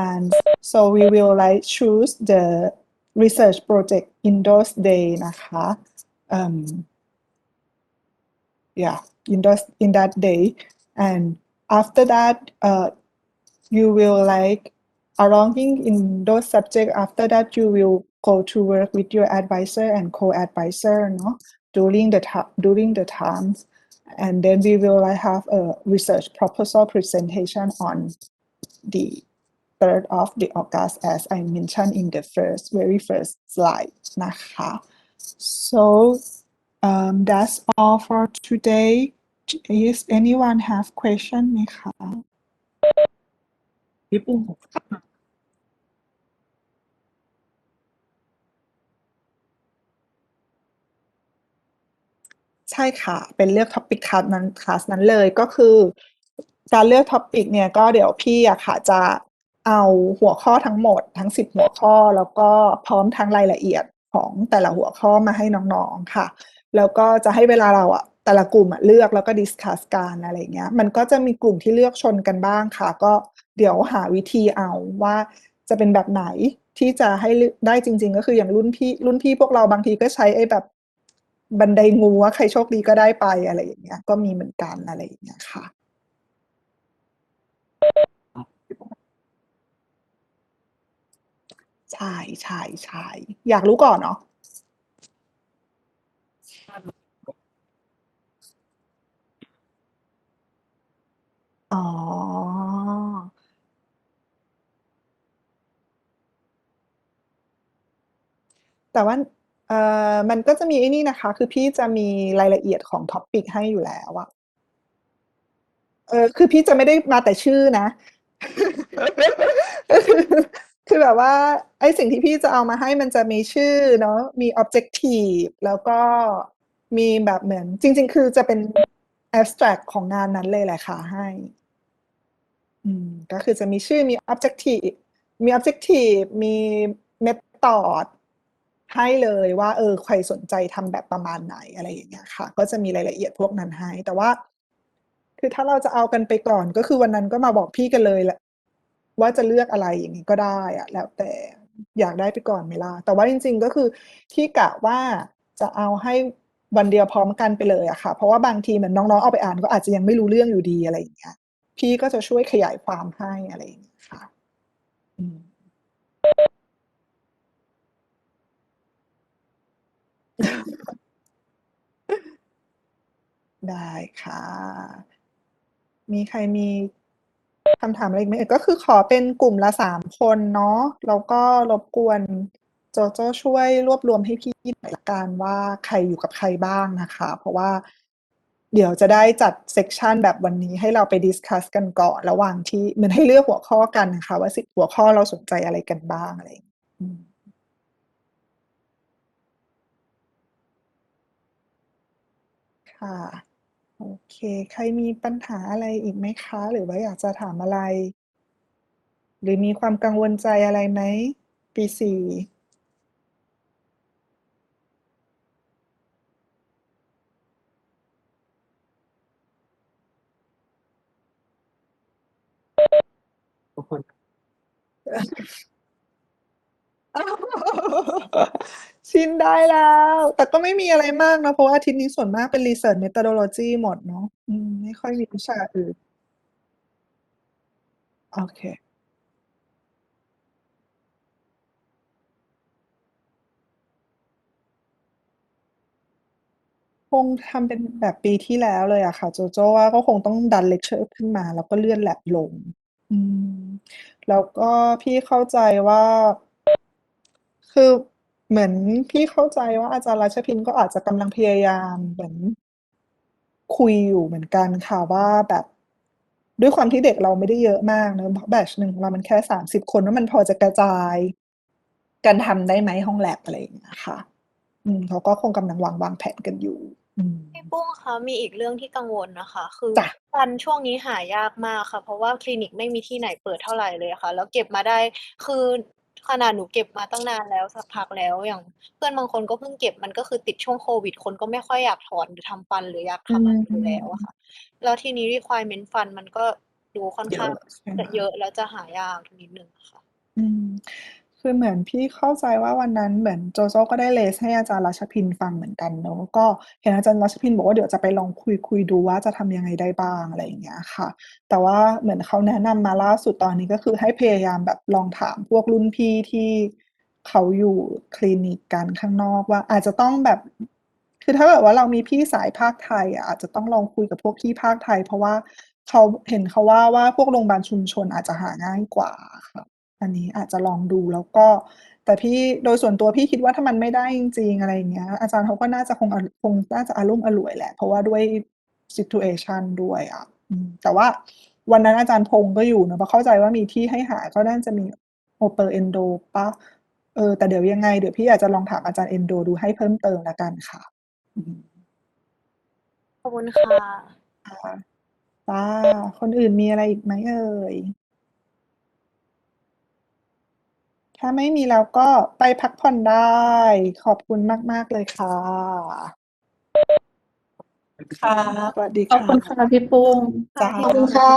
And so we will choose the research project in those days นะคะ Yeah, in that day, and after that you will along in those subjects. After that you will go to work with your advisor and co-advisor, no? during the times, and then we will have a research proposal presentation on the 3rd of the August, as I mentioned in the very first slide นะคะ So that's all for today. Is anyone have question ไหมคะ พี่ปุ้ง ใช่ค่ะ เป็นเลือกท็อปิกคลาสนั้นเลยก็คือการเลือกท็อปิกเนี่ยก็เดี๋ยวพี่อะค่ะจะเอาหัวข้อทั้งหมดทั้ง10หัวข้อแล้วก็พร้อมทั้งรายละเอียดของแต่ละหัวข้อมาให้น้องๆค่ะแล้วก็จะให้เวลาเราอะแต่ละกลุ่มเลือกแล้วก็ดิสคัสกันอะไรเงี้ยมันก็จะมีกลุ่มที่เลือกชนกันบ้างค่ะก็เดี๋ยวหาวิธีเอาว่าจะเป็นแบบไหนที่จะให้ได้จริงๆก็คืออย่างรุ่นพี่พวกเราบางทีก็ใช้แบบบันไดงูว่าใครโชคดีก็ได้ไปอะไรอย่างเงี้ยก็มีเหมือนกันอะไรอย่างเงี้ยค่ะใช่อยากรู้ก่อนเนาะอ๋อแต่ว่ามันก็จะมีไอ้นี่นะคะคือพี่จะมีรายละเอียดของท็อปิกให้อยู่แล้วอะคือพี่จะไม่ได้มาแต่ชื่อนะ คือ คือแบบว่าไอ้สิ่งที่พี่จะเอามาให้มันจะมีชื่อเนาะมี objective แล้วก็มีแบบเหมือนจริง ๆ คือจะเป็น abstract ของงานนั้นเลยแหละค่ะให้ก็คือจะมีชื่อมี objective มี method ให้เลยว่าใครสนใจทำแบบประมาณไหนอะไรอย่างเงี้ยค่ะ ก็จะมีรายละเอียดพวกนั้นให้ แต่ว่า คือถ้าเราจะเอากันไปก่อนก็คือวันนั้นก็มาบอกพี่กันเลยแหละว่าจะเลือกอะไรอย่างนี้ก็ได้อะแล้วแต่อยากได้ไปก่อนไหมล่ะแต่ว่าจริง ๆ ก็คือที่กะว่าจะเอาให้วันเดียวพร้อมกันไปเลยอะค่ะ เพราะว่าบางทีเหมือนน้องๆเอาไปอ่านก็อาจจะยังไม่รู้เรื่องอยู่ดีอะไรอย่างเงี้ยพี่ก็จะช่วยขยายความให้อะไรอย่างเงี้ยค่ะได้ค่ะ มีใครมีคำถามอะไรอีกไหมก็คือขอเป็นกลุ่มละ3 คนเนาะแล้วก็รบกวนโจโจ้ช่วยรวบรวมให้พี่หน่อยละกันว่าใครอยู่กับใครบ้างนะคะ เพราะว่าเดี๋ยวจะได้จัดเซกชันแบบวันนี้ให้เราไปดิสคัสกันก่อนระหว่างที่เหมือนให้เลือกหัวข้อกันนะคะว่า10 หัวข้อเราสนใจอะไรกันบ้างอะไรอย่างเงี้ยค่ะ โอเค ใครมีปัญหาอะไรอีกไหมคะ หรือว่าอยากจะถามอะไร หรือมีความกังวลใจอะไรไหม ปี 4 ชินได้แล้ว แต่ก็ไม่มีอะไรมากนะ เพราะว่าอาทิตย์นี้ส่วนมากเป็น research methodology หมดเนาะไม่ค่อยมีวิชาอื่น โอเค คงทำเป็นแบบปีที่แล้วเลยอะค่ะ โจโจ้ว่าก็คงต้องดันเลคเชอร์ขึ้นมา แล้วก็เลื่อนแลบลงแล้วก็พี่เข้าใจว่า คือเหมือนพี่เข้าใจว่าอาจารย์รัชพินก็อาจจะกำลังพยายามเหมือนคุยอยู่เหมือนกันค่ะว่าแบบ ด้วยความที่เด็กเราไม่ได้เยอะมากเนอะเพราะแบตชหนึ่งของเรามันแค่30 คนว่ามันพอจะกระจายกันทำได้ไหมห้องแลบอะไรอย่างเงี้ยค่ะเขาก็คงกำลังวางแผนกันอยู่ พี่ปุ้งคะมีอีกเรื่องที่กังวลนะคะ คือ จ้ะ ฟันช่วงนี้หายากมากค่ะ เพราะว่าคลินิกไม่มีที่ไหนเปิดเท่าไหร่เลยค่ะ แล้วเก็บมาได้คือขนาดหนูเก็บมาตั้งนานแล้วสักพักแล้วอย่างเพื่อนบางคนก็เพิ่งเก็บมันก็คือติดช่วงโควิดคนก็ไม่ค่อยอยากถอนหรือทำฟันหรืออยากทำอะไรอยู่แล้วอะค่ะ แล้วทีนี้ requirement ฟันมันก็ดูค่อน เย ข้าง อะใช่ไหม จะเยอะแล้วจะหายากนิดนึงค่ะ คือเหมือนพี่เข้าใจว่าวันนั้นเหมือนโจโจ้ก็ได้เลสให้อาจารย์รัชพินฟังเหมือนกันเนาะก็เห็นอาจารย์รัชพินบอกว่าเดี๋ยวจะไปลองคุยดูว่าจะทำยังไงได้บ้างอะไรอย่างเงี้ยค่ะ แต่ว่าเหมือนเขาแนะนำมาล่าสุดตอนนี้ก็คือให้พยายามแบบลองถามพวกรุ่นพี่ที่เขาอยู่คลินิกกันข้างนอกว่าอาจจะต้องแบบ คือถ้าเกิดว่าเรามีพี่สายภาคไทยอะอาจจะต้องลองคุยกับพวกพี่ภาคไทย เพราะว่าเขาเห็นเขาว่าพวกโรงพยาบาลชุมชนอาจจะหาง่ายกว่าค่ะ อันนี้อาจจะลองดูแล้วก็ แต่พี่โดยส่วนตัวพี่คิดว่าถ้ามันไม่ได้จริงๆอะไรอย่างเงี้ย อาจารย์เขาก็น่าจะคงน่าจะอารุ่มอร่วยแหละ เพราะว่าด้วย situation ด้วยอะแต่ว่าวันนั้นอาจารย์พงษ์ก็อยู่เนาะเพราะเข้าใจว่ามีที่ให้หาก็น่าจะมี Oper Endo เปล่าแต่เดี๋ยวยังไงเดี๋ยวพี่อาจจะลองถามอาจารย์ Endo ดูให้เพิ่มเติมแล้วกันค่ะ ขอบคุณค่ะ ค่ะจ้ะคนอื่นมีอะไรอีกไหมเอ่ย ถ้าไม่มีแล้วก็ไปพักผ่อนได้ ขอบคุณมาก ๆ เลยค่ะ ค่ะ สวัสดี ขอบ ค่ะ คุณค่ะพี่ปุ้ง จ้า ขอบคุณค่ะ